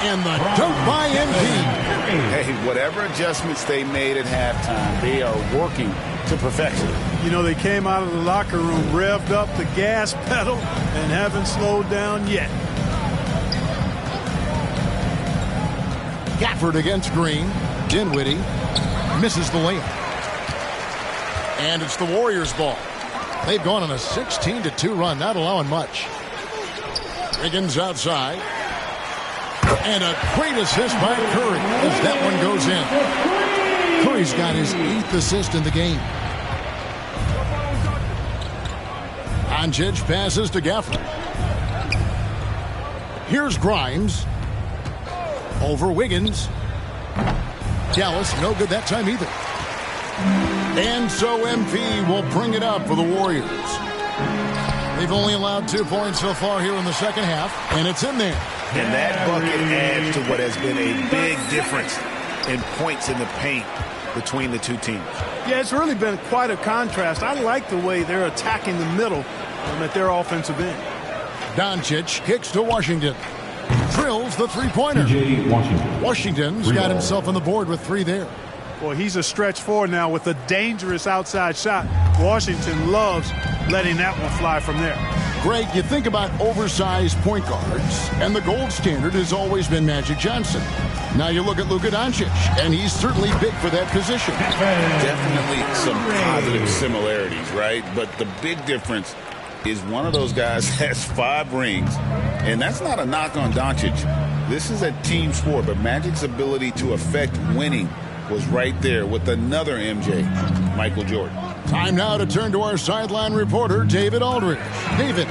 And the dunk by NP. Hey, whatever adjustments they made at halftime, they are working to perfection. You know, they came out of the locker room, revved up the gas pedal, and haven't slowed down yet. Gafford against Green. Dinwiddie misses the layup. And it's the Warriors' ball. They've gone on a 16-2 run, not allowing much. Wiggins outside. And a great assist by Curry as that one goes in. Curry's got his 8th assist in the game. Doncic passes to Gafford. Here's Grimes. Over Wiggins. Dallas, no good that time either. And so MP will bring it up for the Warriors. They've only allowed 2 points so far here in the second half, and it's in there. And that bucket adds to what has been a big difference in points in the paint between the two teams. Yeah, it's really been quite a contrast. I like the way they're attacking the middle at their offensive end. Doncic kicks to Washington. Drills the three-pointer. Washington's got himself on the board with 3 there. Boy, he's a stretch forward now with a dangerous outside shot. Washington loves letting that one fly from there. Greg, you think about oversized point guards, and the gold standard has always been Magic Johnson. Now you look at Luka Doncic, and he's certainly big for that position. Definitely some positive similarities, right? But the big difference is one of those guys has 5 rings, and that's not a knock on Doncic. This is a team sport, but Magic's ability to affect winning was right there with another MJ, Michael Jordan. Time now to turn to our sideline reporter, David Aldridge. David.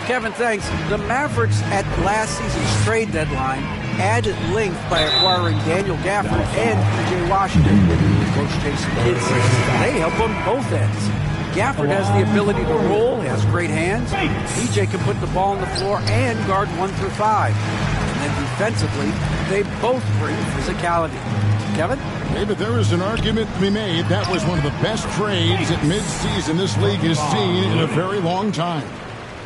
Kevin, thanks. The Mavericks at last season's trade deadline added length by acquiring Daniel Gafford and P.J. Washington. Coach Jason Kidd says they help on both ends. Gafford has the ability to roll, has great hands. P.J. can put the ball on the floor and guard 1 through 5. And then defensively, they both bring physicality. Kevin? Maybe there is an argument to be made. That was one of the best trades at midseason this league has seen in a very long time.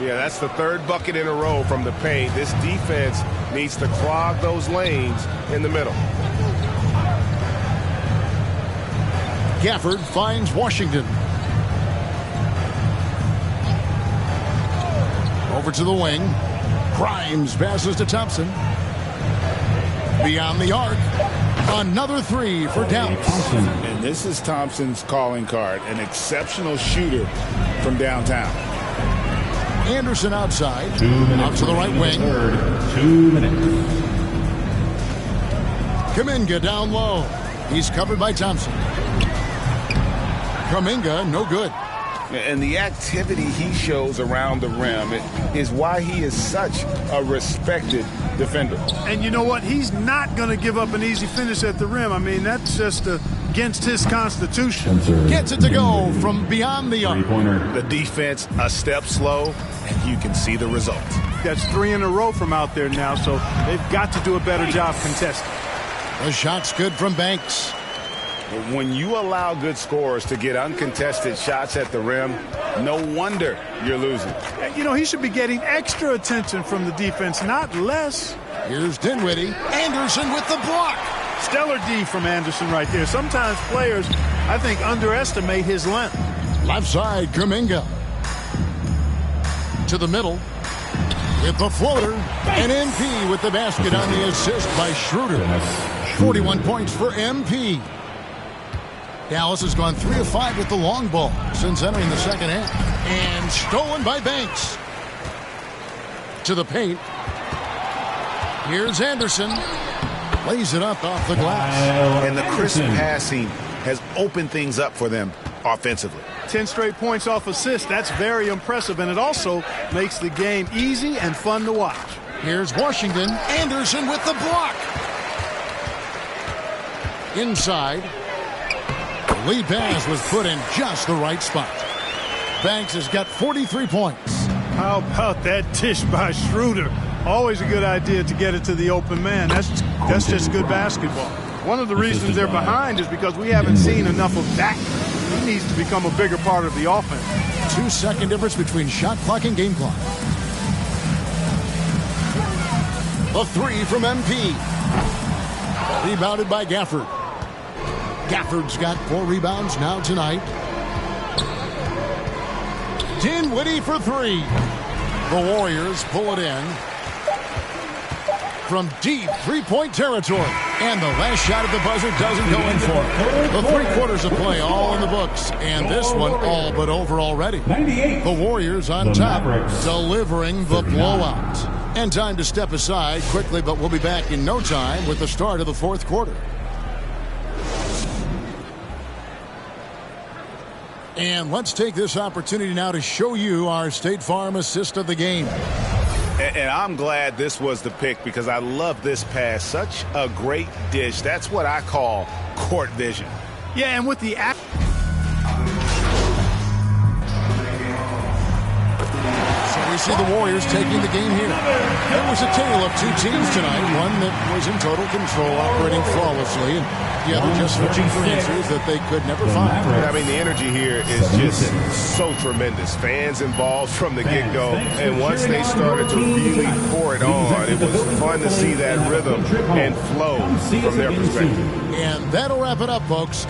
Yeah, that's the 3rd bucket in a row from the paint. This defense needs to clog those lanes in the middle. Gafford finds Washington. Over to the wing. Grimes passes to Thompson. Beyond the arc. Another 3 for Dallas. And this is Thompson's calling card, an exceptional shooter from downtown. Anderson outside. 2 minutes. Out to the right wing. 2 minutes. Kuminga down low. He's covered by Thompson. Kuminga, no good. And the activity he shows around the rim is why he is such a respected defender. And you know what? He's not going to give up an easy finish at the rim. I mean, that's just against his constitution. Gets it to go from beyond the arc. The defense a step slow, and you can see the results. That's 3 in a row from out there now, so they've got to do a better job contesting. The shot's good from Banks. When you allow good scorers to get uncontested shots at the rim, no wonder you're losing. You know, he should be getting extra attention from the defense, not less. Here's Dinwiddie. Anderson with the block. Stellar D from Anderson right there. Sometimes players, I think, underestimate his length. Left side, Kuminga. To the middle. With the floater. And MP with the basket on the assist by Schroeder. 41 points for MP. Dallas has gone 3 of 5 with the long ball since entering the second half. And stolen by Banks. To the paint. Here's Anderson. Lays it up off the glass. And the crisp passing has opened things up for them. offensively. 10 straight points off assists. That's very impressive, and it also makes the game easy and fun to watch. Here's Washington. Anderson with the block. Inside. The lead pass was put in just the right spot. Banks has got 43 points. How about that dish by Schroeder? Always a good idea to get it to the open man. That's just good basketball. One of the reasons they're behind is because we haven't seen enough of that. He needs to become a bigger part of the offense. 2-second difference between shot clock and game clock. The three from MP. Rebounded by Gafford. Gafford's got 4 rebounds now tonight. Dinwiddie for 3. The Warriors pull it in from deep three-point territory. And the last shot at the buzzer doesn't go in for it. The 3 quarters of play all in the books. And this one all but over already. The Warriors on top, delivering the blowout. And time to step aside quickly, but we'll be back in no time with the start of the 4th quarter. And let's take this opportunity now to show you our State Farm assist of the game. And I'm glad this was the pick because I love this pass. Such a great dish. That's what I call court vision. Yeah, and with the we see the Warriors taking the game here. It was a tale of 2 teams tonight. One that was in total control, operating flawlessly, and the other just searching for answers that they could never find. I mean, the energy here is just so tremendous. Fans involved from the get-go, and once they started to really pour it on, it was fun to see that rhythm and flow from their perspective. And that'll wrap it up, folks.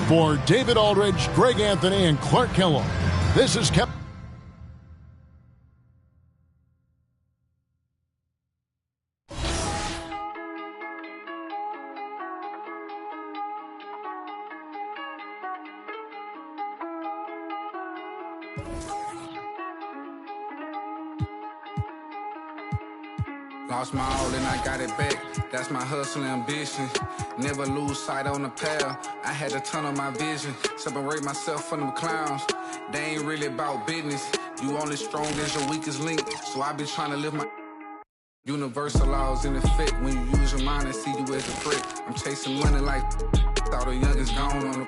For David Aldridge, Greg Anthony, and Clark Kellogg, this is Kevin. Lost my all and I got it back. That's my hustle and ambition. Never lose sight on the path. I had to tunnel my vision. Separate myself from them clowns. They ain't really about business. You only strong as your weakest link. So I be trying to live my universal laws in effect. When you use your mind and see you as a threat. I'm chasing money like thought the youngest gone on the.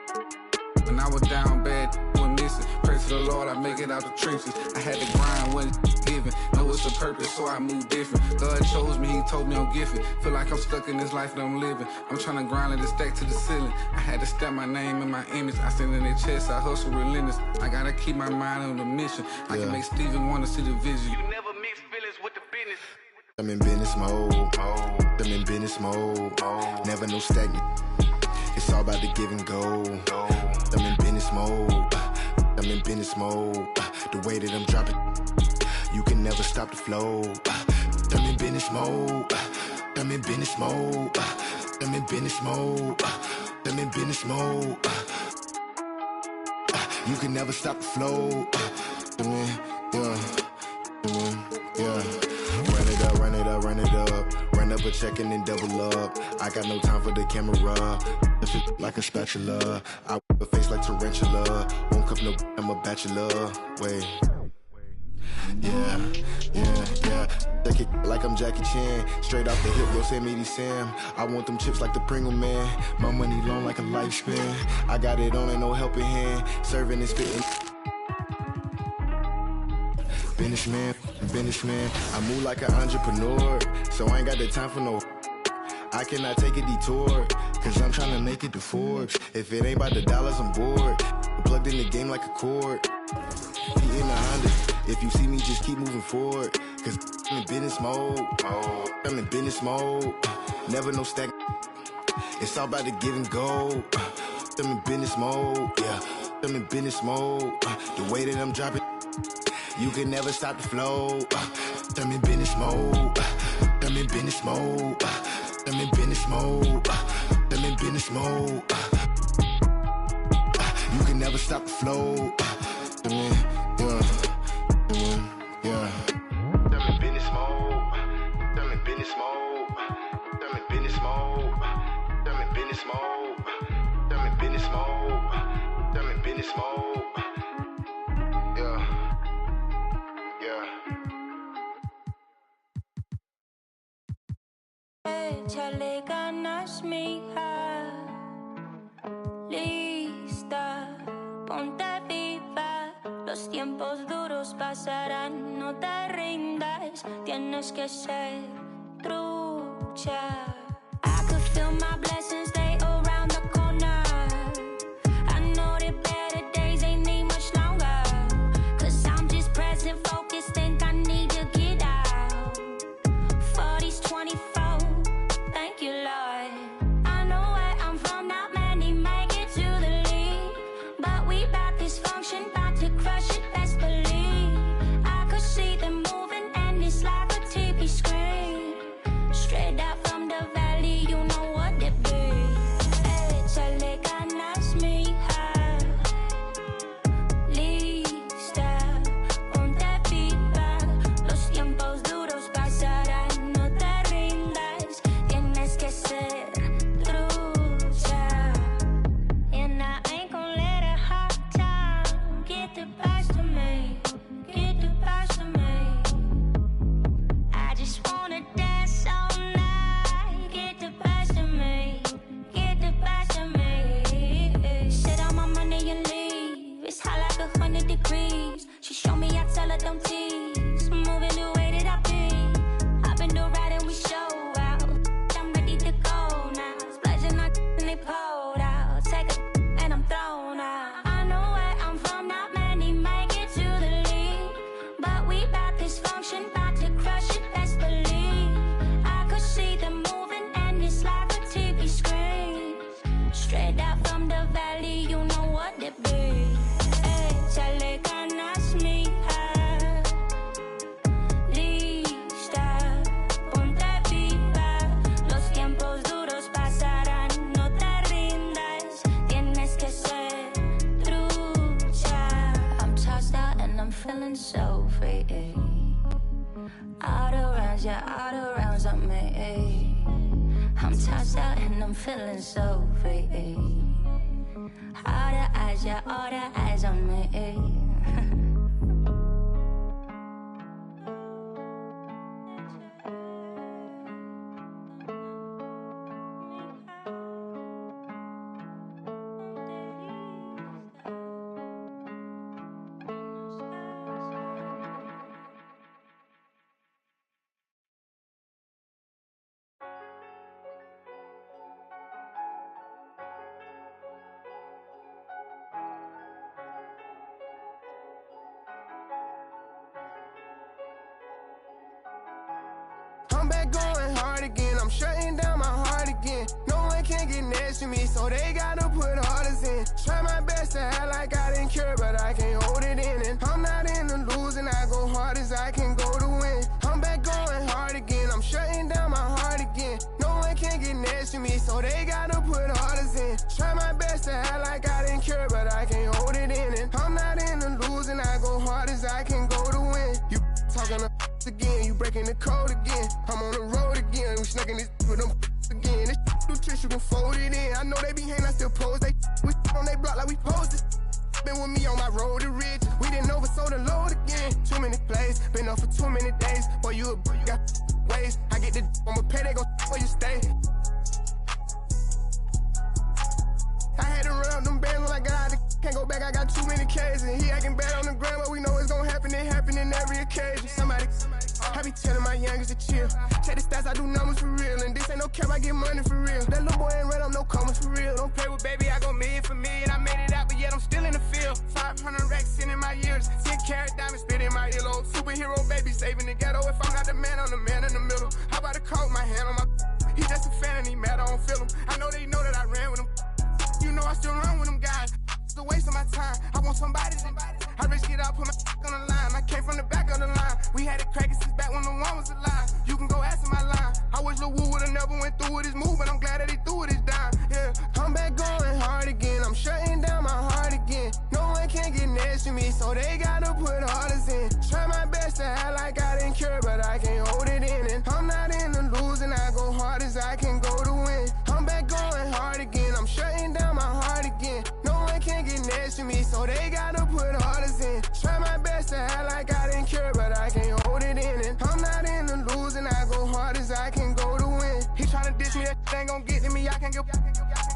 When I was down bad, when missing. Pray to the Lord, I make it out the trenches. I had to grind when given. Know it's a purpose, so I move different. God chose me, he told me I'm gifted. Feel like I'm stuck in this life that I'm living. I'm trying to grind and stack to the ceiling. I had to stamp my name and my image. I stand in their chest, I hustle relentless. I gotta keep my mind on the mission. I can make Steven want to see the vision. You never mix feelings with the business. I'm in business mode. I'm in business mode. Never no stagnant. It's all about the give and go. I'm in business mode. I'm in business mode. The way that I'm dropping, you can never stop the flow. I'm in business mode. I'm in business mode. I'm in business mode. I'm in business mode. You can never stop the flow. Yeah. Run it up, run it up, run it up. Run up a check and then double up. I got no time for the camera. If it like a spatula, I whip a face like tarantula. Won't cuff no, I'm a bachelor. Wait. Yeah. They kick like I'm Jackie Chan. Straight off the hip, Yosemite Sam. I want them chips like the Pringle Man. My money long like a lifespan. I got it on and no helping hand. Serving and spitting. Businessman. I move like an entrepreneur. So I ain't got the time for no. I cannot take a detour. Cause I'm trying to make it to Forbes. If it ain't about the dollars, I'm bored. I'm plugged in the game like a cord. He in the Honda. If you see me, just keep moving forward. Cause I'm in business mode. I'm in business mode. Never no stack. It's all about the give and go. I'm in business mode. Yeah. I'm in business mode. The way that I'm dropping, you can never stop the flow. I'm in business mode. I'm in business mode. I'm in business mode. I'm in business mode. You can never stop the flow. Yeah. I'm in business mode. I'm in business mode. I'm in business mode. I'm in business mode. I'm in business mode. I'm in business mode. Échale ganas, mija. Lista, ponte viva. Los tiempos duros pasarán, no te rindas. Tienes que ser trucha. I could feel my blessings, they around the corner. I know that better days ain't need much longer. 'Cause I'm just present, focused, think I need to get out. 40s, 24, thank you, Lord. I know where I'm from, not many make it to the lead. But we bout this function, bout to crush it, best believe. I could see them moving and it's like a TV screen. Straight out from the valley, you know what it be. Échale ganas, mija. Lista, ponte viva. Los tiempos duros pasarán, no te rindas. Tienes que ser trucha. And I ain't gon' let a hard time get the best of me, get the best of me. I just wanna dance all night, get the best of me, get the best of me. Sit on my money and leave, it's hot like 100 degrees. She show me, I tell her don't tease, moving the way that I be. I've been the ride and we show out, I'm ready to go now. Splashing on and they pulled out, take a and I'm thrown out. I know where I'm from, not many make it to the lead. But we bout this function, bout to crush it, best believe. I could see them moving and it's like a TV screen. Straight out from the valley, you know what it be. Échale ganas, mija. Lista, ponte viva. Los tiempos duros pasarán, no te rindas. Tienes que ser trucha. I'm tossed out and I'm feeling so free. Out of rounds, yeah, out of rounds on me. I'm tossed out and I'm feeling so free. All the eyes, yeah, all the eyes on me. I'm back going hard again, I'm shutting down my heart again. No one can get next to me, so they gotta put orders in. Try my best to act like I didn't care, but I can't hold it in. And I'm not in the losing, I go hard as I can go to win. I'm back going hard again, I'm shutting down my heart again. No one can get next to me, so they gotta put orders in. Try my best to act like I didn't care, but I can't hold it in. And I'm not in the losing, I go hard as I can go to win. You talking to again, you breaking the code again. I'm on the road again, we snacking this with them again. This new tricks, you can fold it in. I know they be hating, I still pose. They we on they block like we pose this. Been with me on my road to riches. We didn't oversold the load again. Too many plays, been up for too many days. Boy, you got ways. I get the on my pay, they gon' where you stay. I had to run up them bands when I got out the can't go back, I got too many K's. And he acting bad on the ground, but we know it's gon' happen. It happen in every occasion. Somebody, I be telling my youngest to chill. Check the stats, I do numbers for real. And this ain't no cap, I get money for real. That little boy ain't red, I'm no commas for real. Don't play with baby, I go million for million. I made it out, but yet I'm still in the field. 500 racks in my years. 10 carat diamonds spit in my earlobe. Superhero baby saving the ghetto. If I'm not the man, I'm the man in the middle. How about the coat, my hand on my. He just a fan and he mad, I don't feel him. I know they know that I ran with him. You know I still run with them guys. It's a waste of my time. I want somebody to. I risk it out, put my on the line. I came from the back of the line. We had it cracking since back when the one was alive. You can go ask my line. I wish Lil Wu would've never went through with his move, but I'm glad that he threw with his dime. Yeah, I'm back going hard again. I'm shutting down my heart again. No one can get next to me, so they gotta put orders in. Try my best to act like I didn't care, but I can't hold it in. And I'm not in the losing, I go hard as I can go to win. I'm back going hard again. I'm shutting down my heart again. No one can get next to me, so they gotta put orders in. Try my best to act like I didn't care, but I can't hold it in. And I'm not in the losing, I go hard as I can go to win. ain't gon' get to me, I can't get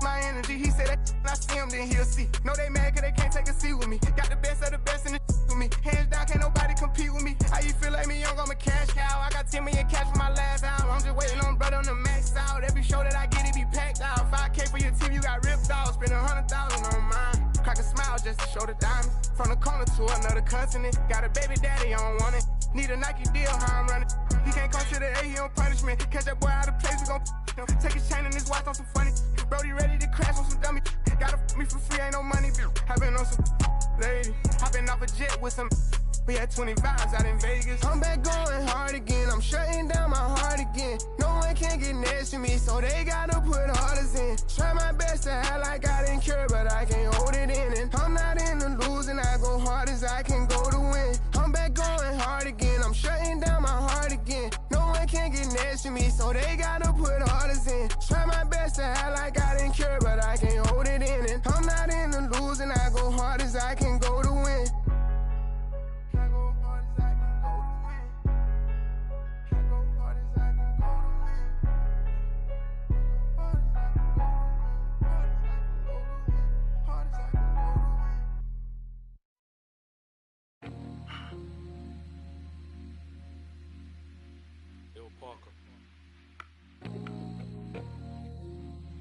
my energy. He said that when I see him, then he'll see. No, they mad cause they can't take a seat with me. Got the best of the best in the with me. Hands down, can't nobody compete with me. How you feel like me, young, I'm a cash cow. I got 10 million cash for my last album. I'm just waiting on brother on the max out. Every show that I get, it be packed out. 5K for your team, you got ripped off. Spend 100,000 on mine. Crack a smile just to show the diamond. From the corner to another continent. Got a baby daddy, I don't want it. Need a Nike deal, how I'm running. He can't come to the A, he on punishment. Catch that boy out of place, we gon' him. Take his chain and his watch on some funny. Brody ready to crash on some dummy. Gotta me for free, ain't no money. I been on some lady. I been off a jet with some. We had 20 vibes out in Vegas. I'm back going hard again. I'm shutting down my heart again. No one can get next to me, so they gotta put orders in. Try my best to act like I didn't care, but I can't hold it in. And I'm not in the losing. I go hard as I can go to win. I'm back going hard again. I'm shutting down my heart again. No one can get next to me, so they gotta put orders in. Try my best to act like I didn't care, but I can't hold it in. And I'm not in the losing. I go hard as I can go to win.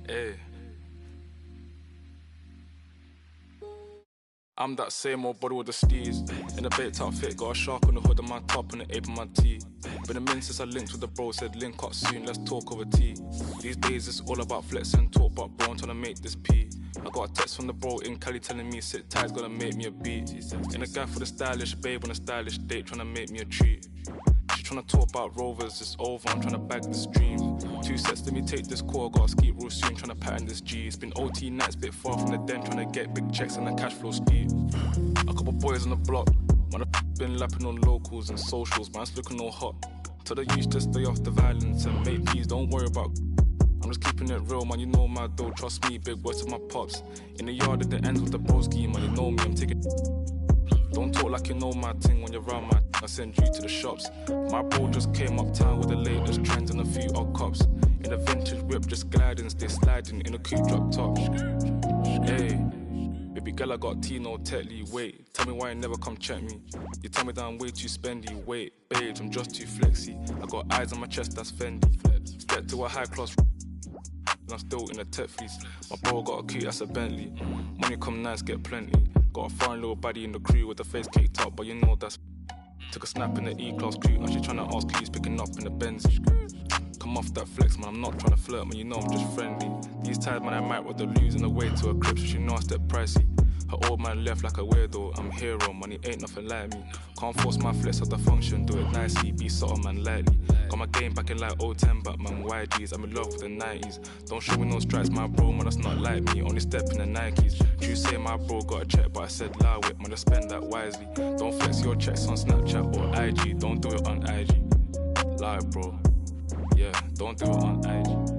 Hey. I'm that same old body with the steez. In a baked outfit, got a shark on the hood of my top and an ape on my tee. Been a minute since I linked with the bro, said link up soon, let's talk over tea. These days it's all about flexing, talk about bro, I'm trying to make this P. I got a text from the bro in Cali telling me sit tight's gonna make me a beat. In a guy for the stylish babe on a stylish date, trying to make me a treat. She tryna talk about rovers, it's over, I'm tryna bag this dream. 2 sets, let me take this call, gotta skeet real soon, tryna pattern this G. It's been OT nights, bit far from the den, tryna get big checks and the cash flow speed. A couple boys on the block, man, I've been lapping on locals and socials, man's looking all hot. Tell the youth just stay off the violence and make peace, don't worry about. I'm just keeping it real, man, you know my dough, trust me, big words to my pops. In the yard at the end with the broski, man, you know me, I'm taking. Don't talk like you know my thing when you're around my I send you to the shops. My bro just came uptown with the latest trends and a few odd cops. In a vintage whip, just gliding, stay sliding in a coupe drop top. Hey, baby girl, I got Tino Tetley. Wait, tell me why you never come check me. You tell me that I'm way too spendy. Wait, babes, I'm just too flexy. I got eyes on my chest, that's Fendi. Step to a high class. And I'm still in the tech fleece. My bro got a coupe, that's a Bentley. Money come nice, get plenty. Got a foreign little baddie in the crew with the face caked up, but you know that's. Took a snap in the E-class crew, now she tryna ask who's picking up in the Benz. Come off that flex, man, I'm not tryna flirt, man, you know I'm just friendly. These times, man, I might with the lose on the way to a crib, so she know I step pricey. Her old man left like a weirdo, I'm a hero, money ain't nothing like me. Can't force my flex at the function, do it nicely, be subtle, man, lightly. Got my game back in like 010, but man, YGs, I'm in love with the 90s. Don't show me no stripes, my bro, man, that's not like me, only step in the Nikes. You say my bro got a check, but I said lie with, man, just spend that wisely. Don't flex your checks on Snapchat or IG, don't do it on IG. Lie, bro, yeah, don't do it on IG.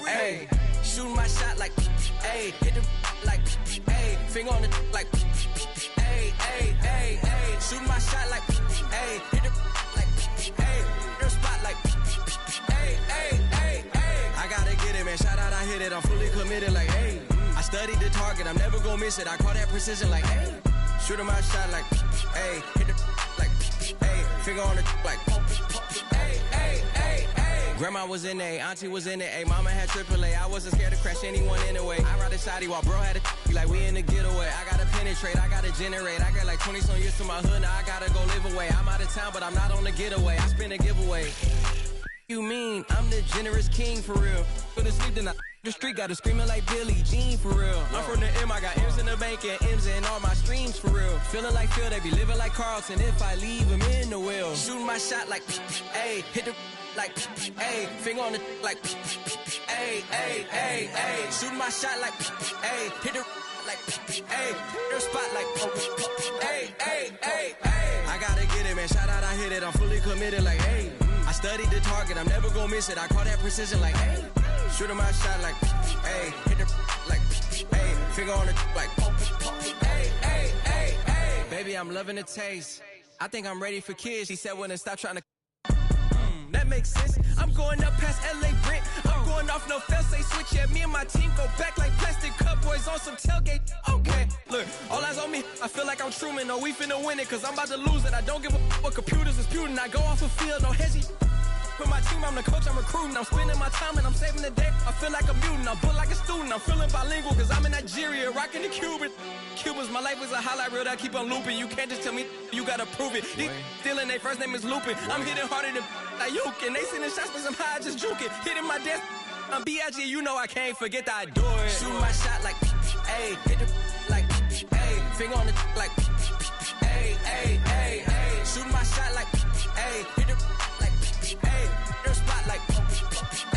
Hey, shooting my shot like, hey, hit the like, hey, finger on the like, hey, hey, hey, hey, shooting my shot like, hey, hit the like, hey, their spot like, hey, hey, hey, hey. I gotta get it, man. Shout out, I hit it. I'm fully committed, like, hey. I studied the target, I'm never gonna miss it. I call that precision, like, hey. Shooting my shot like, hey, hit the like, hey, finger on the like, hey, hey, hey, hey. Grandma was in there, auntie was in there, ayy, mama had AAA. I wasn't scared to crash anyone anyway. I ride a shotty while bro had a like we in the getaway. I gotta penetrate, I gotta generate. I got like 20 some years to my hood, now I gotta go live away. I'm out of town, but I'm not on the getaway. I spin a giveaway. You mean I'm the generous king for real? Go to sleep tonight. The street got it screaming like Billie Jean for real. I'm from the M, I got M's in the bank and M's in all my streams for real. Feeling like Phil, they be living like Carlton if I leave him in the wheel. Shooting my shot like, ayy, hit the like, ayy, finger on the like, ayy, ayy, ayy, ayy, shooting my shot like, ayy, hit the like, ayy, hit the spot like, ayy, ayy, ayy, ayy. I gotta get it, man. Shout out, I hit it. I'm fully committed, like, hey. I studied the target, I'm never gonna miss it. I call that precision, like, hey. Shooting my shot like, hey, hit the like, hey, finger on the like, hey, hey, hey, hey. Baby, I'm loving the taste. I think I'm ready for kids. She said when to stop trying to. That makes sense. I'm going up past LA Brent. I'm going off no fail, say switch. Yeah, me and my team go back like plastic cup boys on some tailgate. Okay, look, all eyes on me. I feel like I'm Truman. No, we finna win it, cause I'm about to lose it. I don't give a what computers is disputing. I go off a field, no hesitation. For my team, I'm the coach, I'm recruiting. I'm spending my time and I'm saving the day. I feel like a mutant, I'm built like a student. I'm feeling bilingual, cause I'm in Nigeria, rocking the Cuban. Cubans, my life is a highlight reel that I keep on looping. You can't just tell me, you gotta prove it. These stealing, their first name is Lupin. I'm hitting harder than Ayuk, and they sending shots for some high, just juke it. Hitting my desk, I'm B.I.G., you know I can't forget that I do it. Shooting my shot like, ayy, hit the like, ayy, finger on the like, ayy, ayy, ayy, ayy. Shooting my shot like, ayy, hit the like, ayy, hit the spot like,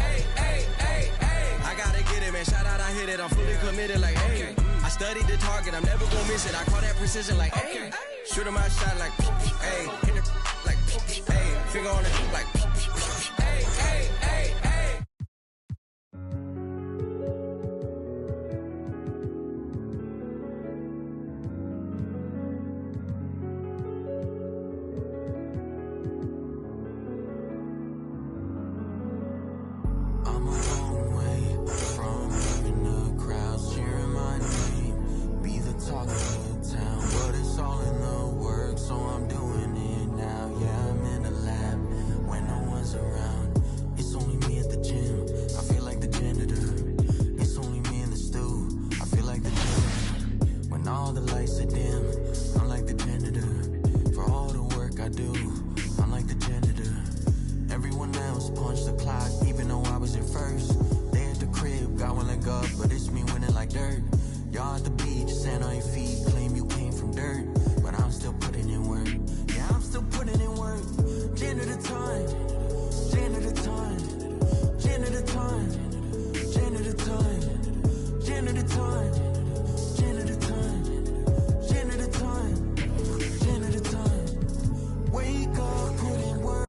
ayy, ayy, ayy, ayy. I gotta get it, man. Shout out, I hit it. I'm fully committed, like, ayy. I studied the target, I'm never gonna miss it. I call that precision, like, ayy. Shooting my shot like, ayy, hit the like, ayy, finger on it, like, ayy, ayy, ayy, ayy. I'm a long way from hearing the crowds cheering my name, be the talk of the town, but it's all in the work, so I'm doing it now. Yeah, I'm in the lab when no one's around. It's only me at the gym, I feel like the janitor. It's only me in the stew, I feel like the janitor. When all the lights are dim, I'm like the janitor. For all the work I do, I'm like the janitor. Everyone else punched the clock, even though I was at first. They at the crib, got one leg up, but it's me winning like dirt. Y'all at the beach, sand on your feet, claim you came from dirt, but I'm still putting in work. Yeah, I'm still putting in work. Janitor time, janitor time, janitor time, janitor time, janitor time, janitor time, janitor time, janitor time. Wake up, put in work.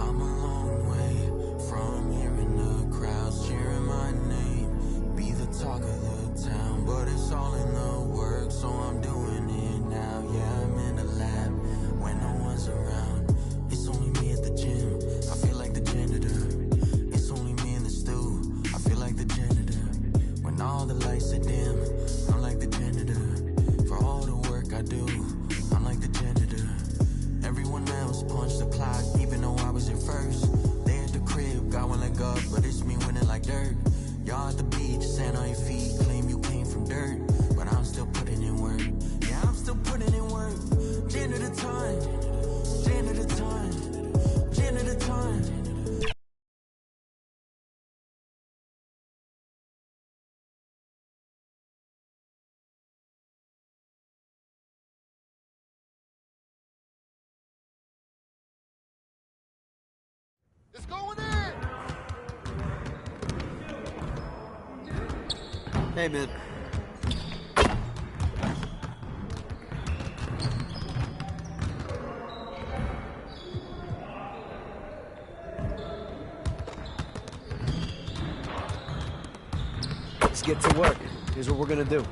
I'm a long way from hearing the crowds cheering my name, be the talk of the town, but it's all in the work, so I'm doing it now. Yeah, I'm in the lab when no one's around. It's only me at the gym, I feel like the janitor. It's only me in the stew, I feel like the janitor. When all the lights are dim, I'm like the janitor. For all the work I do, I'm like the janitor. Everyone else punched the clock, even though I was at first. They at the crib, got one leg up, but it's me winning like dirt. Y'all at the beach, sand on your feet, claim you came from dirt, but I'm still putting in work. Yeah, I'm still putting in work. Janitor time, janitor time, janitor time. It's going in. Hey, man. Let's get to work. Here's what we're gonna do.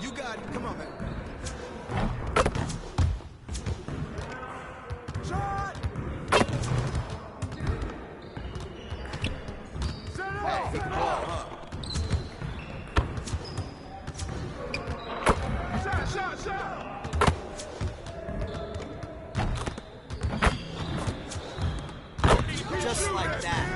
You got it. Come on, man. Shot! Set up! Set up! Shot! Just like that.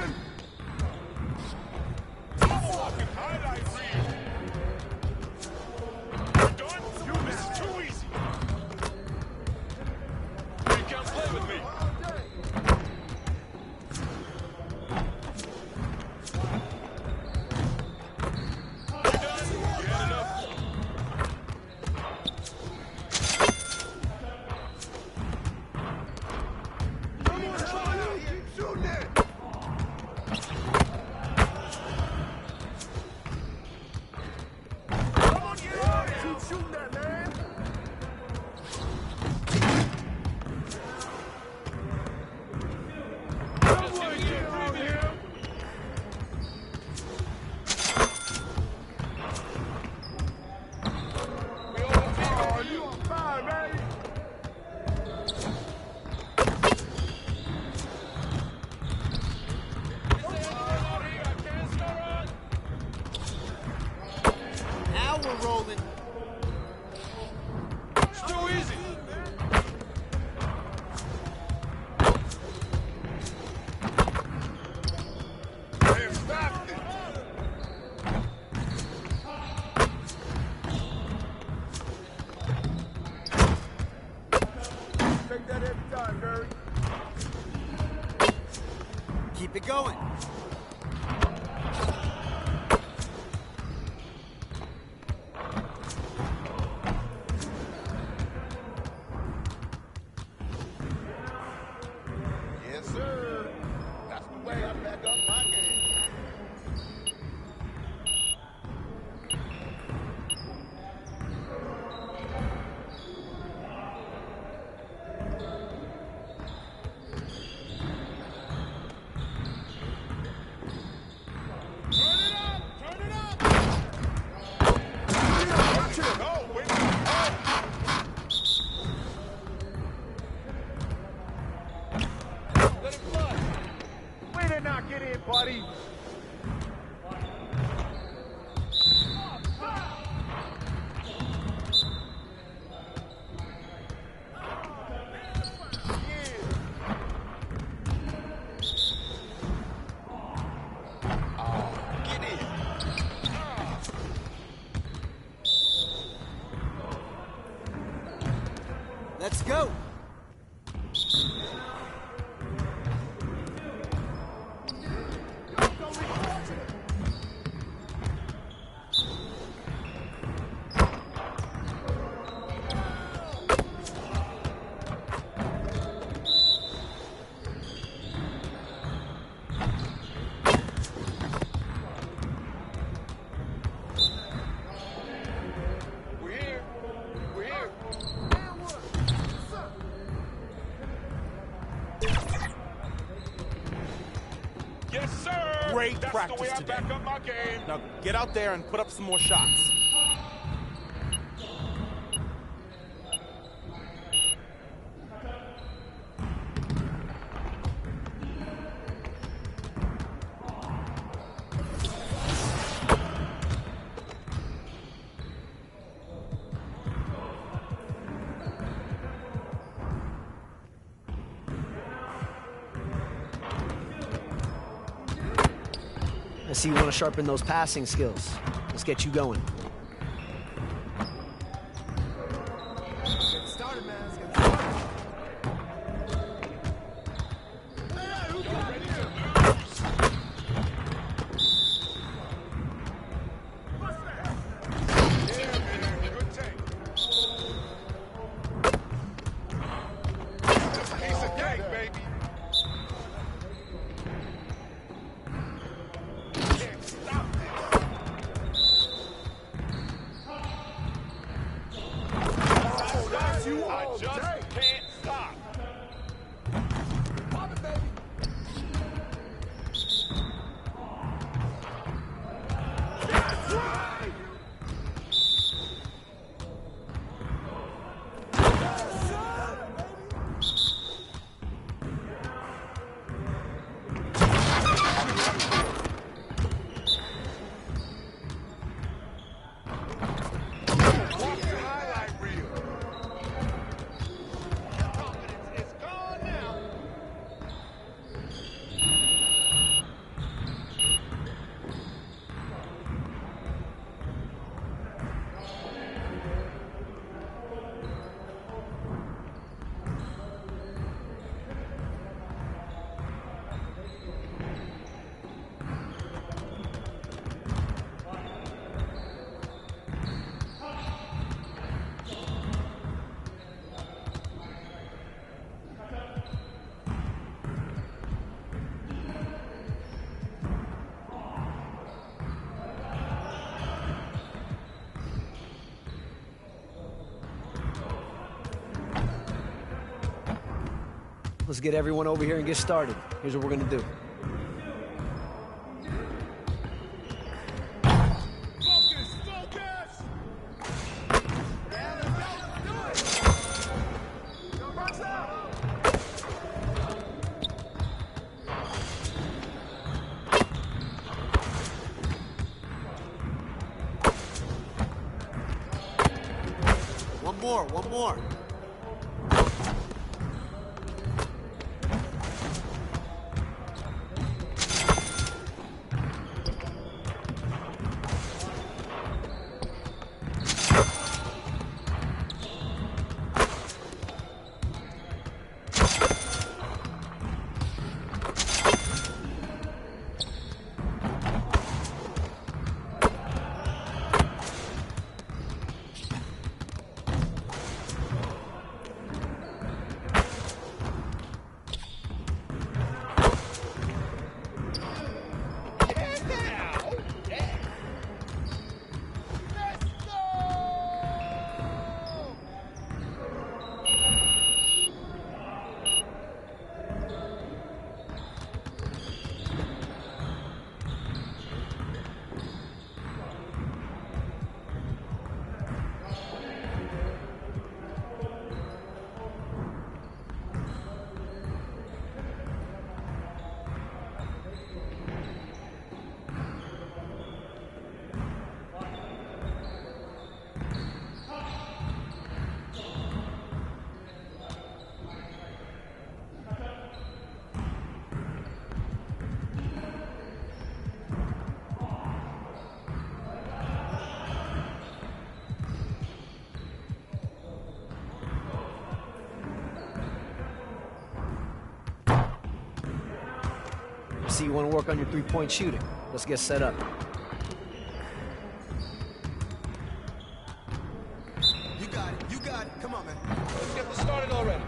Keep it going. Yes, sir. That's the way I back up my game. Buddy. Let's go. Yes, sir. Great That's practice the way I today. back up my game. Now get out there and put up some more shots. I see you want to sharpen those passing skills. Let's get you going. Get started, man. Let's get started. Piece of cake, baby. Can't stop this. I just can't stop. Pop it, baby. That's right. Watch the highlight reel. Confidence is gone now. Let's get everyone over here and get started. Here's what we're going to do. Focus, focus. One more, one more. See, you want to work on your three-point shooting. Let's get set up. You got it. You got it. Come on, man. Let's get this started already.